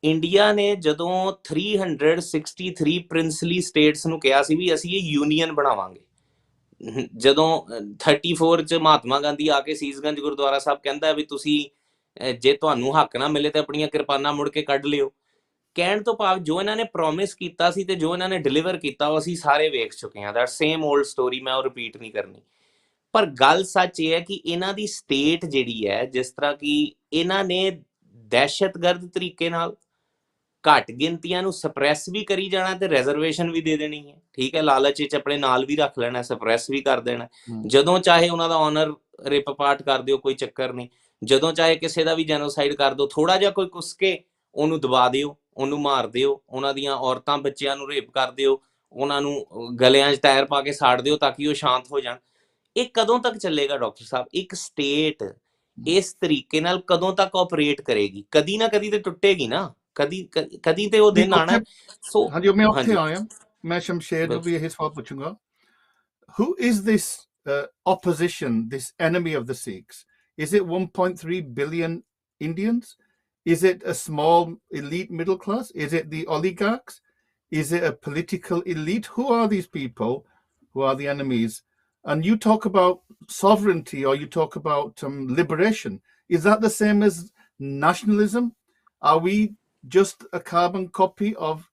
ਇੰਡੀਆ ਨੇ ਜਦੋਂ 363 ਪ੍ਰਿੰਸਲੀ ਸਟੇਟਸ ਨੂੰ ਕਿਹਾ ਸੀ ਵੀ ਅਸੀਂ ਇਹ ਯੂਨੀਅਨ ਬਣਾਵਾਂਗੇ, ਜਦੋਂ 34 ਚ ਮਹਾਤਮਾ ਗਾਂਧੀ ਆ ਕੇ ਸੀਸਗੰਜ ਗੁਰਦੁਆਰਾ ਸਾਹਿਬ ਕਹਿੰਦਾ ਵੀ ਤੁਸੀਂ ਜੇ ਤੁਹਾਨੂੰ ਹੱਕ ਨਾ ਮਿਲੇ ਤੇ ਆਪਣੀਆਂ ਕਿਰਪਾਨਾਂ ਮੁੜ ਕੇ ਕੱਢ ਲਿਓ, ਕਹਿਣ ਤੋਂ ਭਾਵ ਜੋ ਇਹਨਾਂ ਨੇ ਪ੍ਰੋਮਿਸ ਕੀਤਾ ਸੀ ਤੇ ਜੋ ਇਹਨਾਂ ਨੇ ਡਿਲੀਵਰ ਕੀਤਾ ਉਹ ਅਸੀਂ ਸਾਰੇ ਵੇਖ ਚੁੱਕੇ ਹਾਂ। ਦੈਟ ਸੇਮ ਓਲਡ ਸਟੋਰੀ, ਮੈਂ ਉਹ ਰਿਪੀਟ ਨਹੀਂ ਕਰਨੀ। ਪਰ ਗੱਲ ਸੱਚ ਇਹ ਹੈ ਕਿ ਇਹਨਾਂ ਦੀ ਸਟੇਟ ਜਿਹੜੀ ਹੈ, ਜਿਸ ਤਰ੍ਹਾਂ ਕਿ ਇਹਨਾਂ ਨੇ ਦਹਿਸ਼ਤਗਰਦ ਤਰੀਕੇ ਨਾਲ ਘੱਟ ਗਿਣਤੀਆਂ ਨੂੰ ਸਪਰੈਸ ਵੀ ਕਰੀ ਜਾਣਾ ਤੇ ਰਿਜ਼ਰਵੇਸ਼ਨ ਵੀ ਦੇ ਦੇਣੀ ਹੈ, ਠੀਕ ਹੈ, ਲਾਲਚ ਵਿੱਚ ਆਪਣੇ ਨਾਲ ਵੀ ਰੱਖ ਲੈਣਾ, ਸਪਰੈਸ ਵੀ ਕਰ ਦੇਣਾ। ਜਦੋਂ ਚਾਹੇ ਉਹਨਾਂ ਦਾ ਆਨਰ ਰਿਪ ਪਾਟ ਕਰ ਦਿਓ, ਕੋਈ ਚੱਕਰ ਨਹੀਂ। ਜਦੋਂ ਚਾਹੇ ਕਿਸੇ ਦਾ ਵੀ ਜੈਨੋਸਾਈਡ ਕਰ ਦਿਓ, ਥੋੜਾ ਜਿਹਾ ਕੋਈ ਕੁਸ ਕੇ ਉਹਨੂੰ ਦਬਾ ਦਿਓ, ਉਹਨੂੰ ਮਾਰ ਦਿਓ, ਉਹਨਾਂ ਦੀਆਂ ਔਰਤਾਂ ਬੱਚਿਆਂ ਨੂੰ ਰੇਪ ਕਰ ਦਿਓ, ਉਹਨਾਂ ਨੂੰ ਗਲਿਆਂ 'ਚ ਟਾਇਰ ਪਾ ਕੇ ਸਾੜ ਦਿਓ ਤਾਂ ਕਿ ਉਹ ਸ਼ਾਂਤ ਹੋ ਜਾਣ। ਇਹ ਕਦੋਂ ਤੱਕ ਚੱਲੇਗਾ ਡਾਕਟਰ ਸਾਹਿਬ? ਇੱਕ ਸਟੇਟ ਇਸ ਤਰੀਕੇ ਨਾਲ ਕਦੋਂ ਤੱਕ ਆਪਰੇਟ ਕਰੇਗੀ? ਕਦੀ ਨਾ ਕਦੀ ਤੇ ਟੁੱਟੇਗੀ ਨਾ, ਕਦੀ ਤੇ ਉਹ ਦਿਨ ਆਣਾ। ਸੋ ਹਾਂਜੀ, ਮੈਂ ਉੱਥੇ ਆਇਆ, ਮੈਂ ਸ਼ਮਸ਼ੇਰ ਨੂੰ ਵੀ ਇਹ ਸਵਾਲ ਪੁੱਛੂੰਗਾ। Who is this opposition, this enemy of the Sikhs? Is it 1.3 billion Indians? Is it a small elite middle class? Is it the oligarchs? Is it a political elite? Who are these people who are the enemies? And you talk about sovereignty, or you talk about liberation. Is that the same as nationalism? Are we just a carbon copy of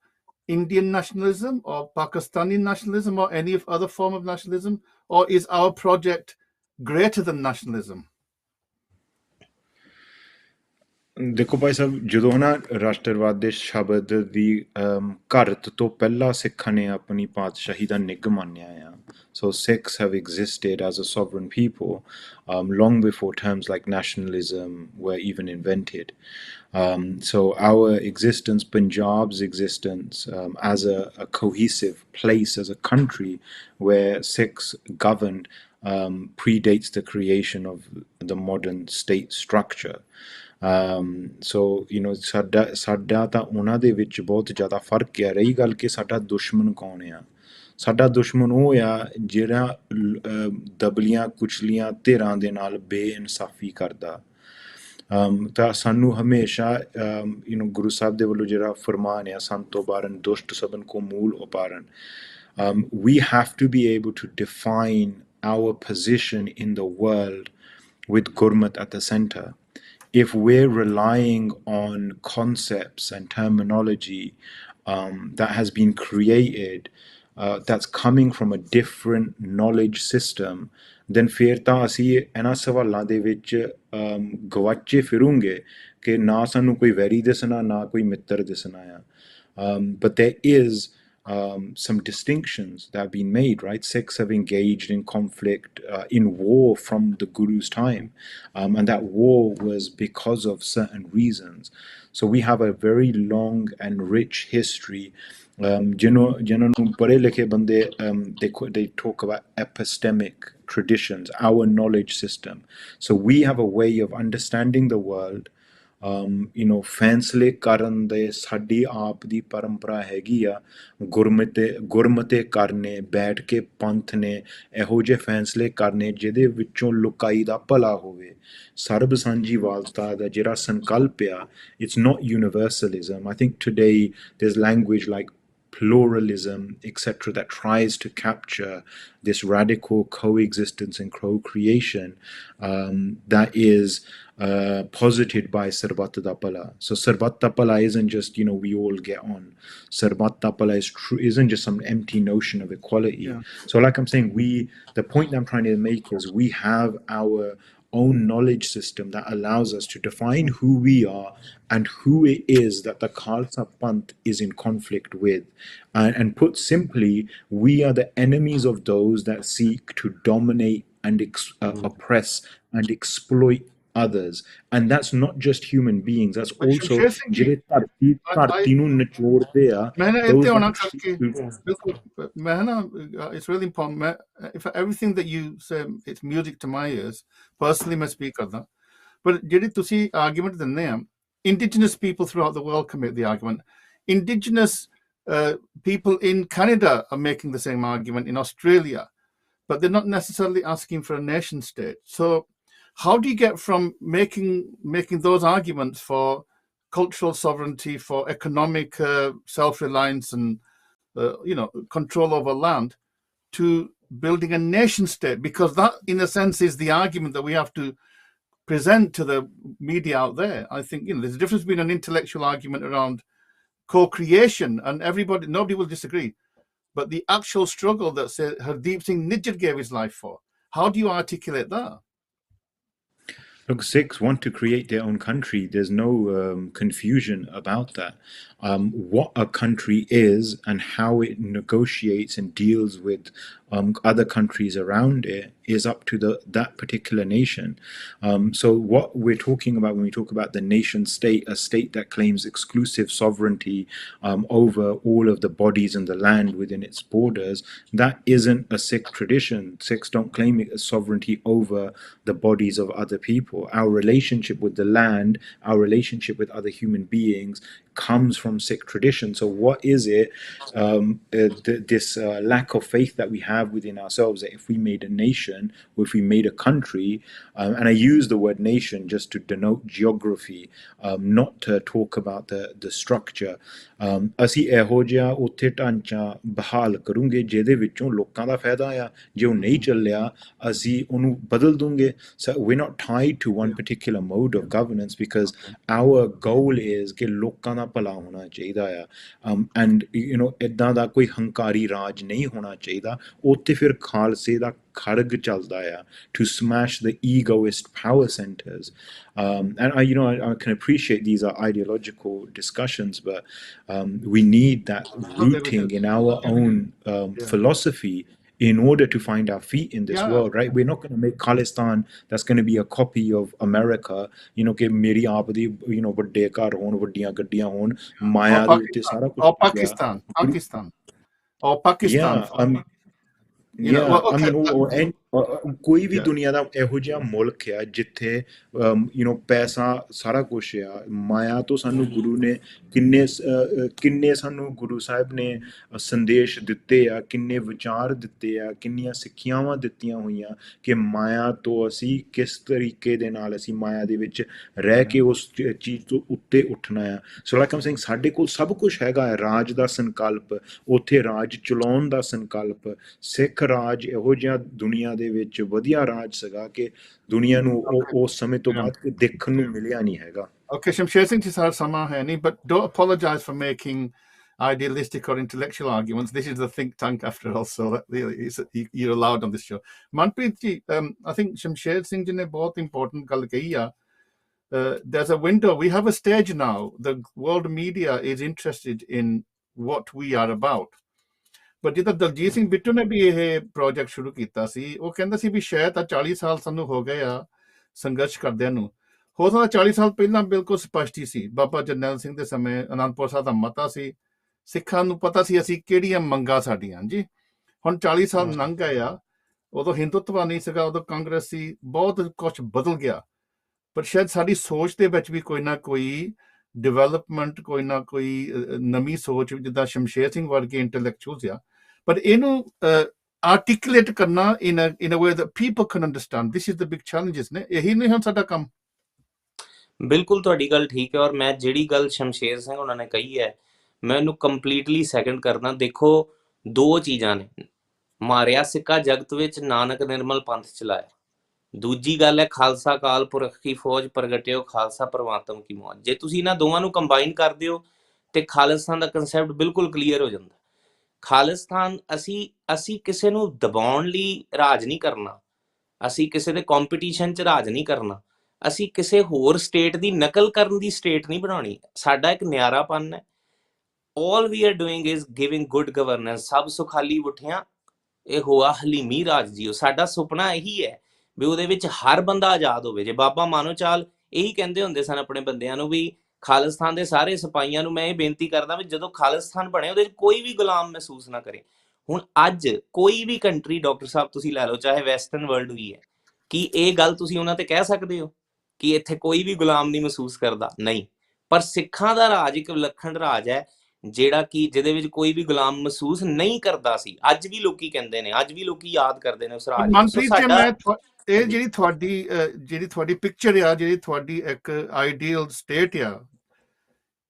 Indian nationalism or Pakistani nationalism or any other form of nationalism? Or is our project greater than nationalism? ਦੇਖੋ ਭਾਈ ਸਾਹਿਬ, ਜਦੋਂ ਨਾ ਰਾਸ਼ਟਰਵਾਦ ਦੇ ਸ਼ਬਦ ਦੀ ਘਰਤ ਤੋਂ ਪਹਿਲਾਂ ਸਿੱਖਾਂ ਨੇ ਆਪਣੀ ਪਾਤਸ਼ਾਹੀ ਦਾ ਨਿੱਘ ਮੰਨਿਆ ਆ। So Sikhs have existed as a sovereign people long before terms like nationalism were even invented. So our existence, Punjab's existence as a cohesive place, as a country where Sikhs governed, predates the creation of the modern state structure. So you know, ਸਾਡਾ ਤਾਂ ਉਹਨਾਂ ਦੇ ਵਿੱਚ ਬਹੁਤ ਜ਼ਿਆਦਾ ਫਰਕ ਹੈ। ਰਹੀ ਗੱਲ ਕਿ ਸਾਡਾ ਦੁਸ਼ਮਣ ਕੌਣ ਆ, ਸਾਡਾ ਦੁਸ਼ਮਣ ਉਹ ਆ ਜਿਹੜਾ ਦਬਲੀਆਂ ਕੁਚਲੀਆਂ ਧਿਰਾਂ ਦੇ ਨਾਲ ਬੇਇਨਸਾਫੀ ਕਰਦਾ। ਤਾਂ ਸਾਨੂੰ ਹਮੇਸ਼ਾ ਗੁਰੂ ਸਾਹਿਬ ਦੇ ਵੱਲੋਂ ਜਿਹੜਾ ਫਰਮਾਨ ਆ, ਸੰਤੋ ਬਾਰਨ ਦੁਸ਼ਟ ਸਭਨ ਕੋ ਮੂਲ ਉਪਾਰਨ, we have to be able to define our position in the world with Gurmat at the center. If we're relying on concepts and terminology that has been created, that's coming from a different knowledge system, then ਫਿਰ ਤਾਂ ਅਸੀਂ ਇਹਨਾਂ ਸਵਾਲਾਂ ਦੇ ਵਿੱਚ ਗਵਾਚੇ ਫਿਰੂੰਗੇ ਕਿ ਨਾ ਸਾਨੂੰ ਕੋਈ ਵੈਰੀ ਦਿਸਣਾ, ਨਾ ਕੋਈ ਮਿੱਤਰ ਦਿਸਣਾ ਆ। But there is some distinctions that have been made, right? Sikhs have engaged in conflict, in war from the Guru's time, and that war was because of certain reasons. So we have a very long and rich history. They talk about epistemic traditions, our knowledge system. So we have a way of understanding the world. ਫੈਸਲੇ ਕਰਨ ਦੇ ਸਾਡੀ ਆਪ ਦੀ ਪਰੰਪਰਾ ਹੈਗੀ ਆ। ਗੁਰਮਤੇ ਕਰਨੇ, ਬੈਠ ਕੇ ਪੰਥ ਨੇ ਇਹੋ ਜਿਹੇ ਫੈਸਲੇ ਕਰਨੇ ਜਿਹਦੇ ਵਿੱਚੋਂ ਲੁਕਾਈ ਦਾ ਭਲਾ ਹੋਵੇ। ਸਰਬ ਸਾਂਝੀਵਾਲਤਾ ਦਾ ਜਿਹੜਾ ਸੰਕਲਪ ਆ, it's not universalism. I think today there's language like pluralism, etc., that tries to capture this radical coexistence and co-creation that is posited by Sarbat Tapala. So Sarbat Tapala isn't just, we all get on. Sarbat Tapala isn't just some empty notion of equality. Yeah. So like I'm saying, the point I'm trying to make is we have our own knowledge system that allows us to define who we are and who it is that the Khalsa Panth is in conflict with. And put simply, we are the enemies of those that seek to dominate and oppress and exploit others. And that's not just human beings, that's But also Shamsher Singh ji, ਧਰਤੀ ਨੂੰ ਨਿਚੋੜਦੇ ਆ, मैं ना those इतने होना that seek करके to बिल्कुल मैं ना it's really important. If everything that you say it's music to my ears, personally मैं speak करदा, but ਜਿਹੜੀ ਤੁਸੀਂ argument ਦਿੰਦੇ ਆ, indigenous people throughout the world commit the argument. Indigenous people in Canada are making the same argument, in Australia, but they're not necessarily asking for a nation state. So how do you get from making those arguments for cultural sovereignty, for economic self-reliance and control over land, to building a nation state? Because that, in a sense, is the argument that we have to present to the media out there. I think there's a difference between an intellectual argument around co-creation, and nobody will disagree, but the actual struggle that Hardeep Singh Nijjar gave his life for. How do you articulate that? Look, Sikhs want to create their own country. There's no confusion about that. What a country is and how it negotiates and deals with other countries around it is up to that particular nation. So what we're talking about when we talk about the nation state, a state that claims exclusive sovereignty over all of the bodies and the land within its borders, that isn't a Sikh tradition. Sikhs don't claim it as sovereignty over the bodies of other people. Our relationship with the land, our relationship with other human beings comes from Sikh tradition. So what is it, this lack of faith that we have within ourselves, that if we made a nation, or if we made a country, and I use the word nation just to denote geography, not to talk about the structure, ਅਸੀਂ ਇਹੋ ਜਿਹਾ ਉੱਥੇ ਢਾਂਚਾ ਬਹਾਲ ਕਰੂੰਗੇ ਜਿਹਦੇ ਵਿੱਚੋਂ ਲੋਕਾਂ ਦਾ ਫਾਇਦਾ ਆ, ਜੇ ਉਹ ਨਹੀਂ ਚੱਲਿਆ ਅਸੀਂ ਉਹਨੂੰ ਬਦਲ ਦੂੰਗੇ. So we're not tied to one particular mode of governance because our goal is ਕਿ ਲੋਕਾਂ ਦਾ ਭਲਾ ਹੋਣਾ ਚਾਹੀਦਾ ਆ, and ਇੱਦਾਂ ਦਾ ਕੋਈ ਹੰਕਾਰੀ ਰਾਜ ਨਹੀਂ ਹੋਣਾ ਚਾਹੀਦਾ. ਉੱਥੇ ਫਿਰ ਖਾਲਸੇ ਦਾ ਖੜਗ ਚੱਲਦਾ ਆ to smash the egoist power centers. And I can appreciate these are ideological discussions, but we need that rooting in our own philosophy in order to find our feet in this world, right? We're not going to make Khalistan that's going to be a copy of America, कि मेरी आप दी ਵੱਡੇ ਘਰ ਹੋਣ, ਵੱਡੀਆਂ ਗੱਡੀਆਂ ਹੋਣ, ਮਾਇਆ ਦੇ ਉੱਤੇ ਸਾਰਾ ਕੁਝ Pakistan. ਕੋਈ ਵੀ ਦੁਨੀਆ ਦਾ ਇਹੋ ਜਿਹਾ ਮੁਲਕ ਆ ਜਿੱਥੇ ਪੈਸਾ ਸਾਰਾ ਕੁਛ ਆ, ਮਾਇਆ ਤੋਂ ਸਾਨੂੰ ਗੁਰੂ ਨੇ ਕਿੰਨੇ ਸਾਨੂੰ ਗੁਰੂ ਸਾਹਿਬ ਨੇ ਸੰਦੇਸ਼ ਦਿੱਤੇ ਆ, ਕਿੰਨੇ ਵਿਚਾਰ ਦਿੱਤੇ ਆ, ਕਿੰਨੀਆਂ ਸਿੱਖਿਆਵਾਂ ਦਿੱਤੀਆਂ ਹੋਈਆਂ ਕਿ ਮਾਇਆ ਤੋਂ ਅਸੀਂ ਕਿਸ ਤਰੀਕੇ ਦੇ ਨਾਲ ਅਸੀਂ ਮਾਇਆ ਦੇ ਵਿੱਚ ਰਹਿ ਕੇ ਉਸ ਚੀਜ਼ ਤੋਂ ਉੱਤੇ ਉੱਠਣਾ ਆ. ਸੋ ਲਾਈਕ ਆਮ ਸੇਇੰਗ ਸਾਡੇ ਕੋਲ ਸਭ ਕੁਛ ਹੈਗਾ ਹੈ, ਰਾਜ ਦਾ ਸੰਕਲਪ, ਉੱਥੇ ਰਾਜ ਚਲਾਉਣ ਦਾ ਸੰਕਲਪ. ਸਿੱਖ ਰਾਜ ਇਹੋ ਜਿਹਾ ਦੁਨੀਆ ਦੇ ਵਿੱਚ ਵਧੀਆ ਰਾਜ ਸੀਗਾ ਕਿ ਦੁਨੀਆ ਨੂੰ ਉਸ ਸਮੇਂ ਤੋਂ ਬਾਅਦ ਦੇਖਣ ਨੂੰ ਮਿਲਿਆ ਨਹੀਂ ਹੈਗਾ. Okay, Shamsher Singh ji sar sama hai nahi, but don't apologize for making idealistic or intellectual arguments. This is the think tank after all, so you're allowed on this show. Manpreet ji, I think Shamsher Singh ji ne bahut important ਗੱਲ ਕਹੀ ਆ. There's a window, we have a stage now, the world media is interested in what we are about. ਪਰ ਜਿੱਦਾਂ ਦਲਜੀਤ ਸਿੰਘ ਬਿੱਟੂ ਨੇ ਵੀ ਇਹ project ਸ਼ੁਰੂ ਕੀਤਾ ਸੀ, ਉਹ ਕਹਿੰਦਾ ਸੀ ਵੀ ਸ਼ਾਇਦ 40 ਸਾਲ ਸਾਨੂੰ ਹੋ ਗਏ ਆ ਸੰਘਰਸ਼ ਕਰਦਿਆਂ ਨੂੰ, ਹੋ ਸਕਦਾ 40 ਸਾਲ ਪਹਿਲਾਂ ਬਿਲਕੁਲ ਸਪਸ਼ਟ ਹੀ ਸੀ. ਬਾਬਾ ਜਰਨੈਲ ਸਿੰਘ ਦੇ ਸਮੇਂ ਅਨੰਦਪੁਰ ਸਾਹਿਬ ਦਾ ਮਤਾ ਸੀ, ਸਿੱਖਾਂ ਨੂੰ ਪਤਾ ਸੀ ਅਸੀਂ ਕਿਹੜੀਆਂ ਮੰਗਾਂ ਸਾਡੀਆਂ ਜੀ. ਹੁਣ 40 ਸਾਲ ਲੰਘ ਗਏ ਆ, ਉਦੋਂ ਹਿੰਦੂਤਵ ਨਹੀਂ ਸੀਗਾ, ਉਦੋਂ ਕਾਂਗਰਸ ਸੀ, ਬਹੁਤ ਕੁਛ ਬਦਲ ਗਿਆ, ਪਰ ਸ਼ਾਇਦ ਸਾਡੀ ਸੋਚ ਦੇ ਵਿੱਚ ਵੀ ਕੋਈ ਨਾ ਕੋਈ ਡਿਵੈਲਪਮੈਂਟ, ਕੋਈ ਨਾ ਕੋਈ ਨਵੀਂ ਸੋਚ, ਜਿੱਦਾਂ ਸ਼ਮਸ਼ੇਰ ਸਿੰਘ ਵਰਗੇ ਇੰਟੈਲੈਕਚੁਅਲਸ ਆ, but articulate karna in a way that people can understand. This is the big challenge, isn't it? ਇਹੀ ਨਹੀਂ ਹੁਣ ਸਾਡਾ ਕੰਮ. ਬਿਲਕੁਲ ਤੁਹਾਡੀ ਗੱਲ ਠੀਕ ਹੈ, ਔਰ ਮੈਂ ਜਿਹੜੀ ਗੱਲ ਸ਼ਮਸ਼ੇਰ ਸਿੰਘ ਉਹਨਾਂ ਨੇ ਕਹੀ ਹੈ, ਮੈਂ ਉਹਨੂੰ ਕੰਪਲੀਟਲੀ ਸੈਕਿੰਡ ਕਰਦਾ। ਦੇਖੋ 2 ਚੀਜ਼ਾਂ ਨੇ, ਮਾਰਿਆ ਸਿੱਕਾ ਜਗਤ ਵਿੱਚ, ਨਾਨਕ ਨਿਰਮਲ ਪੰਥ ਚਲਾਇਆ। ਦੂਜੀ ਗੱਲ ਹੈ ਖਾਲਸਾ ਕਾਲ ਪੁਰਖ ਕੀ ਫੌਜ ਪ੍ਰਗਟਿਓ, ਖਾਲਸਾ ਪਰਮਾਤਮ ਕੀ ਮੌਜ। ਜੇ ਤੁਸੀਂ ਇਹਨਾਂ ਦੋਵਾਂ ਨੂੰ ਕੰਬਾਈਨ ਕਰਦੇ ਹੋ ਤੇ ਖਾਲਿਸਤਾਨ ਦਾ ਕੰਸੈਪਟ ਬਿਲਕੁਲ ਕਲੀਅਰ ਹੋ ਜਾਂਦਾ। ਖਾਲਿਸਤਾਨ ਅਸੀਂ ਕਿਸੇ ਨੂੰ ਦਬਾਉਣ ਲਈ ਰਾਜ ਨਹੀਂ ਕਰਨਾ, ਅਸੀਂ ਕਿਸੇ ਦੇ ਕੰਪੀਟੀਸ਼ਨ 'ਚ ਰਾਜ ਨਹੀਂ ਕਰਨਾ, ਅਸੀਂ ਕਿਸੇ ਹੋਰ ਸਟੇਟ ਦੀ ਨਕਲ ਕਰਨ ਦੀ ਸਟੇਟ ਨਹੀਂ ਬਣਾਉਣੀ। ਸਾਡਾ ਇੱਕ ਨਿਆਰਾਪਨ ਹੈ। all we are doing is giving good governance। ਸਭ ਸੁਖਾਲੀ ਉਠਿਆ ਇਹ ਹੋਆ ਹਲੀਮੀ ਰਾਜ ਜੀਓ। ਸਾਡਾ ਸੁਪਨਾ ਇਹੀ ਹੈ ਵੀ ਉਹਦੇ ਵਿੱਚ ਹਰ ਬੰਦਾ ਆਜ਼ਾਦ ਹੋਵੇ। ਜੇ ਬਾਬਾ ਮਾਨੋ ਚਾਲ ਇਹੀ ਕਹਿੰਦੇ ਹੁੰਦੇ ਸਨ ਆਪਣੇ ਬੰਦਿਆਂ ਨੂੰ ਵੀ ਖਾਲਿਸਤਾਨ ਦੇ ਸਾਰੇ ਸਿਪਾਹੀਆਂ ਨੂੰ ਮੈਂ ਇਹ ਬੇਨਤੀ ਕਰਦਾ ਵੀ ਜਦੋਂ ਖਾਲਿਸਤਾਨ ਬਣੇ ਉਹਦੇ 'ਚ ਕੋਈ ਵੀ ਗੁਲਾਮ ਮਹਿਸੂਸ ਨਾ ਕਰੇ। ਹੁਣ ਅੱਜ ਕੋਈ ਵੀ ਕੰਟਰੀ ਡਾਕਟਰ ਸਾਹਿਬ ਤੁਸੀਂ ਲੈ ਲਓ, ਚਾਹੇ ਵੈਸਟਰਨ ਵਰਲਡ ਵੀ ਹੈ, ਕੀ ਇਹ ਗੱਲ ਤੁਸੀਂ ਉਹਨਾਂ ਤੇ ਕਹਿ ਸਕਦੇ ਹੋ ਕਿ ਇੱਥੇ ਕੋਈ ਵੀ ਗੁਲਾਮ ਨਹੀਂ ਮਹਿਸੂਸ ਕਰਦਾ? ਨਹੀਂ। ਪਰ ਸਿੱਖਾਂ ਦਾ ਰਾਜ ਇੱਕ ਵਿਲੱਖਣ ਰਾਜ ਹੈ ਜਿਹੜਾ ਕਿ ਜਿਹਦੇ ਵਿੱਚ ਕੋਈ ਵੀ ਗੁਲਾਮ ਮਹਿਸੂਸ ਨਹੀਂ ਕਰਦਾ ਸੀ। ਅੱਜ ਵੀ ਲੋਕੀ ਕਹਿੰਦੇ ਨੇ, ਅੱਜ ਵੀ ਲੋਕੀ ਯਾਦ ਕਰਦੇ ਨੇ ਉਸ ਰਾਜ ਨੂੰ। ਸੋ ਮਨਪ੍ਰੀਤ ਜੀ, ਸਾਡਾ ਇਹ ਜਿਹੜੀ ਤੁਹਾਡੀ ਪਿਕਚਰ ਆ, ਜਿਹੜੀ ਤੁਹਾਡੀ ਇੱਕ ਆਈਡੀਅਲ ਸਟੇਟ ਆ,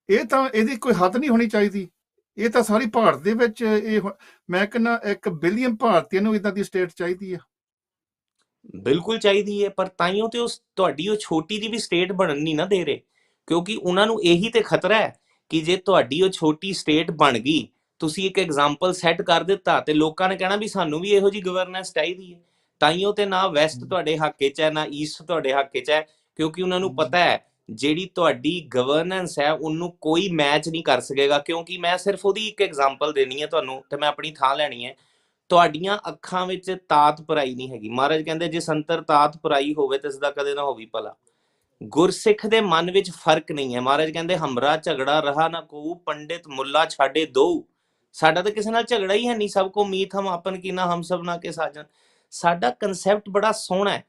ਇਹ ਤਾਂ ਇਹਦੀ ਕੋਈ ਹੱਦ ਨਹੀਂ ਹੋਣੀ ਚਾਹੀਦੀ। ਇਹ ਤਾਂ ਸਾਰੀ ਭਾਰਤ ਦੇ ਵਿੱਚ ਮੈਂ ਕਹਿੰਦਾ 1 ਬਿਲੀਅਨ ਭਾਰਤੀਆਂ ਨੂੰ ਇਦਾਂ ਦੀ ਸਟੇਟ ਚਾਹੀਦੀ ਆ। ਬਿਲਕੁਲ ਚਾਹੀਦੀ ਹੈ, ਪਰ ਤਾਈਓ ਤੇ ਉਸ ਤੁਹਾਡੀ ਉਹ ਛੋਟੀ ਜਿਹੀ ਵੀ ਸਟੇਟ ਬਣਨ ਨਹੀਂ ਨਾ ਦੇ ਰਹੇ, ਕਿਉਂਕਿ ਉਹਨਾਂ ਨੂੰ ਇਹੀ ਤੇ ਖਤਰਾ ਹੈ ਕਿ ਜੇ ਤੁਹਾਡੀ ਉਹ ਛੋਟੀ ਸਟੇਟ ਬਣ ਗਈ, ਤੁਸੀਂ ਇੱਕ ਐਗਜ਼ਾਮਪਲ ਸੈੱਟ ਕਰ ਦਿੱਤਾ ਤੇ ਲੋਕਾਂ ਨੇ ਕਹਿਣਾ ਵੀ ਸਾਨੂੰ ਵੀ ਇਹੋ ਜਿਹੀ ਗਵਰਨੈਂਸ ਚਾਹੀਦੀ ਹੈ। ਤਾਈਓ ਤੇ ਨਾ ਵੈਸਟ ਤੁਹਾਡੇ ਹੱਕ 'ਚ ਹੈ, ਨਾ ਈਸਟ ਤੁਹਾਡੇ ਹੱਕ 'ਚ ਹੈ, ਕਿਉਂਕਿ ਉਹਨਾਂ ਨੂੰ ਪਤਾ ਹੈ ਜਿਹੜੀ ਤੁਹਾਡੀ ਗਵਰਨੈਂਸ ਹੈ ਉਹਨੂੰ ਕੋਈ ਮੈਚ ਨਹੀਂ ਕਰ ਸਕੇਗਾ। ਕਿਉਂਕਿ ਮੈਂ ਸਿਰਫ ਉਹਦੀ ਇੱਕ ਐਗਜ਼ਾਮਪਲ ਦੇਣੀ ਹੈ ਤੁਹਾਨੂੰ, ਤੇ ਮੈਂ ਆਪਣੀ ਥਾਂ ਲੈਣੀ ਹੈ। ਤੁਹਾਡੀਆਂ ਅੱਖਾਂ ਵਿੱਚ ਤਾਤ ਪਰਾਈ ਨਹੀਂ ਹੈਗੀ। ਮਹਾਰਾਜ ਕਹਿੰਦੇ ਜੇ ਸੰਤਰ ਤਾਤ ਪਰਾਈ ਹੋਵੇ ਤੇ ਇਸਦਾ ਕਦੇ ਨਾ ਹੋਵੀ ਭਲਾ। ਗੁਰਸਿੱਖ ਦੇ ਮਨ ਵਿੱਚ ਫਰਕ ਨਹੀਂ ਹੈ। ਮਹਾਰਾਜ ਕਹਿੰਦੇ ਹਮਰਾ ਝਗੜਾ ਰਹਾ ਨਾ ਕੋ, ਪੰਡਿਤ ਮੁੱਲਾ ਛਾੜੇ ਦੋ। ਸਾਡਾ ਤਾਂ ਕਿਸੇ ਨਾਲ ਝਗੜਾ ਹੀ ਹੈ ਨਹੀਂ। ਸਭ ਕੋ ਮੀਤ ਹਮ ਆਪਨ ਕੀ ਨਾ, ਹਮ ਸਭ ਨਾ ਕੇ ਸਾਜਨ। ਸਾਡਾ ਕਨਸੈਪਟ ਬੜਾ ਸੋਹਣਾ ਹੈ।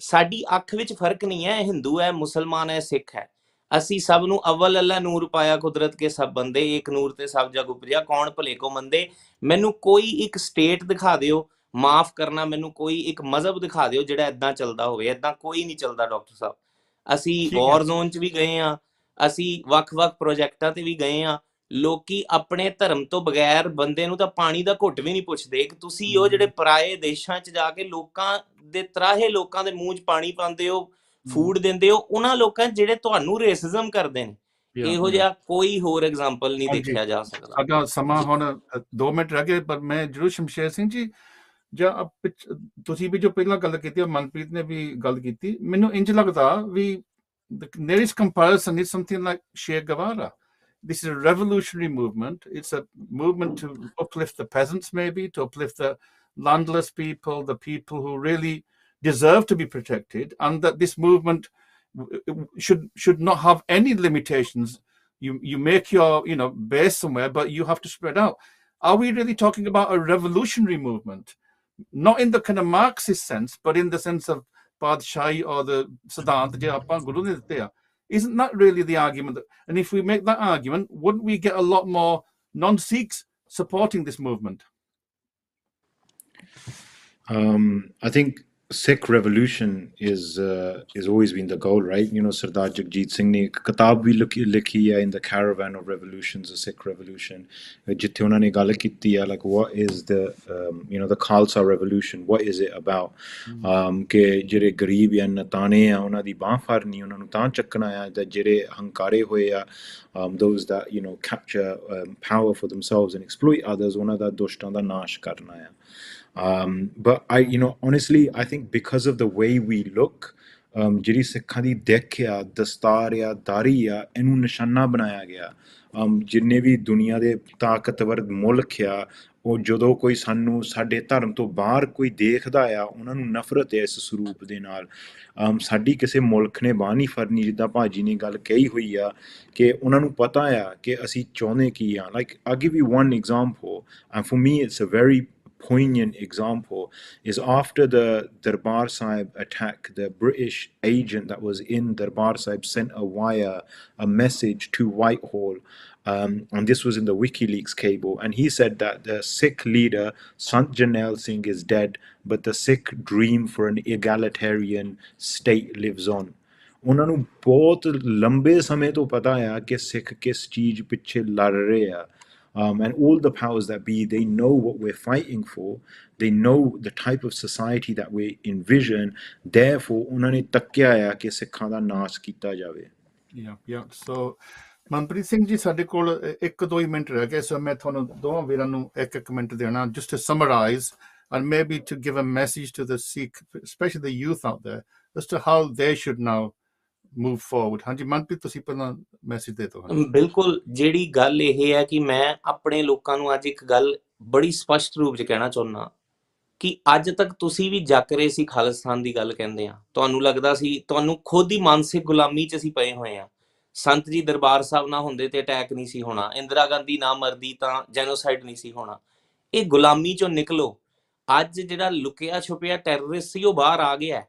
ਸਾਡੀ ਅੱਖ ਵਿੱਚ ਫਰਕ ਨਹੀਂ ਹੈ, ਹਿੰਦੂ ਹੈ, ਮੁਸਲਮਾਨ ਹੈ, ਸਿੱਖ ਹੈ। ਅਸੀਂ ਸਭ ਨੂੰ ਅਵਲ ਅੱਲਾ ਨੂਰ ਪਾਇਆ ਕੁਦਰਤ ਕੇ ਸਭ ਬੰਦੇ, ਏਕ ਨੂਰ ਤੇ ਸਭ ਜਗ ਉਪਜਿਆ, ਕੌਣ ਭਲੇ ਕੋ ਮੰਦੇ। ਮੈਨੂੰ ਕੋਈ ਇੱਕ ਸਟੇਟ ਦਿਖਾ ਦਿਓ, ਮਾਫ ਕਰਨਾ, ਮੈਨੂੰ ਕੋਈ ਇੱਕ ਮਜ਼ਹਬ ਦਿਖਾ ਦਿਓ ਜਿਹੜਾ ਏਦਾਂ ਚੱਲਦਾ ਹੋਵੇ। ਏਦਾਂ ਕੋਈ ਨਹੀਂ ਚੱਲਦਾ ਡਾਕਟਰ ਸਾਹਿਬ। ਅਸੀਂ ਵਾਰ ਜ਼ੋਨ 'ਚ ਵੀ ਗਏ ਹਾਂ, ਅਸੀਂ ਵੱਖ-ਵੱਖ ਪ੍ਰੋਜੈਕਟਾਂ ਤੇ ਵੀ ਗਏ ਹਾਂ। ਲੋਕੀ ਆਪਣੇ ਧਰਮ ਤੋਂ ਬਗੈਰ ਬੰਦੇ ਨੂੰ ਤਾਂ ਪਾਣੀ ਦਾ ਘੁੱਟ ਵੀ ਨਹੀਂ ਪੁੱਛਦੇ। ਤੁਸੀਂ ਉਹ ਜਿਹੜੇ ਪਰਾਏ ਦੇਸ਼ਾਂ 'ਚ ਜਾ ਕੇ ਲੋਕਾਂ ਦੇ ਤਰਾਹੇ ਲੋਕਾਂ ਦੇ ਮੂੰਹ 'ਚ ਪਾਣੀ ਪਾਉਂਦੇ ਹੋ, ਫੂਡ ਦਿੰਦੇ ਹੋ, ਉਹਨਾਂ ਲੋਕਾਂ ਜਿਹੜੇ ਤੁਹਾਨੂੰ ਰੇਸਿਜ਼ਮ ਕਰਦੇ ਨੇ, ਇਹੋ ਜਿਹਾ ਕੋਈ ਹੋਰ ਐਗਜ਼ਾਮਪਲ ਨਹੀਂ ਦੇਖਿਆ ਜਾ ਸਕਦਾ। ਸਾਡਾ ਸਮਾਂ ਹੁਣ 2 ਮਿੰਟ ਰਹਿ ਗਏ, ਪਰ ਮੈਂ ਜ਼ਰੂਰ ਸ਼ਮਸ਼ੇਰ ਸਿੰਘ ਜੀ ਜਾਂ ਤੁਸੀਂ ਵੀ ਜੋ ਪਹਿਲਾਂ ਗੱਲ ਕੀਤੀ, ਮਨਪ੍ਰੀਤ ਨੇ ਵੀ ਗੱਲ ਕੀਤੀ, ਮੈਨੂੰ ਇੰਜ ਲੱਗਦਾ ਵੀ the nearest comparison is something like Che Guevara. This is a revolutionary movement. It's a movement to uplift the peasants, maybe, to uplift the landless people, the people who really deserve to be protected, and that this movement should not have any limitations. You make your base somewhere, but you have to spread out. Are we really talking about a revolutionary movement? Not in the kind of Marxist sense, but in the sense of Badshai or the Siddhant je aapa Guru ne ditte a. Isn't that really the argument? And if we make that argument, wouldn't we get a lot more non-Sikhs supporting this movement? I think Sikh revolution is always been the goal, right? Sardar Jagjit Singh ne ek kitab bhi likhi hai in the Caravan of Revolutions, a Sikh revolution, jithe ਉਹਨਾਂ ਨੇ ਗੱਲ ਕੀਤੀ ਹੈ like what is the the Khalsa revolution, what is it about, ਕਿ ਜਿਹੜੇ ਗਰੀਬ ਜਾਂ ਨਤਾਣੇ ਆ ਉਹਨਾਂ ਦੀ ਬਾਂਹ ਫੜਨੀ, ਉਹਨਾਂ ਨੂੰ ਤਾਂ ਚੱਕਣਾ ਆ, ਜਾਂ ਜਿਹੜੇ ਹੰਕਾਰੇ ਹੋਏ ਆ, those that capture power for themselves and exploit others, ਉਹਨਾਂ ਦਾ ਦੁਸ਼ਟਾਂ ਦਾ ਨਾਸ਼ ਕਰਨਾ ਆ। But I honestly I think because of the way we look, ਜਿਹੜੀ ਸਿੱਖਾਂ ਦੀ ਦਿੱਖ ਆ, ਦਸਤਾਰ ਆ, ਦਾੜੀ ਆ, ਇਹਨੂੰ ਨਿਸ਼ਾਨਾ ਬਣਾਇਆ ਗਿਆ। ਜਿੰਨੇ ਵੀ ਦੁਨੀਆ ਦੇ ਤਾਕਤਵਰ ਮੁਲਕ ਆ, ਉਹ ਜਦੋਂ ਕੋਈ ਸਾਨੂੰ ਸਾਡੇ ਧਰਮ ਤੋਂ ਬਾਹਰ ਕੋਈ ਦੇਖਦਾ ਆ, ਉਹਨਾਂ ਨੂੰ ਨਫ਼ਰਤ ਹੈ ਇਸ ਸਰੂਪ ਦੇ ਨਾਲ। ਸਾਡੀ ਕਿਸੇ ਮੁਲਕ ਨੇ ਬਾਂਹ ਨਹੀਂ ਫੜਨੀ, ਜਿੱਦਾਂ ਭਾਜੀ ਨੇ ਗੱਲ ਕਹੀ ਹੋਈ ਆ ਕਿ ਉਹਨਾਂ ਨੂੰ ਪਤਾ ਆ ਕਿ ਅਸੀਂ ਚਾਹੁੰਦੇ ਕੀ ਆ। Like I'll give you one example, and for me it's a very poignant example, is after the Darbar Sahib attack, the British agent that was in Darbar Sahib sent a message to Whitehall, and this was in the WikiLeaks cable, and he said that the Sikh leader Sant Jarnail Singh is dead, but the Sikh dream for an egalitarian state lives on. ਉਹਨਾਂ ਨੂੰ ਬਹੁਤ ਲੰਬੇ ਸਮੇਂ ਤੋਂ ਪਤਾ ਆ ਕਿ ਸਿੱਖ ਕਿਸ ਚੀਜ਼ ਪਿੱਛੇ ਲੜ ਰਹੇ ਆ, and all the powers that be, they know what we're fighting for. They know the type of society that we envision. Therefore ਉਹਨਾਂ ਨੇ ਤੱਕਿਆ ਆ ਕਿ ਸਿੱਖਾਂ ਦਾ ਨਾਸ਼ ਕੀਤਾ ਜਾਵੇ। ਸੋ ਮਨਪ੍ਰੀਤ ਸਿੰਘ ਜੀ, ਸਾਡੇ ਕੋਲ 1-2 ਹੀ ਮਿੰਟ ਰਹਿ ਗਏ, ਸੋ ਮੈਂ ਤੁਹਾਨੂੰ ਦੋਵਾਂ ਵੀਰਾਂ ਨੂੰ 1 ਮਿੰਟ ਦੇਣਾ, just to summarize and maybe to give a message to the Sikh, especially the youth out there, as to how they should now move forward. ਹਾਂਜੀ ਮਨਪ੍ਰੀਤ, ਤੁਸੀਂ ਪਹਿਲਾਂ ਮੈਸੇਜ ਦੇ ਦਿਓ। ਬਿਲਕੁਲ, ਜਿਹੜੀ ਗੱਲ ਇਹ ਹੈ ਕਿ ਮੈਂ ਆਪਣੇ ਲੋਕਾਂ ਨੂੰ ਅੱਜ ਇੱਕ ਗੱਲ ਬੜੀ ਸਪਸ਼ਟ ਰੂਪ 'ਚ ਕਹਿਣਾ ਚਾਹੁੰਦਾ ਕਿ ਅੱਜ ਤੱਕ ਤੁਸੀਂ ਵੀ ਜੱਕ ਰਹੇ ਸੀ ਖਾਲਿਸਤਾਨ ਦੀ ਗੱਲ ਕਹਿੰਦੇ ਆ, ਤੁਹਾਨੂੰ ਲੱਗਦਾ ਸੀ, ਤੁਹਾਨੂੰ ਖੁਦ ਹੀ ਮਾਨਸਿਕ ਗੁਲਾਮੀ 'ਚ ਅਸੀਂ ਪਏ ਹੋਏ ਆ। ਸੰਤ ਜੀ ਦਰਬਾਰ ਸਾਹਿਬ ਨਾ ਹੁੰਦੇ ਤੇ ਅਟੈਕ ਨਹੀਂ ਸੀ ਹੋਣਾ, ਇੰਦਰਾ ਗਾਂਧੀ ਨਾ ਮਰਦੀ ਤਾਂ ਜੈਨੋਸਾਈਡ ਨਹੀਂ ਸੀ ਹੋਣਾ। ਇਹ ਗੁਲਾਮੀ 'ਚੋਂ ਨਿਕਲੋ। ਅੱਜ ਜਿਹੜਾ ਲੁਕਿਆ ਛੁਪਿਆ ਟੈਰਰਿਸਟ ਸੀ ਉਹ ਬਾਹਰ ਆ ਗਿਆ।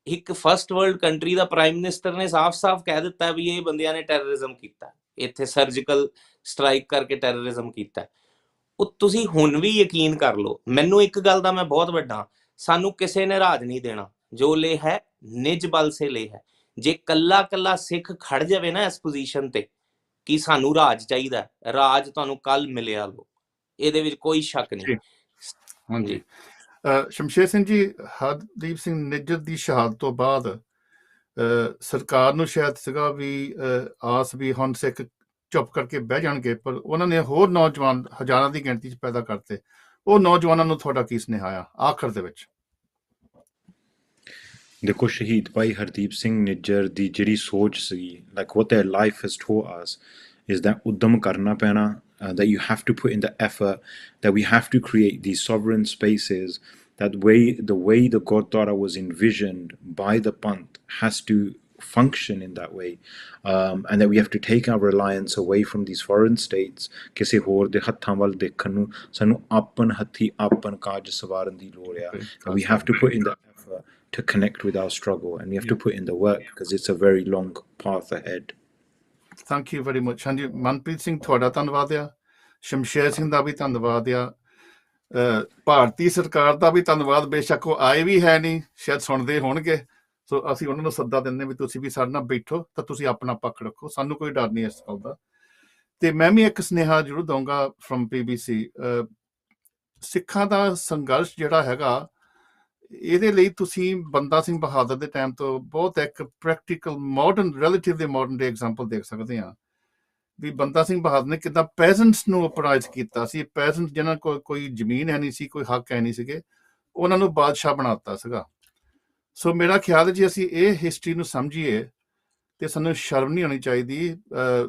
ਇੱਕ ਫਸਟ ਵਰਲਡ ਕੰਟਰੀ ਦਾ ਪ੍ਰਾਈਮ ਮਿਨਿਸਟਰ ਨੇ ਸਾਫ਼-ਸਾਫ਼ ਕਹਿ ਦਿੱਤਾ ਵੀ ਇਹ ਬੰਦਿਆਂ ਨੇ ਟੈਰਰਿਜ਼ਮ ਕੀਤਾ, ਇੱਥੇ ਸਰਜੀਕਲ ਸਟ੍ਰਾਈਕ ਕਰਕੇ ਟੈਰਰਿਜ਼ਮ ਕੀਤਾ। ਉਹ ਤੁਸੀਂ ਹੁਣ ਵੀ ਯਕੀਨ ਕਰ ਲਓ। ਮੈਨੂੰ ਇੱਕ ਗੱਲ ਦਾ ਮੈਂ ਬਹੁਤ ਵੱਡਾ, ਸਾਨੂੰ ਕਿਸੇ ਨੇ ਰਾਜ ਨਹੀਂ ਦੇਣਾ, ਜੋ ਲੇ ਹੈ ਨਿਜ ਬਲ ਸੇ ਲੇ ਹੈ। ਜੇ ਕੱਲਾ ਕੱਲਾ ਸਿੱਖ ਖੜ ਜਾਵੇ ਨਾ ਇਸ ਪੋਜੀਸ਼ਨ ਤੇ ਕਿ ਸਾਨੂੰ ਰਾਜ ਚਾਹੀਦਾ, ਰਾਜ ਤੁਹਾਨੂੰ ਕੱਲ ਮਿਲਿਆ ਲੋ, ਇਹਦੇ ਵਿੱਚ ਕੋਈ ਸ਼ੱਕ ਨਹੀਂ। ਹਾਂਜੀ ਸ਼ਮਸ਼ੇਰ ਸਿੰਘ ਜੀ, ਹਰਦੀਪ ਸਿੰਘ ਨਿੱਜਰ ਦੀ ਸ਼ਹਾਦਤ ਤੋਂ ਬਾਅਦ ਸਰਕਾਰ ਨੂੰ ਸ਼ਾਇਦ ਸੀਗਾ ਵੀ ਆਸ ਵੀ ਹੁਣ ਸਿੱਖ ਚੁੱਪ ਕਰਕੇ ਬਹਿ ਜਾਣਗੇ, ਪਰ ਉਹਨਾਂ ਨੇ ਹੋਰ ਨੌਜਵਾਨ ਹਜ਼ਾਰਾਂ ਦੀ ਗਿਣਤੀ 'ਚ ਪੈਦਾ ਕਰਤੇ। ਉਹ ਨੌਜਵਾਨਾਂ ਨੂੰ ਤੁਹਾਡਾ ਕੀ ਸੁਨੇਹਾ ਆ ਆਖਰ ਦੇ ਵਿੱਚ? ਦੇਖੋ, ਸ਼ਹੀਦ ਭਾਈ ਹਰਦੀਪ ਸਿੰਘ ਨਿੱਜਰ ਦੀ ਜਿਹੜੀ ਸੋਚ ਸੀਗੀ, like what their life has taught us is that ਉਦਮ ਕਰਨਾ ਪੈਣਾ, that you have to put in the effort, that we have to create these sovereign spaces, that the way the Gurdwara was envisioned by the Panth has to function in that way, and that we have to take our reliance away from these foreign states। ਕਿਸੇ ਹੋਰ ਦੇ ਹੱਥਾਂ ਵੱਲ ਦੇਖਣ ਨੂੰ ਸਾਨੂੰ ਆਪਨ ਹੱਥੀ ਆਪਨ ਕਾਜ ਸਵਾਰਨ ਦੀ ਲੋੜ ਆ। We have to put in the effort to connect with our struggle, and we have to put in the work because it's a very long path ahead। Thank you very much. ਹਾਂਜੀ ਮਨਪ੍ਰੀਤ ਸਿੰਘ, ਤੁਹਾਡਾ ਧੰਨਵਾਦ ਆ। ਸ਼ਮਸ਼ੇਰ ਸਿੰਘ ਦਾ ਵੀ ਧੰਨਵਾਦ ਆ। ਭਾਰਤੀ ਸਰਕਾਰ ਦਾ ਵੀ ਧੰਨਵਾਦ, ਬੇਸ਼ੱਕ ਉਹ ਆਏ ਵੀ ਹੈ ਨਹੀਂ, ਸ਼ਾਇਦ ਸੁਣਦੇ ਹੋਣਗੇ। ਸੋ ਅਸੀਂ ਉਹਨਾਂ ਨੂੰ ਸੱਦਾ ਦਿੰਦੇ ਵੀ ਤੁਸੀਂ ਵੀ ਸਾਡੇ ਨਾਲ ਬੈਠੋ ਤਾਂ ਤੁਸੀਂ ਆਪਣਾ ਪੱਖ ਰੱਖੋ, ਸਾਨੂੰ ਕੋਈ ਡਰ ਨਹੀਂ ਇਸ ਗੱਲ ਦਾ। ਤੇ ਮੈਂ ਵੀ ਇੱਕ ਸੁਨੇਹਾ ਜ਼ਰੂਰ ਦਊਂਗਾ ਫਰਮ BBC। ਸਿੱਖਾਂ ਦਾ ਸੰਘਰਸ਼ ਜਿਹੜਾ ਹੈਗਾ, ਇਹਦੇ ਲਈ ਤੁਸੀਂ ਬੰਦਾ ਸਿੰਘ ਬਹਾਦਰ ਦੇ ਟਾਈਮ ਤੋਂ ਬਹੁਤ ਇੱਕ ਪ੍ਰੈਕਟੀਕਲ ਮਾਡਰਨ, ਰਿਲੇਟਿਵਲੀ ਮਾਡਰਨ ਡੇ ਐਗਜ਼ਾਮਪਲ ਦੇਖ ਸਕਦੇ ਹਾਂ ਵੀ ਬੰਦਾ ਸਿੰਘ ਬਹਾਦਰ ਨੇ ਕਿੱਦਾਂ ਪੈਜ਼ੈਂਟਸ ਨੂੰ ਅਪਰਾਈਜ਼ ਕੀਤਾ ਸੀ। ਪੈਜ਼ੈਂਟ ਜਿਹਨਾਂ ਕੋਲ ਕੋਈ ਜ਼ਮੀਨ ਹੈ ਨਹੀਂ ਸੀ, ਕੋਈ ਹੱਕ ਹੈ ਨਹੀਂ ਸੀਗੇ, ਉਹਨਾਂ ਨੂੰ ਬਾਦਸ਼ਾਹ ਬਣਾਤਾ ਸੀਗਾ। ਸੋ ਮੇਰਾ ਖਿਆਲ ਹੈ ਜੀ ਅਸੀਂ ਇਹ ਹਿਸਟਰੀ ਨੂੰ ਸਮਝੀਏ ਤੇ ਸਾਨੂੰ ਸ਼ਰਮ ਨਹੀਂ ਹੋਣੀ ਚਾਹੀਦੀ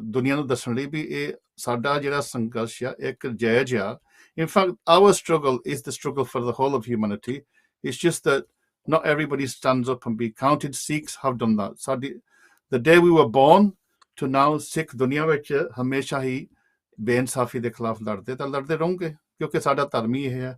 ਦੁਨੀਆ ਨੂੰ ਦੱਸਣ ਲਈ ਵੀ ਇਹ ਸਾਡਾ ਜਿਹੜਾ ਸੰਘਰਸ਼ ਆ ਇੱਕ ਜਾਇਜ਼ ਆ। In fact our struggle is the struggle for the whole of humanity. It's just that not everybody stands up and be counted. Sikhs have done that. The day we were born to now, Sikh ਦੁਨੀਆ ਵਿੱਚ ਹਮੇਸ਼ਾ ਹੀ ਬੇਇਨਸਾਫੀ ਦੇ ਖਿਲਾਫ ਲੜਦੇ ਤਾਂ ਲੜਦੇ ਰਹੋਗੇ, ਕਿਉਂਕਿ ਸਾਡਾ ਧਰਮ ਹੀ ਇਹ ਹੈ।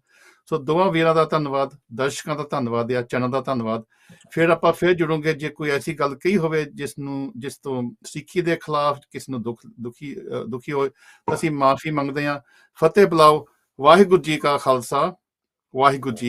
ਸੋ ਦੋਵਾਂ ਵੀਰਾਂ ਦਾ ਧੰਨਵਾਦ, ਦਰਸ਼ਕਾਂ ਦਾ ਧੰਨਵਾਦ ਆ, ਚੈਨਲ ਦਾ ਧੰਨਵਾਦ। ਫਿਰ ਆਪਾਂ ਫਿਰ ਜੁੜੋਗੇ ਜੇ ਕੋਈ ਐਸੀ ਗੱਲ ਕਹੀ ਹੋਵੇ ਜਿਸ ਤੋਂ ਸਿੱਖੀ ਦੇ ਖਿਲਾਫ ਕਿਸੇ ਨੂੰ ਦੁਖੀ ਹੋਏ ਤਾਂ ਅਸੀਂ ਮਾਫੀ ਮੰਗਦੇ ਹਾਂ। ਫਤਿਹ ਬੁਲਾਓ। ਵਾਹਿਗੁਰੂ ਜੀ ਕਾ ਖਾਲਸਾ, ਵਾਹਿਗੁਰੂ ਜੀ